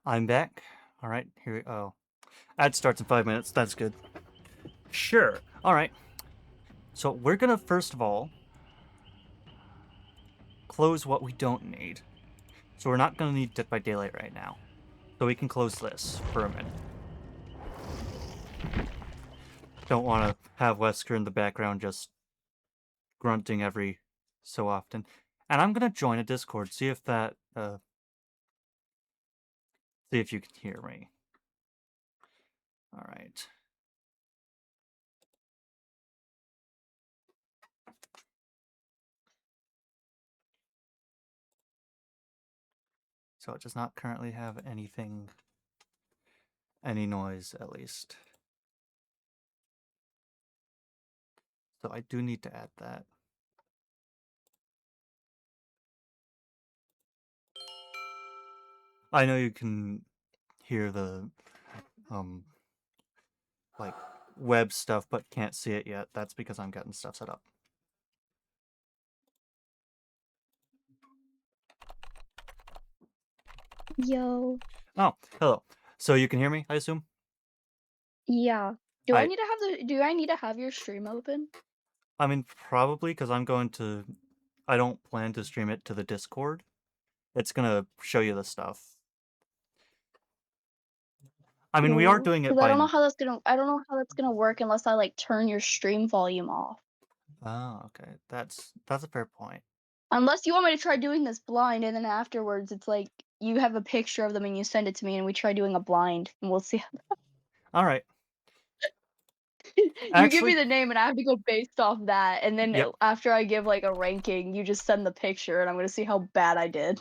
Speaker 1: I'm back. All right, here we oh. Ad starts in 5 minutes. That's good. Sure. All right. So we're going to first of all close what we don't need. So we're not going to need Dead by Daylight right now. So we can close this for a minute. Don't want to have Wesker in the background just grunting every so often. And I'm gonna join a Discord, see if that see if you can hear me. All right. So it does not currently have anything, any noise at least. So I do need to add that. I know you can hear the like web stuff but can't see it yet. That's because I'm getting stuff set up.
Speaker 6: Yo.
Speaker 1: Oh, hello. So you can hear me, I assume?
Speaker 6: Yeah. Do I
Speaker 1: I
Speaker 6: need to have do I need to have your stream open?
Speaker 1: I mean probably because I don't plan to stream it to the Discord. It's gonna show you the stuff. I mean, we are doing it
Speaker 6: Because I don't know
Speaker 1: by...
Speaker 6: how that's gonna work unless I like turn your stream volume off.
Speaker 1: Oh, okay. That's a fair point.
Speaker 6: Unless you want me to try doing this blind and then afterwards it's like you have a picture of them and you send it to me and we try doing a blind and we'll see.
Speaker 1: All right.
Speaker 6: You give me
Speaker 1: Actually,
Speaker 6: the name and I have to go based off that, and then
Speaker 1: yep.
Speaker 6: after I give like a ranking, you just send the picture and I'm gonna see how bad I did.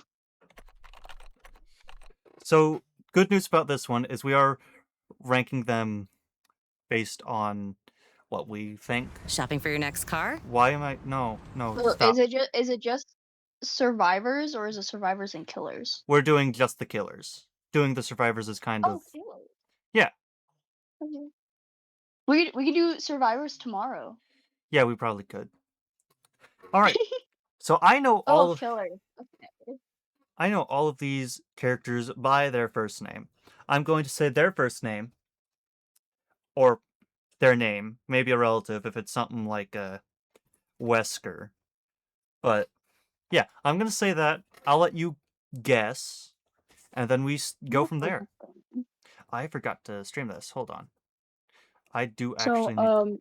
Speaker 1: So, good news about this one is we are ranking them based on what we think.
Speaker 7: Shopping for your next car?
Speaker 1: Why am I... No,
Speaker 6: So
Speaker 1: stop.
Speaker 6: is it just survivors or is it survivors and killers?
Speaker 1: We're doing just the killers. Doing the survivors is kind of...
Speaker 6: Killers.
Speaker 1: Yeah.
Speaker 6: Okay. We could do survivors tomorrow.
Speaker 1: Yeah, we probably could. All right. So I know
Speaker 6: Killers. Okay.
Speaker 1: I know all of these characters by their first name. I'm going to say their first name, or their name, maybe a relative if it's something like Wesker. But yeah, I'm going to say that. I'll let you guess, and then we go from there. I forgot to stream this. Hold on. I do
Speaker 6: So
Speaker 1: actually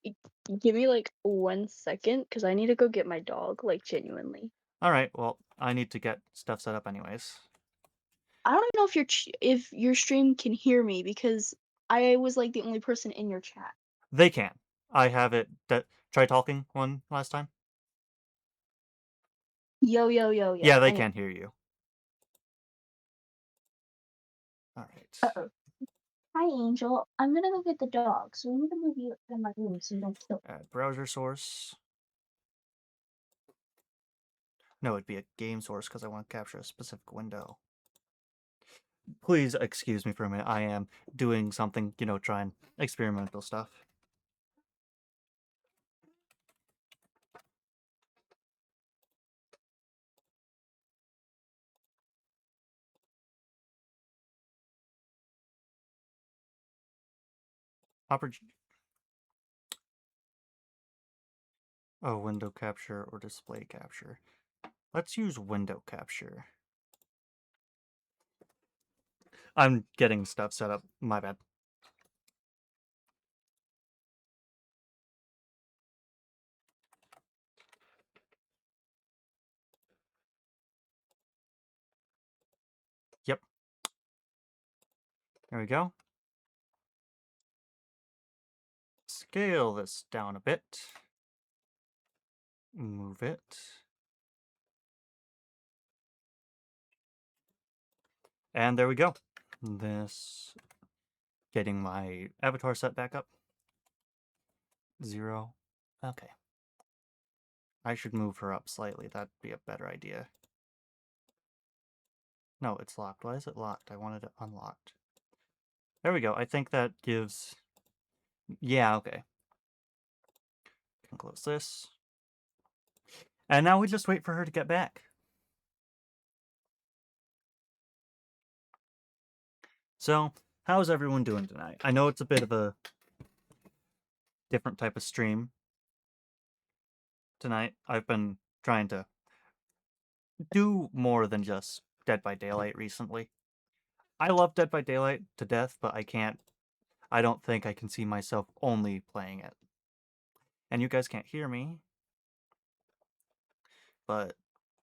Speaker 1: need...
Speaker 6: give me like 1 second because I need to go get my dog, like genuinely.
Speaker 1: All right, well, I need to get stuff set up anyways.
Speaker 6: I don't even know if if your stream can hear me because I was like the only person in your chat.
Speaker 1: They can. I have it... Try talking one last time.
Speaker 6: Yo yo yo yo.
Speaker 1: Yeah, they
Speaker 6: Anyway.
Speaker 1: can hear you. All right.
Speaker 6: Uh-oh. Hi Angel, I'm gonna go get the dog, so we need to move you in my room so you don't kill.
Speaker 1: Add browser source. No, it'd be a game source because I want to capture a specific window. Please excuse me for a minute. I am doing something, trying experimental stuff. Oh, window capture or display capture. Let's use window capture. I'm getting stuff set up. My bad. Yep. There we go. Scale this down a bit. Move it. And there we go. This... Getting my avatar set back up. 0. Okay. I should move her up slightly. That'd be a better idea. No, it's locked. Why is it locked? I wanted it unlocked. There we go. I think that gives... Yeah, okay. Can close this. And now we just wait for her to get back. So, how's everyone doing tonight? I know it's a bit of a different type of stream tonight. I've been trying to do more than just Dead by Daylight recently. I love Dead by Daylight to death, but I don't think I can see myself only playing it. And you guys can't hear me. But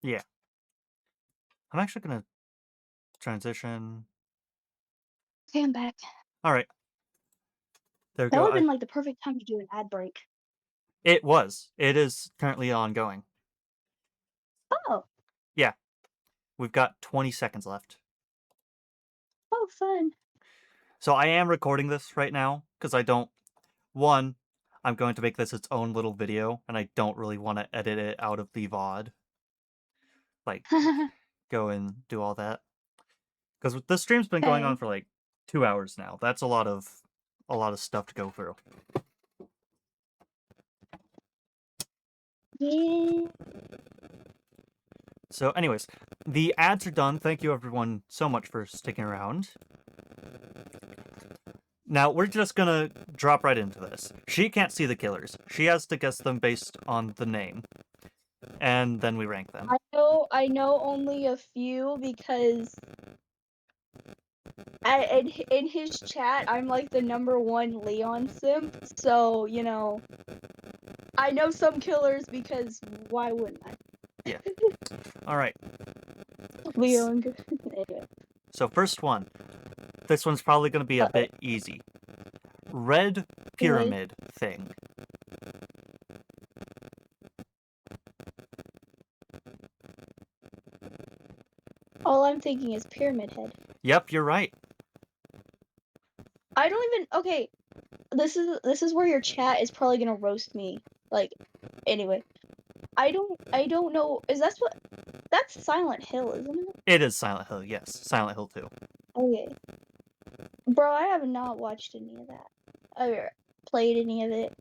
Speaker 1: I'm actually gonna transition.
Speaker 6: Okay, I'm back.
Speaker 1: All right, there we
Speaker 6: That
Speaker 1: go.
Speaker 6: would have been like the perfect time to do an ad break.
Speaker 1: It was. It is currently ongoing.
Speaker 6: Oh,
Speaker 1: Yeah, we've got 20 seconds left.
Speaker 6: oh, fun.
Speaker 1: So I am recording this right now because I don't. One, I'm going to make this its own little video, and I don't really want to edit it out of the VOD. Like, go and do all that. Because the stream's been going on
Speaker 6: Okay.
Speaker 1: for like 2 hours now. That's a lot of stuff to go through.
Speaker 6: Yeah.
Speaker 1: So, anyways, the ads are done. Thank you everyone so much for sticking around. Now, we're just gonna drop right into this. She can't see the killers. She has to guess them based on the name. And then we rank them.
Speaker 6: I know only a few because in his chat I'm like the #1 Leon simp. So, you know, I know some killers because why wouldn't I?
Speaker 1: Alright,
Speaker 6: Leon. Anyway.
Speaker 1: so first one. This one's probably gonna be a bit easy. Red pyramid thing.
Speaker 6: All I'm thinking is Pyramid Head.
Speaker 1: Yep, you're right.
Speaker 6: I don't even okay. This is where your chat is probably gonna roast me. Like, anyway, I don't know. That's Silent Hill, isn't it?
Speaker 1: It is Silent Hill, yes. Silent Hill 2.
Speaker 6: Okay, bro, I have not watched any of that. Or played any of it.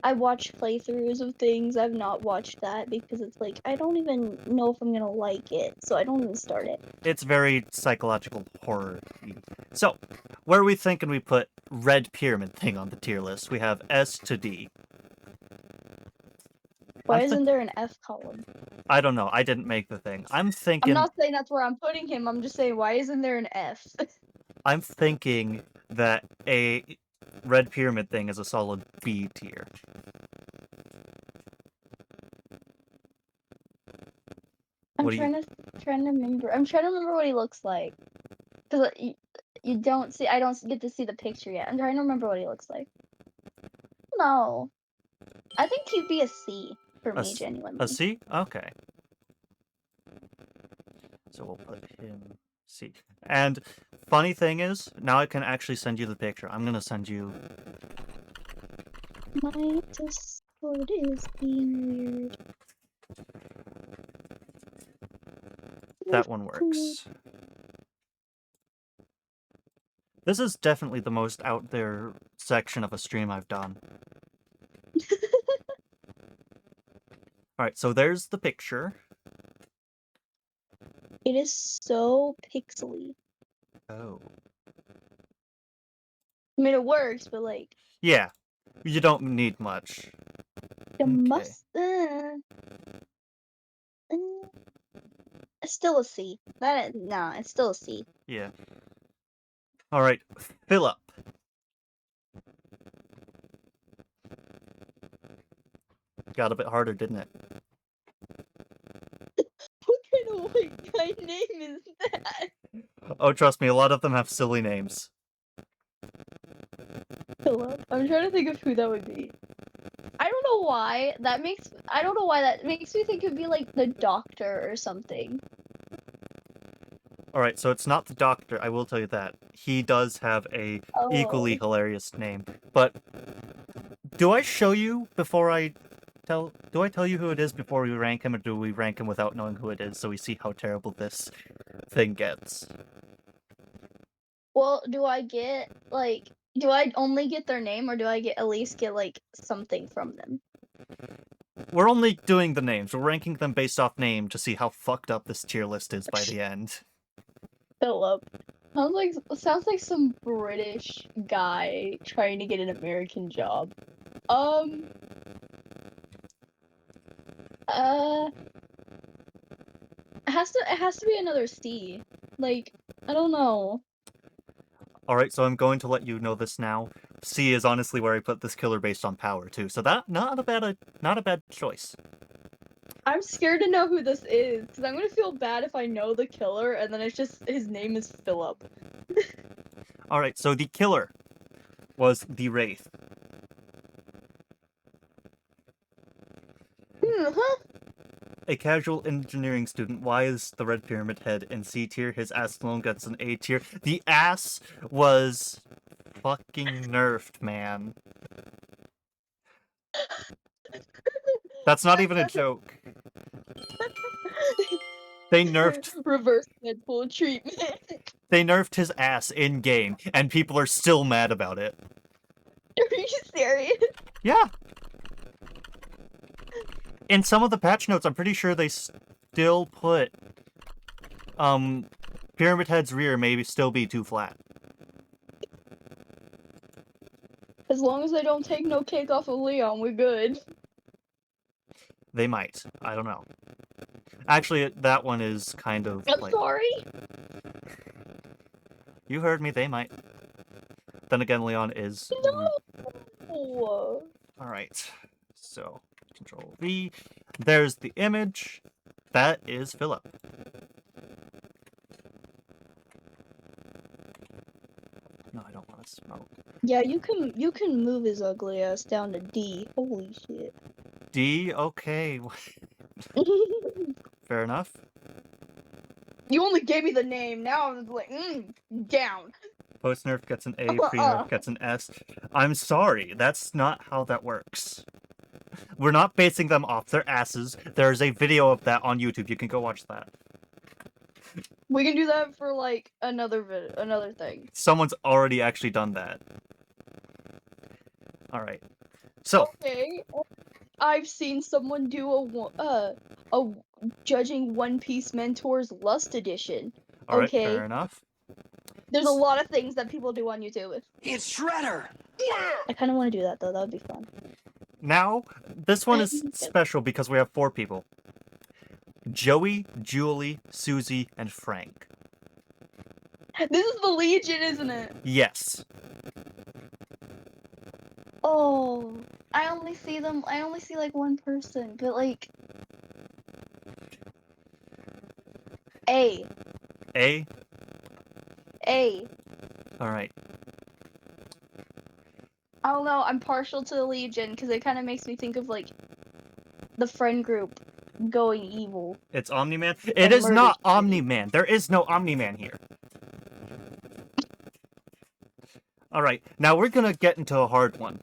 Speaker 6: I watched playthroughs of things. I've not watched that because it's like I don't even know if I'm gonna like it, so I don't even start it.
Speaker 1: It's very psychological horror. So, where are we thinking we put red pyramid thing on the tier list? We have S to D.
Speaker 6: Why
Speaker 1: I'm
Speaker 6: isn't there an F column?
Speaker 1: I don't know. I didn't make the thing. I'm
Speaker 6: I'm
Speaker 1: thinking
Speaker 6: not saying that's where I'm putting him. I'm just saying why isn't there an F?
Speaker 1: I'm thinking that a red pyramid thing is a solid B tier.
Speaker 6: I'm
Speaker 1: What do you-
Speaker 6: trying to remember. I'm trying to remember what he looks like. Cause you don't see. I don't get to see the picture yet. I'm trying to remember what he looks like. No, I think he'd be a C for me, genuinely.
Speaker 1: A C? Okay. So we'll put him C. And funny thing is, now I can actually send you the picture. I'm gonna send you.
Speaker 6: My Discord is being weird.
Speaker 1: That one works. This is definitely the most out there section of a stream I've done. Alright, so there's the picture.
Speaker 6: It is so pixely.
Speaker 1: Oh.
Speaker 6: I mean, it works, but like
Speaker 1: Yeah, you don't need much.
Speaker 6: the
Speaker 1: Okay.
Speaker 6: must. It's still a C. Nah, it's still a C.
Speaker 1: Yeah. Alright, Philip. Got a bit harder, didn't it?
Speaker 6: What kind of white guy name is that?
Speaker 1: Oh, trust me, a lot of them have silly names.
Speaker 6: Philip. I'm trying to think of who that would be. I don't know why that makes. I don't know why that makes me think it'd be like the Doctor or something.
Speaker 1: Alright, so it's not the Doctor, I will tell you that. He does have a equally hilarious name. But do I show you before I tell you who it is before we rank him, or do we rank him without knowing who it is so we see how terrible this thing gets?
Speaker 6: Well, do I only get their name, or do I at least get like something from them?
Speaker 1: We're only doing the names. We're ranking them based off name to see how fucked up this tier list is by the end.
Speaker 6: Philip. Sounds like some British guy trying to get an American job. It has to be another C. Like, I don't know.
Speaker 1: Alright, so I'm going to let you know this now. C is honestly where I put this killer based on power too. So that not a bad choice.
Speaker 6: I'm scared to know who this is, because I'm gonna feel bad if I know the killer, and then it's just his name is Philip.
Speaker 1: Alright, so the killer was the Wraith.
Speaker 6: Huh?
Speaker 1: A casual engineering student. Why is the Red Pyramid Head in C tier? His ass alone gets an A tier. The ass was fucking nerfed, man. That's not even a joke. They nerfed
Speaker 6: Reverse Deadpool treatment.
Speaker 1: they nerfed his ass in game, and people are still mad about it.
Speaker 6: Are you serious?
Speaker 1: Yeah. In some of the patch notes, I'm pretty sure they still put Pyramid Head's rear maybe still be too flat.
Speaker 6: As long as they don't take no cake off of Leon, we're good.
Speaker 1: They might. I don't know. Actually, that one is kind of
Speaker 6: I'm
Speaker 1: like...
Speaker 6: sorry.
Speaker 1: You heard me, they might. Then again, Leon is...
Speaker 6: No.
Speaker 1: Alright. So, Control V. There's the image. That is Philip. No, I don't want to smoke.
Speaker 6: Yeah, you can move his ugly ass down to D. Holy shit.
Speaker 1: D? Okay. Fair enough.
Speaker 6: You only gave me the name. Now I'm like, down.
Speaker 1: Post nerf gets an A, pre nerf gets an S. I'm sorry, that's not how that works. We're not basing them off their asses. There's a video of that on YouTube. You can go watch that.
Speaker 6: We can do that for like another thing.
Speaker 1: Someone's already actually done that. Alright. So,
Speaker 6: Okay. I've seen someone do a judging One Piece Mentors Lust Edition.
Speaker 1: alright,
Speaker 6: Okay.
Speaker 1: fair enough.
Speaker 6: There's a lot of things that people do on YouTube.
Speaker 5: It's Shredder!
Speaker 6: I kind of want to do that though. That would be fun.
Speaker 1: Now, this one is special because we have 4 people. Joey, Julie, Susie, and Frank.
Speaker 6: This is the Legion, isn't it?
Speaker 1: Yes.
Speaker 6: Oh, I only see like one person, but like A.
Speaker 1: A?
Speaker 6: A.
Speaker 1: Alright.
Speaker 6: I don't know, I'm partial to the Legion because it kind of makes me think of like the friend group going evil.
Speaker 1: It's Omni-Man? It is
Speaker 6: murder
Speaker 1: not
Speaker 6: spree.
Speaker 1: Omni-Man. There is no Omni-Man here. Alright, now we're gonna get into a hard one.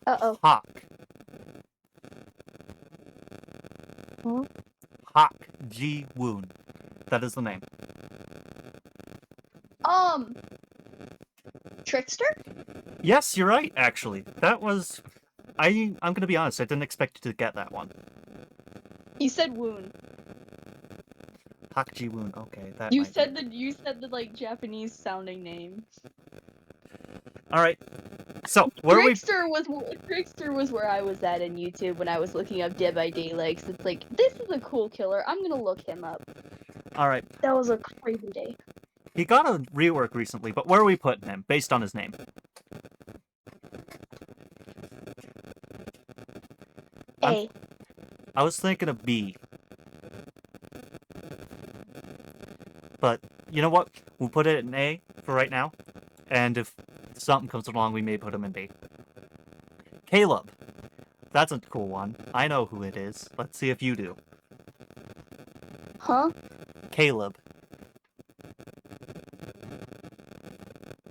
Speaker 6: Uh-oh.
Speaker 1: Hawk.
Speaker 6: Huh?
Speaker 1: Hawk Ji Woon. That is the name.
Speaker 6: Trickster?
Speaker 1: Yes, you're right, actually. That was... I'm gonna be honest, I didn't expect you to get that one.
Speaker 6: You said Woon.
Speaker 1: Hawk Ji Woon, okay. That
Speaker 6: You
Speaker 1: might
Speaker 6: said
Speaker 1: be.
Speaker 6: you said the like Japanese sounding name.
Speaker 1: Alright. So, where we...
Speaker 6: Trickster was where I was at in YouTube when I was looking up Dead by Daylight. 'Cause it's like, this is a cool killer. I'm gonna look him up.
Speaker 1: Alright.
Speaker 6: That was a crazy day.
Speaker 1: He got a rework recently, but where are we putting him, based on his name?
Speaker 6: A.
Speaker 1: I was thinking of B. But, you know what? We'll put it in A for right now. And if something comes along, we may put him in B. Caleb. That's a cool one. I know who it is. Let's see if you do.
Speaker 6: Huh?
Speaker 1: Caleb.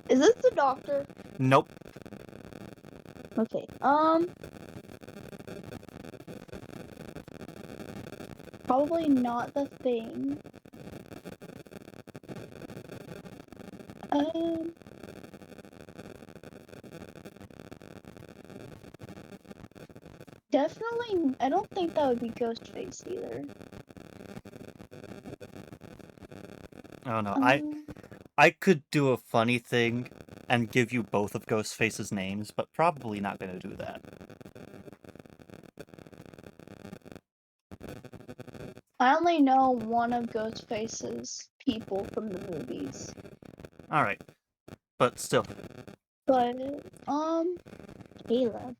Speaker 6: Is this the doctor?
Speaker 1: Nope.
Speaker 6: Okay. Probably not the thing. Definitely, I don't think that would be Ghostface either.
Speaker 1: Oh no,
Speaker 6: Um,
Speaker 1: I could do a funny thing and give you both of Ghostface's names, but probably not gonna do that.
Speaker 6: I only know one of Ghostface's people from the movies.
Speaker 1: Alright. But still.
Speaker 6: But, Caleb.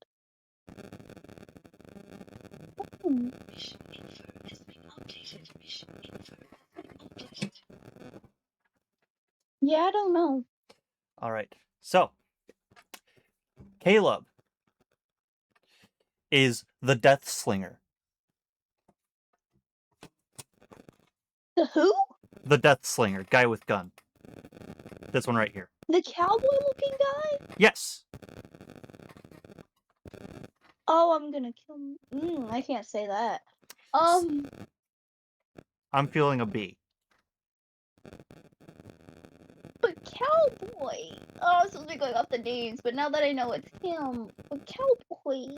Speaker 6: Yeah, I don't know.
Speaker 1: All right. So, Caleb is the Death Slinger.
Speaker 6: The who?
Speaker 1: The Death Slinger, guy with gun. This one right here.
Speaker 6: The cowboy-looking guy?
Speaker 1: Yes.
Speaker 6: Oh, I'm gonna kill him. I can't say that.
Speaker 1: I'm feeling a B.
Speaker 6: But cowboy. Oh, I was supposed to be going off the names, but now that I know it's him, a cowboy.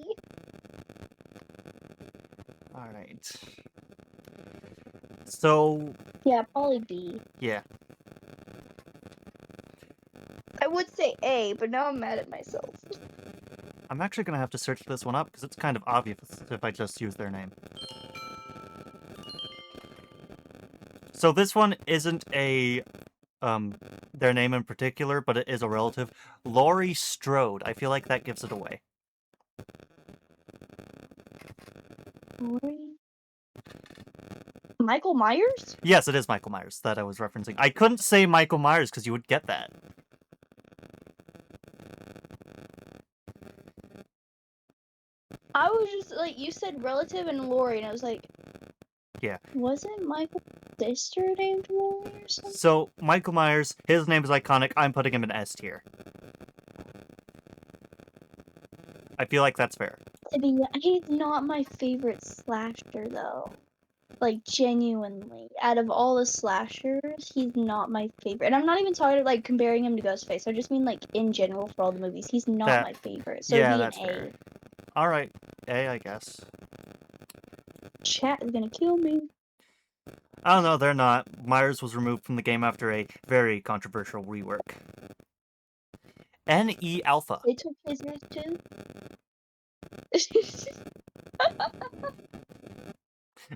Speaker 1: All right. So,
Speaker 6: Yeah, probably B.
Speaker 1: yeah.
Speaker 6: I would say A, but now I'm mad at myself.
Speaker 1: I'm actually going to have to search this one up because it's kind of obvious if I just use their name. So this one isn't a their name in particular, but it is a relative. Laurie Strode. I feel like that gives it away.
Speaker 6: Michael Myers?
Speaker 1: Yes, it is Michael Myers that I was referencing. I couldn't say Michael Myers because you would get that.
Speaker 6: I was just like, you said relative and Lori, and I was like,
Speaker 1: Yeah.
Speaker 6: wasn't Michael's sister named Lori or something?
Speaker 1: So, Michael Myers, his name is iconic. I'm putting him in S tier. I feel like that's fair.
Speaker 6: He's not my favorite slasher, though. Like, genuinely. Out of all the slashers, he's not my favorite. And I'm not even talking like comparing him to Ghostface. I just mean like in general for all the movies. He's not my favorite. So
Speaker 1: yeah,
Speaker 6: it'd be
Speaker 1: that's
Speaker 6: an A.
Speaker 1: fair. All right, A, I guess.
Speaker 6: Chat is gonna kill me.
Speaker 1: Oh no, they're not. Myers was removed from the game after a very controversial rework. NE Alpha.
Speaker 6: They took his name too.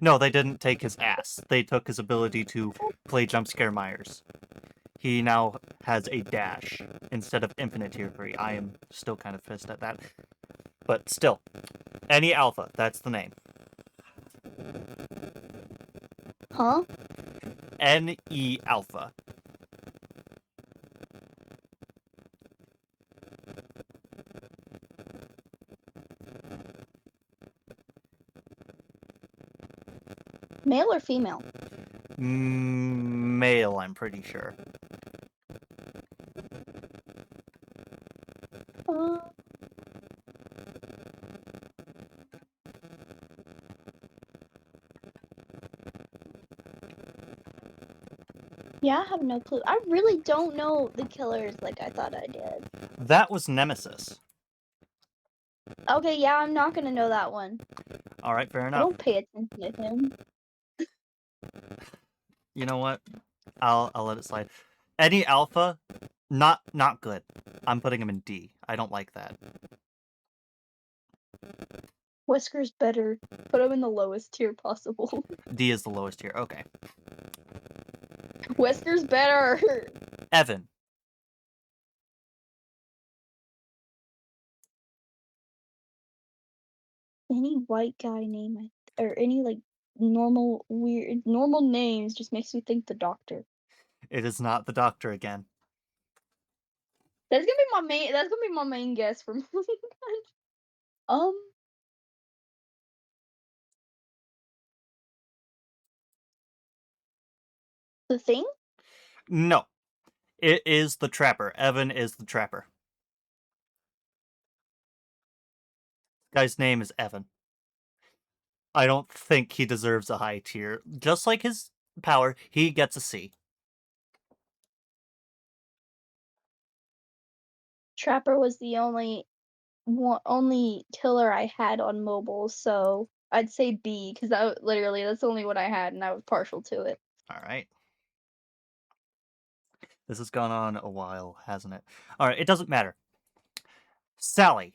Speaker 1: No, they didn't take his ass. They took his ability to play jump scare Myers. He now has a dash instead of infinite tier 3. I am still kind of pissed at that. But still, NE Alpha, that's the name.
Speaker 6: Huh?
Speaker 1: NE Alpha.
Speaker 6: Male or female?
Speaker 1: Male, I'm pretty sure.
Speaker 6: Uh, yeah, I have no clue. I really don't know the killers like I thought I did.
Speaker 1: That was Nemesis.
Speaker 6: Okay, yeah, I'm not gonna know that one.
Speaker 1: All right, fair
Speaker 6: I
Speaker 1: enough.
Speaker 6: don't pay attention to him.
Speaker 1: You know what? I'll let it slide. NE Alpha, not good. I'm putting him in D. I don't like that.
Speaker 6: Wesker's better. Put him in the lowest tier possible.
Speaker 1: D is the lowest tier. Okay.
Speaker 6: Wesker's better.
Speaker 1: Evan.
Speaker 6: Any white guy name or any like normal names just makes me think the Doctor.
Speaker 1: It is not the Doctor again.
Speaker 6: That's gonna be my main. That's gonna be my main guess for moving on. The Thing.
Speaker 1: No. It is the Trapper. Evan is the Trapper. Guy's name is Evan. I don't think he deserves a high tier. Just like his power, he gets a C.
Speaker 6: Trapper was the only killer I had on mobile, so I'd say B because that's the only one I had, and I was partial to it.
Speaker 1: All right. This has gone on a while, hasn't it? All right, it doesn't matter. Sally.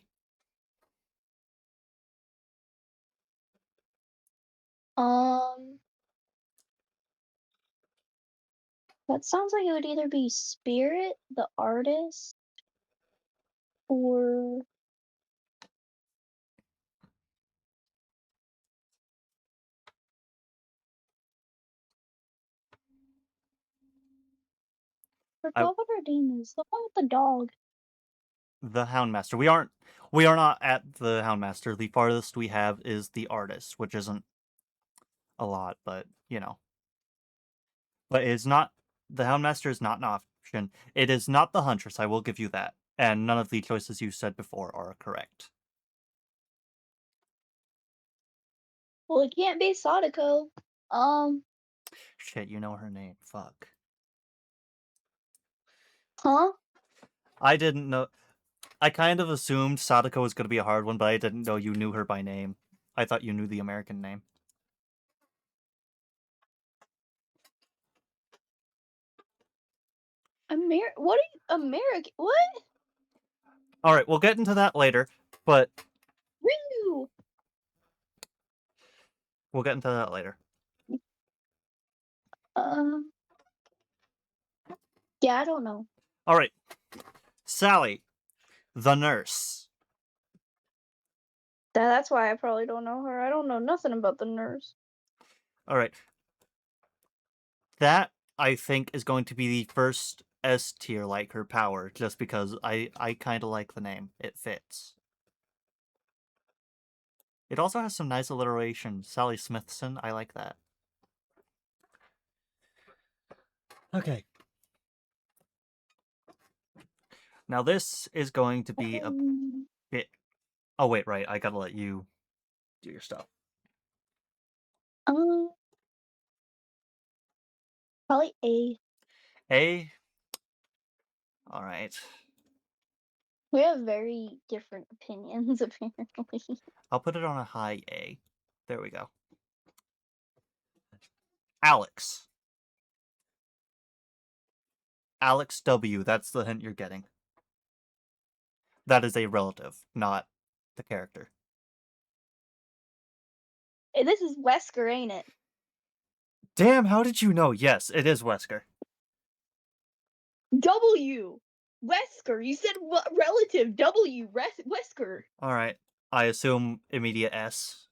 Speaker 6: That sounds like it would either be Spirit, the artist, or forgot what her name is. The one with the dog.
Speaker 1: The Houndmaster. We are not at the Houndmaster. The farthest we have is the Artist, which isn't a lot, but you know. But it's not the Houndmaster is not an option. It is not the Huntress, I will give you that. And none of the choices you said before are correct.
Speaker 6: Well, it can't be Sadako.
Speaker 1: Shit, you know her name. Fuck.
Speaker 6: Huh?
Speaker 1: I didn't know. I kind of assumed Sadako was going to be a hard one, but I didn't know you knew her by name. I thought you knew the American name.
Speaker 6: What are you, American? What?
Speaker 1: Alright, we'll get into that later, but
Speaker 6: Ryu!
Speaker 1: we'll get into that later.
Speaker 6: Yeah, I don't know.
Speaker 1: Alright. Sally, the nurse.
Speaker 6: That's why I probably don't know her. I don't know nothing about the nurse.
Speaker 1: Alright. That, I think, is going to be the first S tier like her power, just because I kind of like the name. It fits. It also has some nice alliteration. Sally Smithson, I like that. Okay. Now this is going to be a bit... Oh wait, right, I gotta let you do your stuff.
Speaker 6: Probably A.
Speaker 1: A? Alright.
Speaker 6: We have very different opinions, apparently.
Speaker 1: I'll put it on a high A. There we go. Alex. Alex W. That's the hint you're getting. That is a relative, not the character.
Speaker 6: Hey, this is Wesker, ain't it?
Speaker 1: Damn, how did you know? Yes, it is Wesker.
Speaker 6: W! Wesker! You said relative. W! Wesker!
Speaker 1: Alright. I assume immediate S.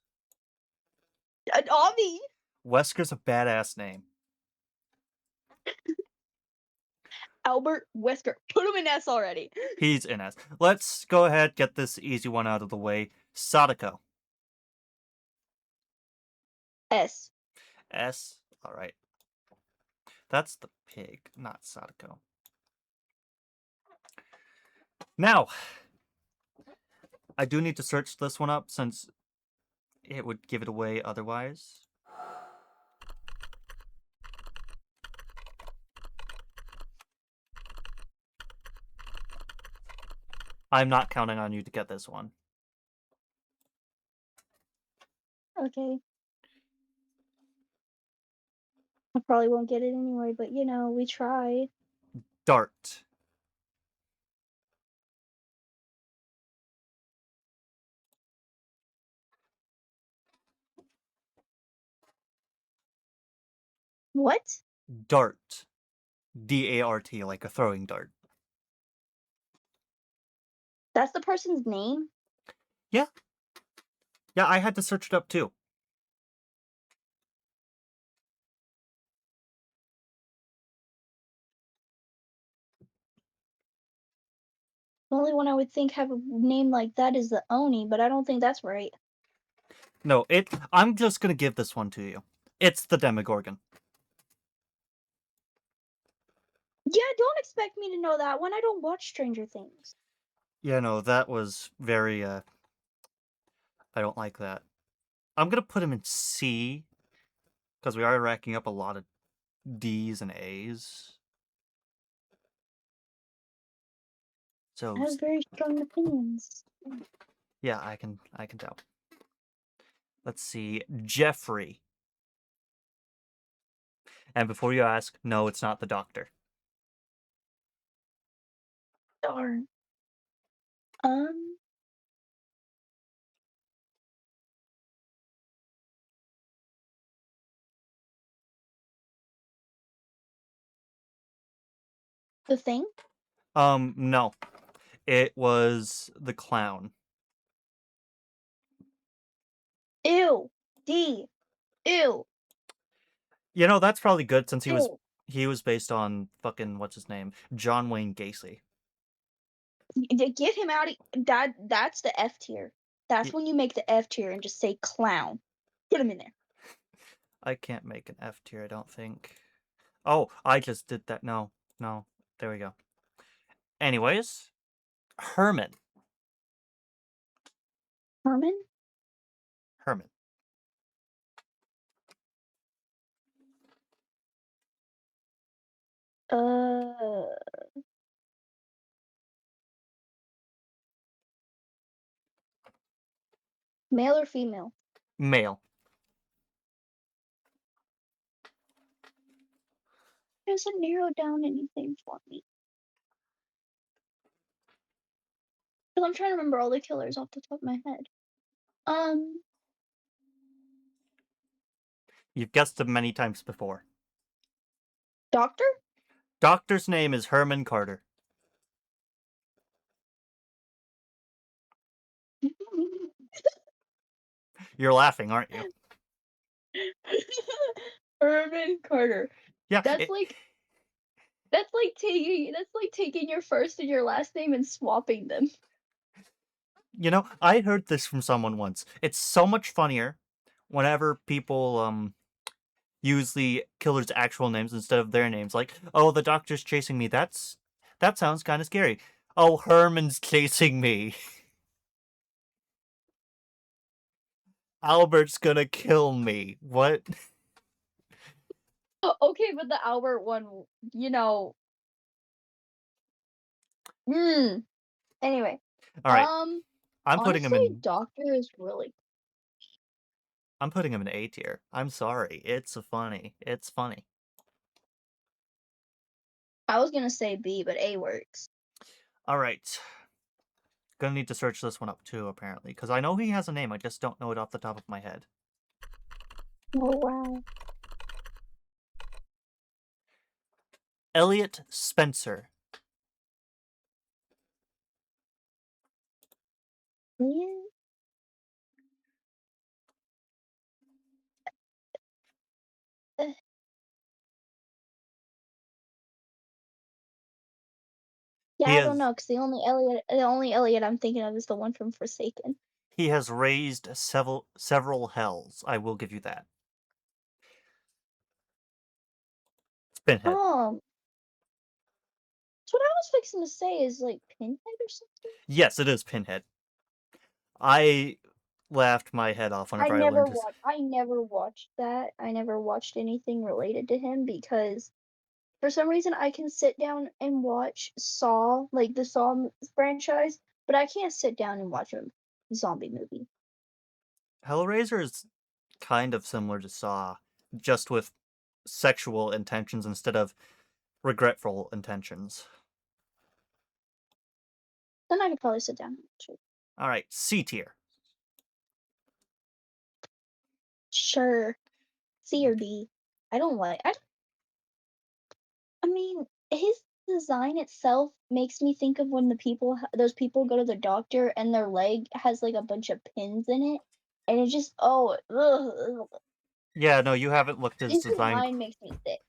Speaker 6: Avi!
Speaker 1: Wesker's a badass name.
Speaker 6: Albert Wesker. Put him in S already.
Speaker 1: He's in S. Let's go ahead, get this easy one out of the way. Sadako.
Speaker 6: S.
Speaker 1: S. Alright. That's the pig, not Sadako. Now, I do need to search this one up since it would give it away otherwise. I'm not counting on you to get this one.
Speaker 6: Okay. I probably won't get it anyway, but you know, we tried.
Speaker 1: Dart.
Speaker 6: What?
Speaker 1: Dart. D-A-R-T, like a throwing dart.
Speaker 6: That's the person's name?
Speaker 1: Yeah. Yeah, I had to search it up too.
Speaker 6: The only one I would think have a name like that is the Oni, but I don't think that's right.
Speaker 1: No, I'm just gonna give this one to you. It's the Demogorgon.
Speaker 6: Yeah, don't expect me to know that one. I don't watch Stranger Things.
Speaker 1: Yeah, no, that was very, I don't like that. I'm gonna put him in C, because we are racking up a lot of D's and A's. So
Speaker 6: I have very strong opinions.
Speaker 1: yeah, I can tell. Let's see, Jeffrey. And before you ask, no, it's not the doctor.
Speaker 6: Darn. The Thing?
Speaker 1: No. It was the clown.
Speaker 6: Ew. D. Ew.
Speaker 1: You know, that's probably good since he was
Speaker 6: Ew.
Speaker 1: He was based on fucking what's his name, John Wayne Gacy.
Speaker 6: Get him out of that's the F tier. That's
Speaker 1: Ye-
Speaker 6: when you make the F tier and just say clown. Put him in there.
Speaker 1: I can't make an F tier, I don't think. Oh, I just did that. No, there we go. Anyways, Herman.
Speaker 6: Herman?
Speaker 1: Herman.
Speaker 6: Uh Male or female?
Speaker 1: Male.
Speaker 6: It doesn't narrow down anything for me. Because I'm trying to remember all the killers off the top of my head.
Speaker 1: You've guessed him many times before.
Speaker 6: Doctor?
Speaker 1: Doctor's name is Herman Carter. You're laughing, aren't you?
Speaker 6: Herman Carter.
Speaker 1: Yeah.
Speaker 6: That's like taking your first and your last name and swapping them.
Speaker 1: You know, I heard this from someone once. It's so much funnier whenever people use the killer's actual names instead of their names. Like, oh, the doctor's chasing me. That sounds kind of scary. Oh, Herman's chasing me. Albert's gonna kill me. What?
Speaker 6: Okay, but the Albert one, you know. Anyway.
Speaker 1: All right. I'm
Speaker 6: Honestly,
Speaker 1: putting him in.
Speaker 6: Doctor is really.
Speaker 1: I'm putting him in A tier. I'm sorry. It's funny. It's funny.
Speaker 6: I was gonna say B, but A works.
Speaker 1: All right. Gonna need to search this one up too, apparently, because I know he has a name. I just don't know it off the top of my head.
Speaker 6: Oh wow.
Speaker 1: Elliot Spencer.
Speaker 6: Yeah. Yeah,
Speaker 1: He
Speaker 6: I don't
Speaker 1: has
Speaker 6: know, because the only Elliot I'm thinking of is the one from Forsaken.
Speaker 1: he has raised several hells. I will give you that. Pinhead.
Speaker 6: That's what I was fixing to say is like Pinhead or something.
Speaker 1: Yes, it is Pinhead. I laughed my head off whenever I learned his.
Speaker 6: I never watched that. I never watched anything related to him because for some reason I can sit down and watch Saw, like the Saw franchise, but I can't sit down and watch a zombie movie.
Speaker 1: Hellraiser is kind of similar to Saw, just with sexual intentions instead of regretful intentions.
Speaker 6: Then I could probably sit down and watch it.
Speaker 1: All right, C tier.
Speaker 6: Sure. C or D. I mean, his design itself makes me think of when those people go to the doctor and their leg has like a bunch of pins in it, and it just
Speaker 1: Yeah, no, you haven't looked at his
Speaker 6: his
Speaker 1: design.
Speaker 6: design makes me sick.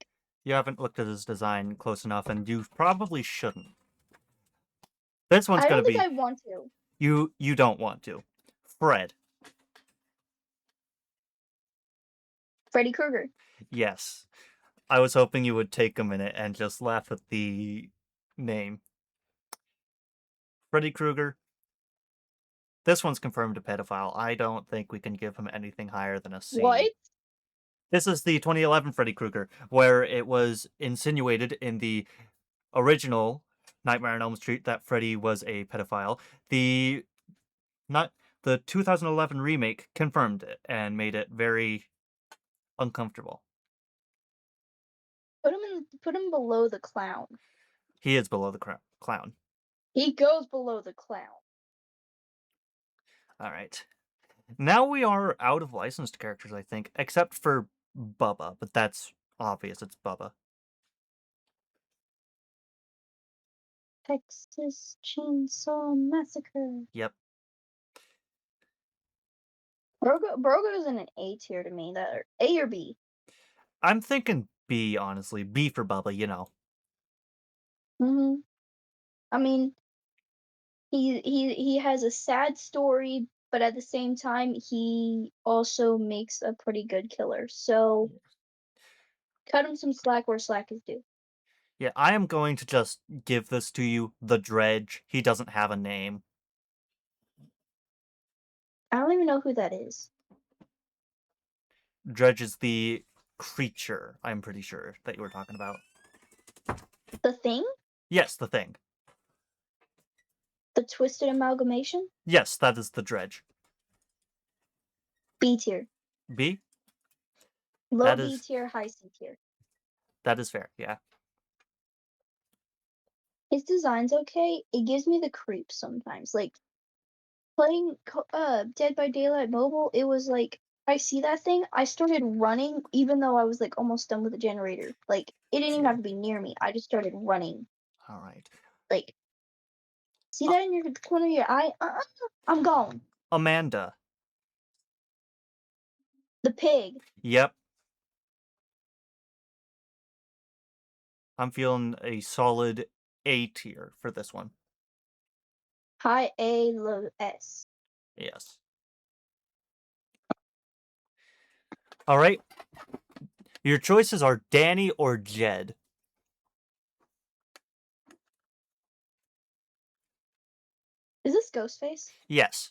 Speaker 1: You haven't looked at his design close enough, and you probably shouldn't. This one's
Speaker 6: I
Speaker 1: gonna
Speaker 6: don't think
Speaker 1: be
Speaker 6: I want to.
Speaker 1: you don't want to. Fred.
Speaker 6: Freddy Krueger.
Speaker 1: Yes. I was hoping you would take a minute and just laugh at the name. Freddy Krueger. This one's confirmed a pedophile. I don't think we can give him anything higher than a C.
Speaker 6: What?
Speaker 1: This is the 2011 Freddy Krueger, where it was insinuated in the original Nightmare on Elm Street that Freddy was a pedophile. The 2011 remake confirmed it and made it very uncomfortable.
Speaker 6: Put him below the clown.
Speaker 1: He is below the clown.
Speaker 6: He goes below the clown.
Speaker 1: All right. Now we are out of licensed characters, I think, except for Bubba, but that's obvious. It's Bubba.
Speaker 6: Texas Chainsaw Massacre.
Speaker 1: Yep.
Speaker 6: Brogo's in an A tier to me. That A or B.
Speaker 1: I'm thinking B, honestly. B for Bubba, you know.
Speaker 6: I mean, he has a sad story, but at the same time, he also makes a pretty good killer. So cut him some slack where slack is due.
Speaker 1: Yeah, I am going to just give this to you, the Dredge. He doesn't have a name.
Speaker 6: I don't even know who that is.
Speaker 1: Dredge is the creature, I'm pretty sure, that you were talking about.
Speaker 6: The Thing?
Speaker 1: Yes, the thing.
Speaker 6: The Twisted Amalgamation?
Speaker 1: Yes, that is the Dredge.
Speaker 6: B tier.
Speaker 1: B?
Speaker 6: Low
Speaker 1: That
Speaker 6: B
Speaker 1: is-
Speaker 6: tier, high C tier.
Speaker 1: That is fair, yeah.
Speaker 6: His design's okay. It gives me the creeps sometimes. Like playing Dead by Daylight Mobile, it was like I see that thing, I started running even though I was like almost done with the generator. Like it didn't even have to be near me. I just started running.
Speaker 1: Alright.
Speaker 6: Like see that in your corner of your eye? I'm gone.
Speaker 1: Amanda.
Speaker 6: The pig.
Speaker 1: Yep. I'm feeling a solid A tier for this one.
Speaker 6: High A, low S.
Speaker 1: Yes. Alright. Your choices are Danny or Jed.
Speaker 6: Is this Ghostface?
Speaker 1: Yes.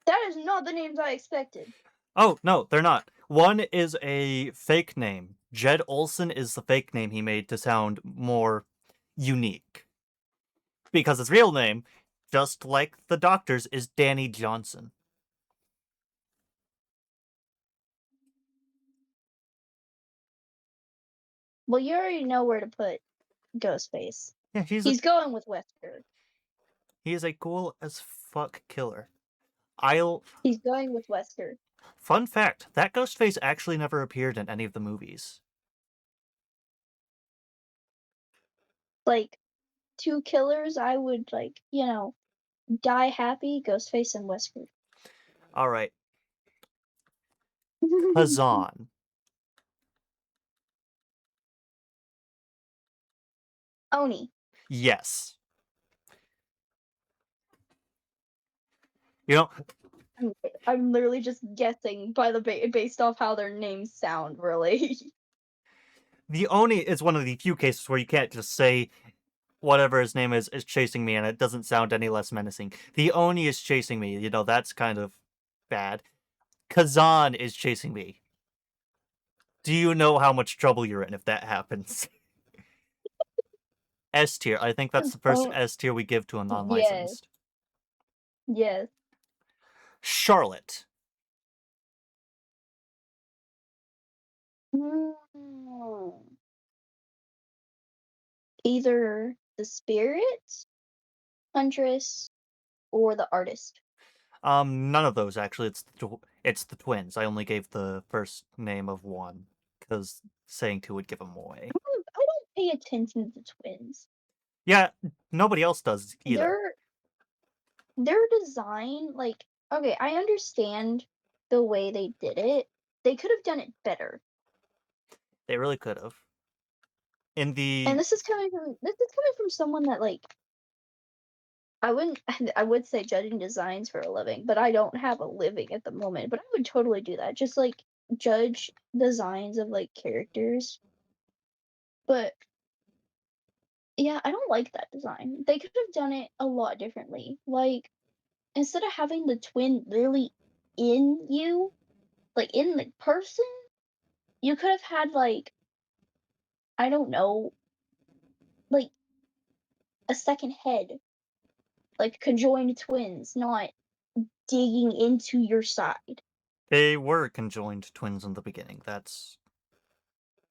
Speaker 6: That is not the names I expected.
Speaker 1: Oh, no, they're not. One is a fake name. Jed Olsen is the fake name he made to sound more unique. Because his real name, just like the doctor's, is Danny Johnson.
Speaker 6: Well, you already know where to put Ghostface.
Speaker 1: Yeah,
Speaker 6: He's going with Wesker.
Speaker 1: he is a cool as fuck killer.
Speaker 6: He's going with Wesker.
Speaker 1: Fun fact, that Ghostface actually never appeared in any of the movies.
Speaker 6: Like, two killers, I would, like, die happy, Ghostface and Wesker.
Speaker 1: Alright, Hazan.
Speaker 6: Oni.
Speaker 1: Yes. You know,
Speaker 6: I'm literally just guessing by the based off how their names sound, really.
Speaker 1: the Oni is one of the few cases where you can't just say whatever his name is chasing me and it doesn't sound any less menacing. The Oni is chasing me, you know, that's kind of bad. Kazan is chasing me. Do you know how much trouble you're in if that happens? S tier. I think that's the first
Speaker 6: Oh,
Speaker 1: S tier we give to a
Speaker 6: yes.
Speaker 1: non-licensed.
Speaker 6: Yes.
Speaker 1: Charlotte.
Speaker 6: Mm. Either the spirit, Huntress, or the artist.
Speaker 1: None of those actually. It's the twins. I only gave the first name of one because saying two would give them away.
Speaker 6: I don't pay attention to the twins.
Speaker 1: Yeah, nobody else does either.
Speaker 6: Their design, like, okay, I understand the way they did it. They could have done it better.
Speaker 1: They really could have. In the
Speaker 6: And this is coming from someone that, like, I would say judging designs for a living, but I don't have a living at the moment. But I would totally do that. Just like judge designs of like characters. But yeah, I don't like that design. They could have done it a lot differently. Like instead of having the twin literally in you, like in the person, you could have had like I don't know, like a second head, like conjoined twins, not digging into your side.
Speaker 1: they were conjoined twins in the beginning.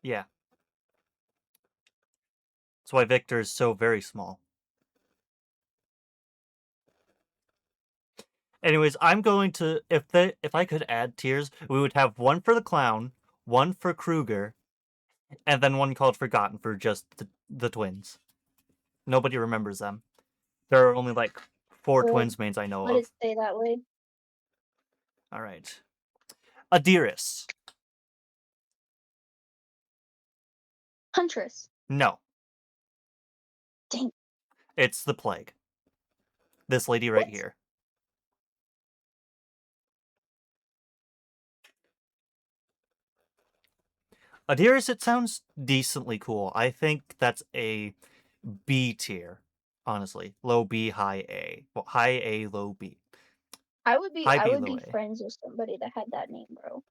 Speaker 1: Yeah. That's why Victor is so very small. Anyways, I'm going to if I could add tiers, we would have one for the clown, one for Kruger, and then one called Forgotten for just the twins. Nobody remembers them. There are only like 4
Speaker 6: Well,
Speaker 1: twins mains I know
Speaker 6: let
Speaker 1: of.
Speaker 6: it stay that way.
Speaker 1: All right. Adiris.
Speaker 6: Huntress.
Speaker 1: No,
Speaker 6: Dang.
Speaker 1: it's the plague. This lady right
Speaker 6: What?
Speaker 1: here. Adherus, it sounds decently cool. I think that's a B tier, honestly. Low B, high A. Well, high A, low B. High
Speaker 6: I
Speaker 1: B,
Speaker 6: would
Speaker 1: low
Speaker 6: be
Speaker 1: A.
Speaker 6: friends with somebody that had that name, bro.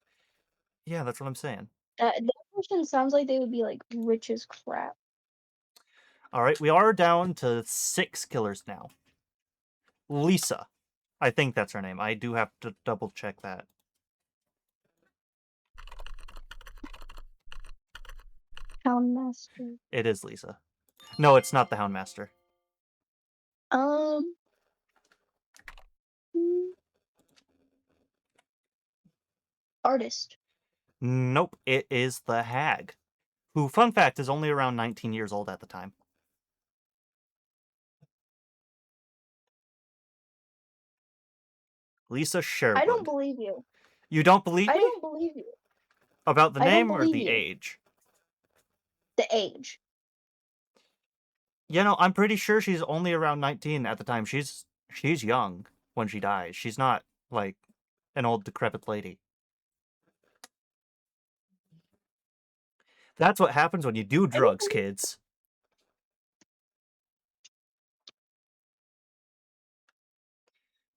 Speaker 1: Yeah, that's what I'm saying.
Speaker 6: That person sounds like they would be like rich as crap.
Speaker 1: All right, we are down to 6 killers now. Lisa. I think that's her name. I do have to double check that.
Speaker 6: Houndmaster.
Speaker 1: It is Lisa. No, it's not the Houndmaster.
Speaker 6: Um. hmm, Artist.
Speaker 1: Nope, it is the Hag. Who, fun fact, is only around 19 years old at the time. Lisa Sherwood.
Speaker 6: I don't believe you.
Speaker 1: You don't believe
Speaker 6: I
Speaker 1: me?
Speaker 6: don't believe you.
Speaker 1: About the
Speaker 6: I don't
Speaker 1: name or
Speaker 6: believe
Speaker 1: the
Speaker 6: you.
Speaker 1: age?
Speaker 6: The age.
Speaker 1: You know, I'm pretty sure she's only around 19 at the time. She's young when she dies. She's not like an old decrepit lady. That's what happens when you do
Speaker 6: I don't
Speaker 1: drugs,
Speaker 6: believe-
Speaker 1: kids.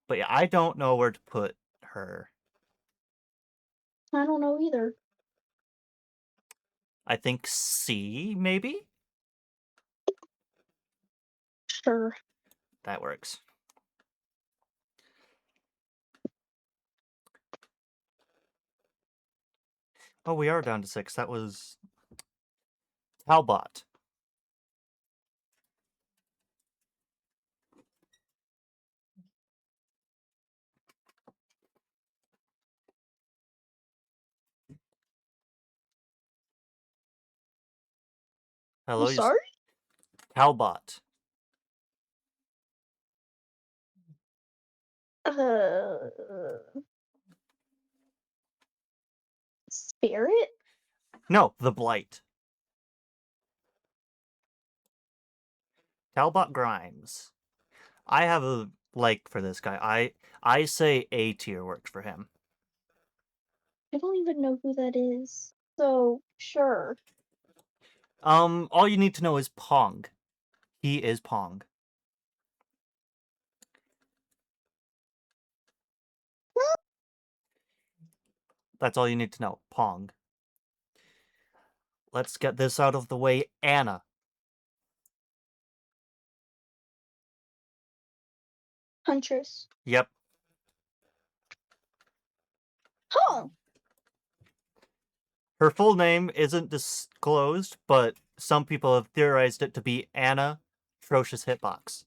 Speaker 1: But yeah, I don't know where to put her.
Speaker 6: I don't know either.
Speaker 1: I think C, maybe?
Speaker 6: Sure.
Speaker 1: That works. Oh, we are down to 6. That was Talbot. Hello,
Speaker 6: I'm sorry.
Speaker 1: Talbot.
Speaker 6: Uh. Spirit.
Speaker 1: No, the Blight. Talbot Grimes. I have a like for this guy. I say A tier works for him.
Speaker 6: I don't even know who that is. So sure.
Speaker 1: All you need to know is Pong. He is Pong. That's all you need to know. Pong. Let's get this out of the way. Anna.
Speaker 6: Huntress.
Speaker 1: Yep.
Speaker 6: Huh.
Speaker 1: Her full name isn't disclosed, but some people have theorized it to be Anna Atrocious Hitbox.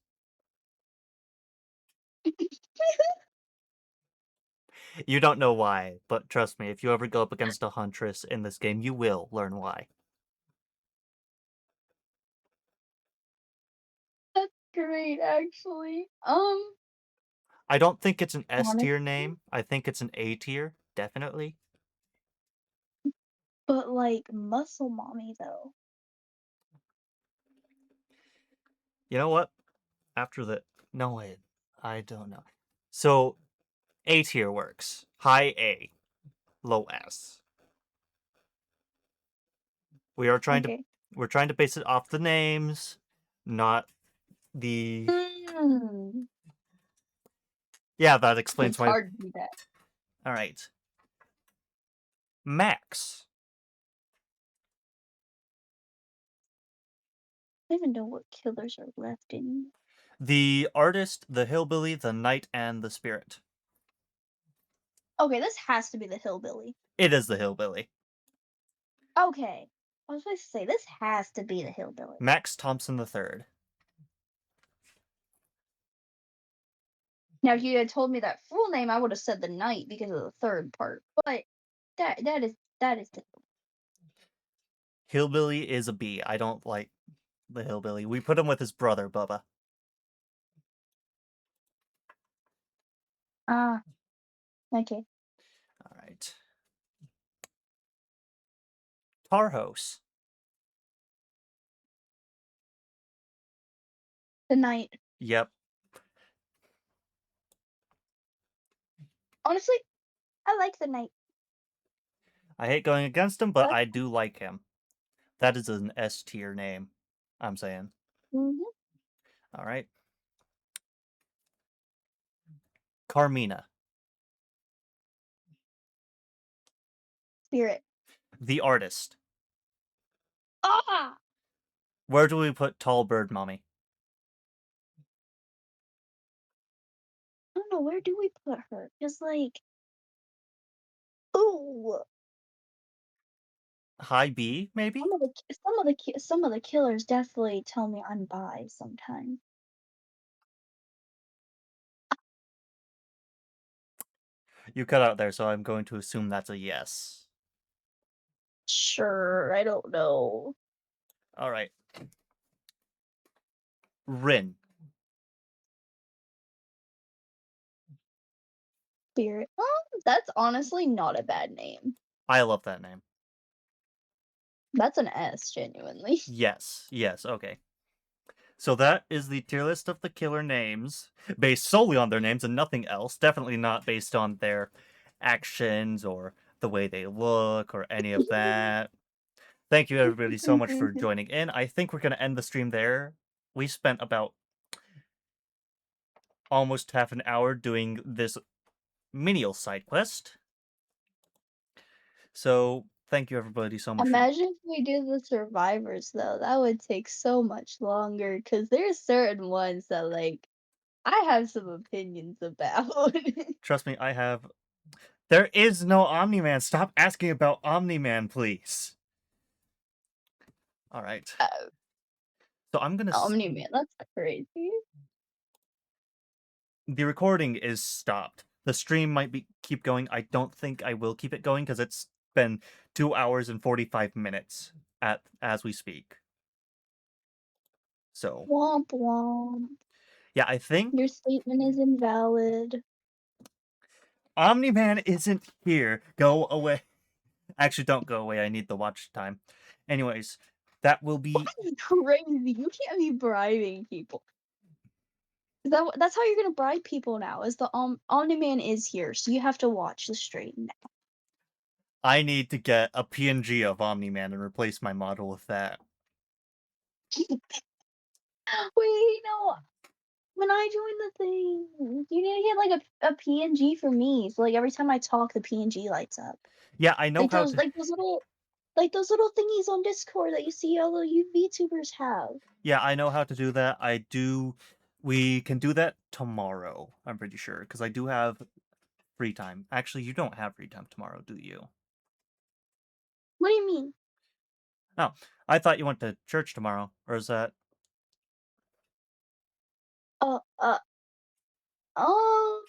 Speaker 1: You don't know why, but trust me, if you ever go up against a Huntress in this game, you will learn why.
Speaker 6: That's great, actually.
Speaker 1: I don't think it's an S tier
Speaker 6: Honestly?
Speaker 1: name. I think it's an A tier, definitely.
Speaker 6: But like muscle mommy though.
Speaker 1: You know what? After the no wait, I don't know. So A tier works. High A, low S. We are trying to
Speaker 6: Okay.
Speaker 1: we're trying to base it off the names, not the Yeah, that explains
Speaker 6: It's
Speaker 1: why.
Speaker 6: hard to do that.
Speaker 1: All right. Max.
Speaker 6: I don't even know what killers are left in.
Speaker 1: The artist, the hillbilly, the knight, and the spirit.
Speaker 6: Okay, this has to be the hillbilly.
Speaker 1: It is the hillbilly.
Speaker 6: Okay. I was supposed to say this has to be the hillbilly.
Speaker 1: Max Thompson III.
Speaker 6: Now if you had told me that full name, I would have said the knight because of the third part. But that is the
Speaker 1: Hillbilly is a B. I don't like the hillbilly. We put him with his brother, Bubba.
Speaker 6: okay.
Speaker 1: All right. Tarhos.
Speaker 6: The Knight.
Speaker 1: Yep.
Speaker 6: Honestly, I like the Knight.
Speaker 1: I hate going against him, but
Speaker 6: That's-
Speaker 1: I do like him. That is an S tier name, I'm saying.
Speaker 6: Mhm.
Speaker 1: All right. Carmina.
Speaker 6: Spirit.
Speaker 1: The artist.
Speaker 6: Ah!
Speaker 1: Where do we put Tall Bird Mommy?
Speaker 6: I don't know, where do we put her? Cause like, ooh,
Speaker 1: High B, maybe?
Speaker 6: some of the killers definitely tell me I'm bi sometimes.
Speaker 1: You cut out there, so I'm going to assume that's a yes.
Speaker 6: Sure, I don't know.
Speaker 1: All right. Rin.
Speaker 6: Spirit. That's honestly not a bad name.
Speaker 1: I love that name.
Speaker 6: That's an S, genuinely.
Speaker 1: Yes, okay. So that is the tier list of the killer names, based solely on their names and nothing else. Definitely not based on their actions or the way they look or any of that. Thank you everybody so much for joining in. I think we're going to end the stream there. We spent about almost half an hour doing this menial side quest. So thank you everybody so much.
Speaker 6: Imagine if we do the survivors though. That would take so much longer because there's certain ones that like I have some opinions about.
Speaker 1: Trust me, I have. There is no Omni-Man. Stop asking about Omni-Man, please. All right. So I'm gonna.
Speaker 6: Omni-Man, that's crazy.
Speaker 1: The recording is stopped. The stream might keep going. I don't think I will keep it going because it's been 2 hours and 45 minutes as we speak. So
Speaker 6: Womp womp.
Speaker 1: yeah, I think
Speaker 6: Your statement is invalid.
Speaker 1: Omni-Man isn't here. Go away. Actually, don't go away. I need the watch time. Anyways, that will be.
Speaker 6: That's crazy. You can't be bribing people. That's how you're gonna bribe people now. Is the Omni-Man is here, so you have to watch the stream now.
Speaker 1: I need to get a PNG of Omni-Man and replace my model with that.
Speaker 6: Wait, no. When I join the thing, you need to get like a PNG for me. So like every time I talk, the PNG lights up.
Speaker 1: Yeah, I know
Speaker 6: Like
Speaker 1: how
Speaker 6: those
Speaker 1: to.
Speaker 6: like those little thingies on Discord that you see all the VTubers have.
Speaker 1: Yeah, I know how to do that. I do. We can do that tomorrow. I'm pretty sure because I do have free time. Actually, you don't have free time tomorrow, do you?
Speaker 6: What do you mean?
Speaker 1: Oh, I thought you went to church tomorrow, or is that?
Speaker 6: Uh, uh, oh.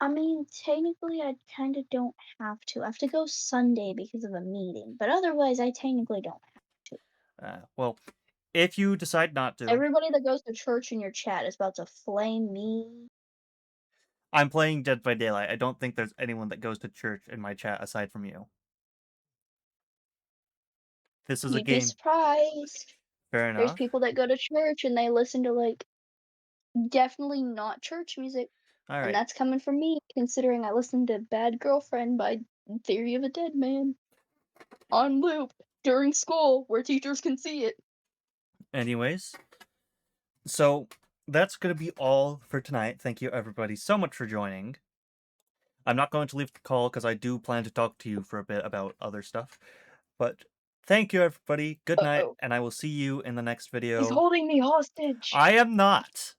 Speaker 6: I mean, technically, I kind of don't have to. I have to go Sunday because of a meeting, but otherwise, I technically don't have to.
Speaker 1: Well, if you decide not to,
Speaker 6: Everybody that goes to church in your chat is about to flame me.
Speaker 1: I'm playing Dead by Daylight. I don't think there's anyone that goes to church in my chat aside from you. This is a
Speaker 6: You'd be
Speaker 1: game.
Speaker 6: surprised.
Speaker 1: Fair
Speaker 6: There's
Speaker 1: enough.
Speaker 6: people that go to church and they listen to like definitely not church music.
Speaker 1: All
Speaker 6: And
Speaker 1: right.
Speaker 6: that's coming from me, considering I listened to Bad Girlfriend by Theory of a Dead Man on loop during school where teachers can see it.
Speaker 1: Anyways, so that's going to be all for tonight. Thank you, everybody, so much for joining. I'm not going to leave the call because I do plan to talk to you for a bit about other stuff. But thank you, everybody. Good night, and I will see you in the next video.
Speaker 6: He's holding me hostage.
Speaker 1: I am not.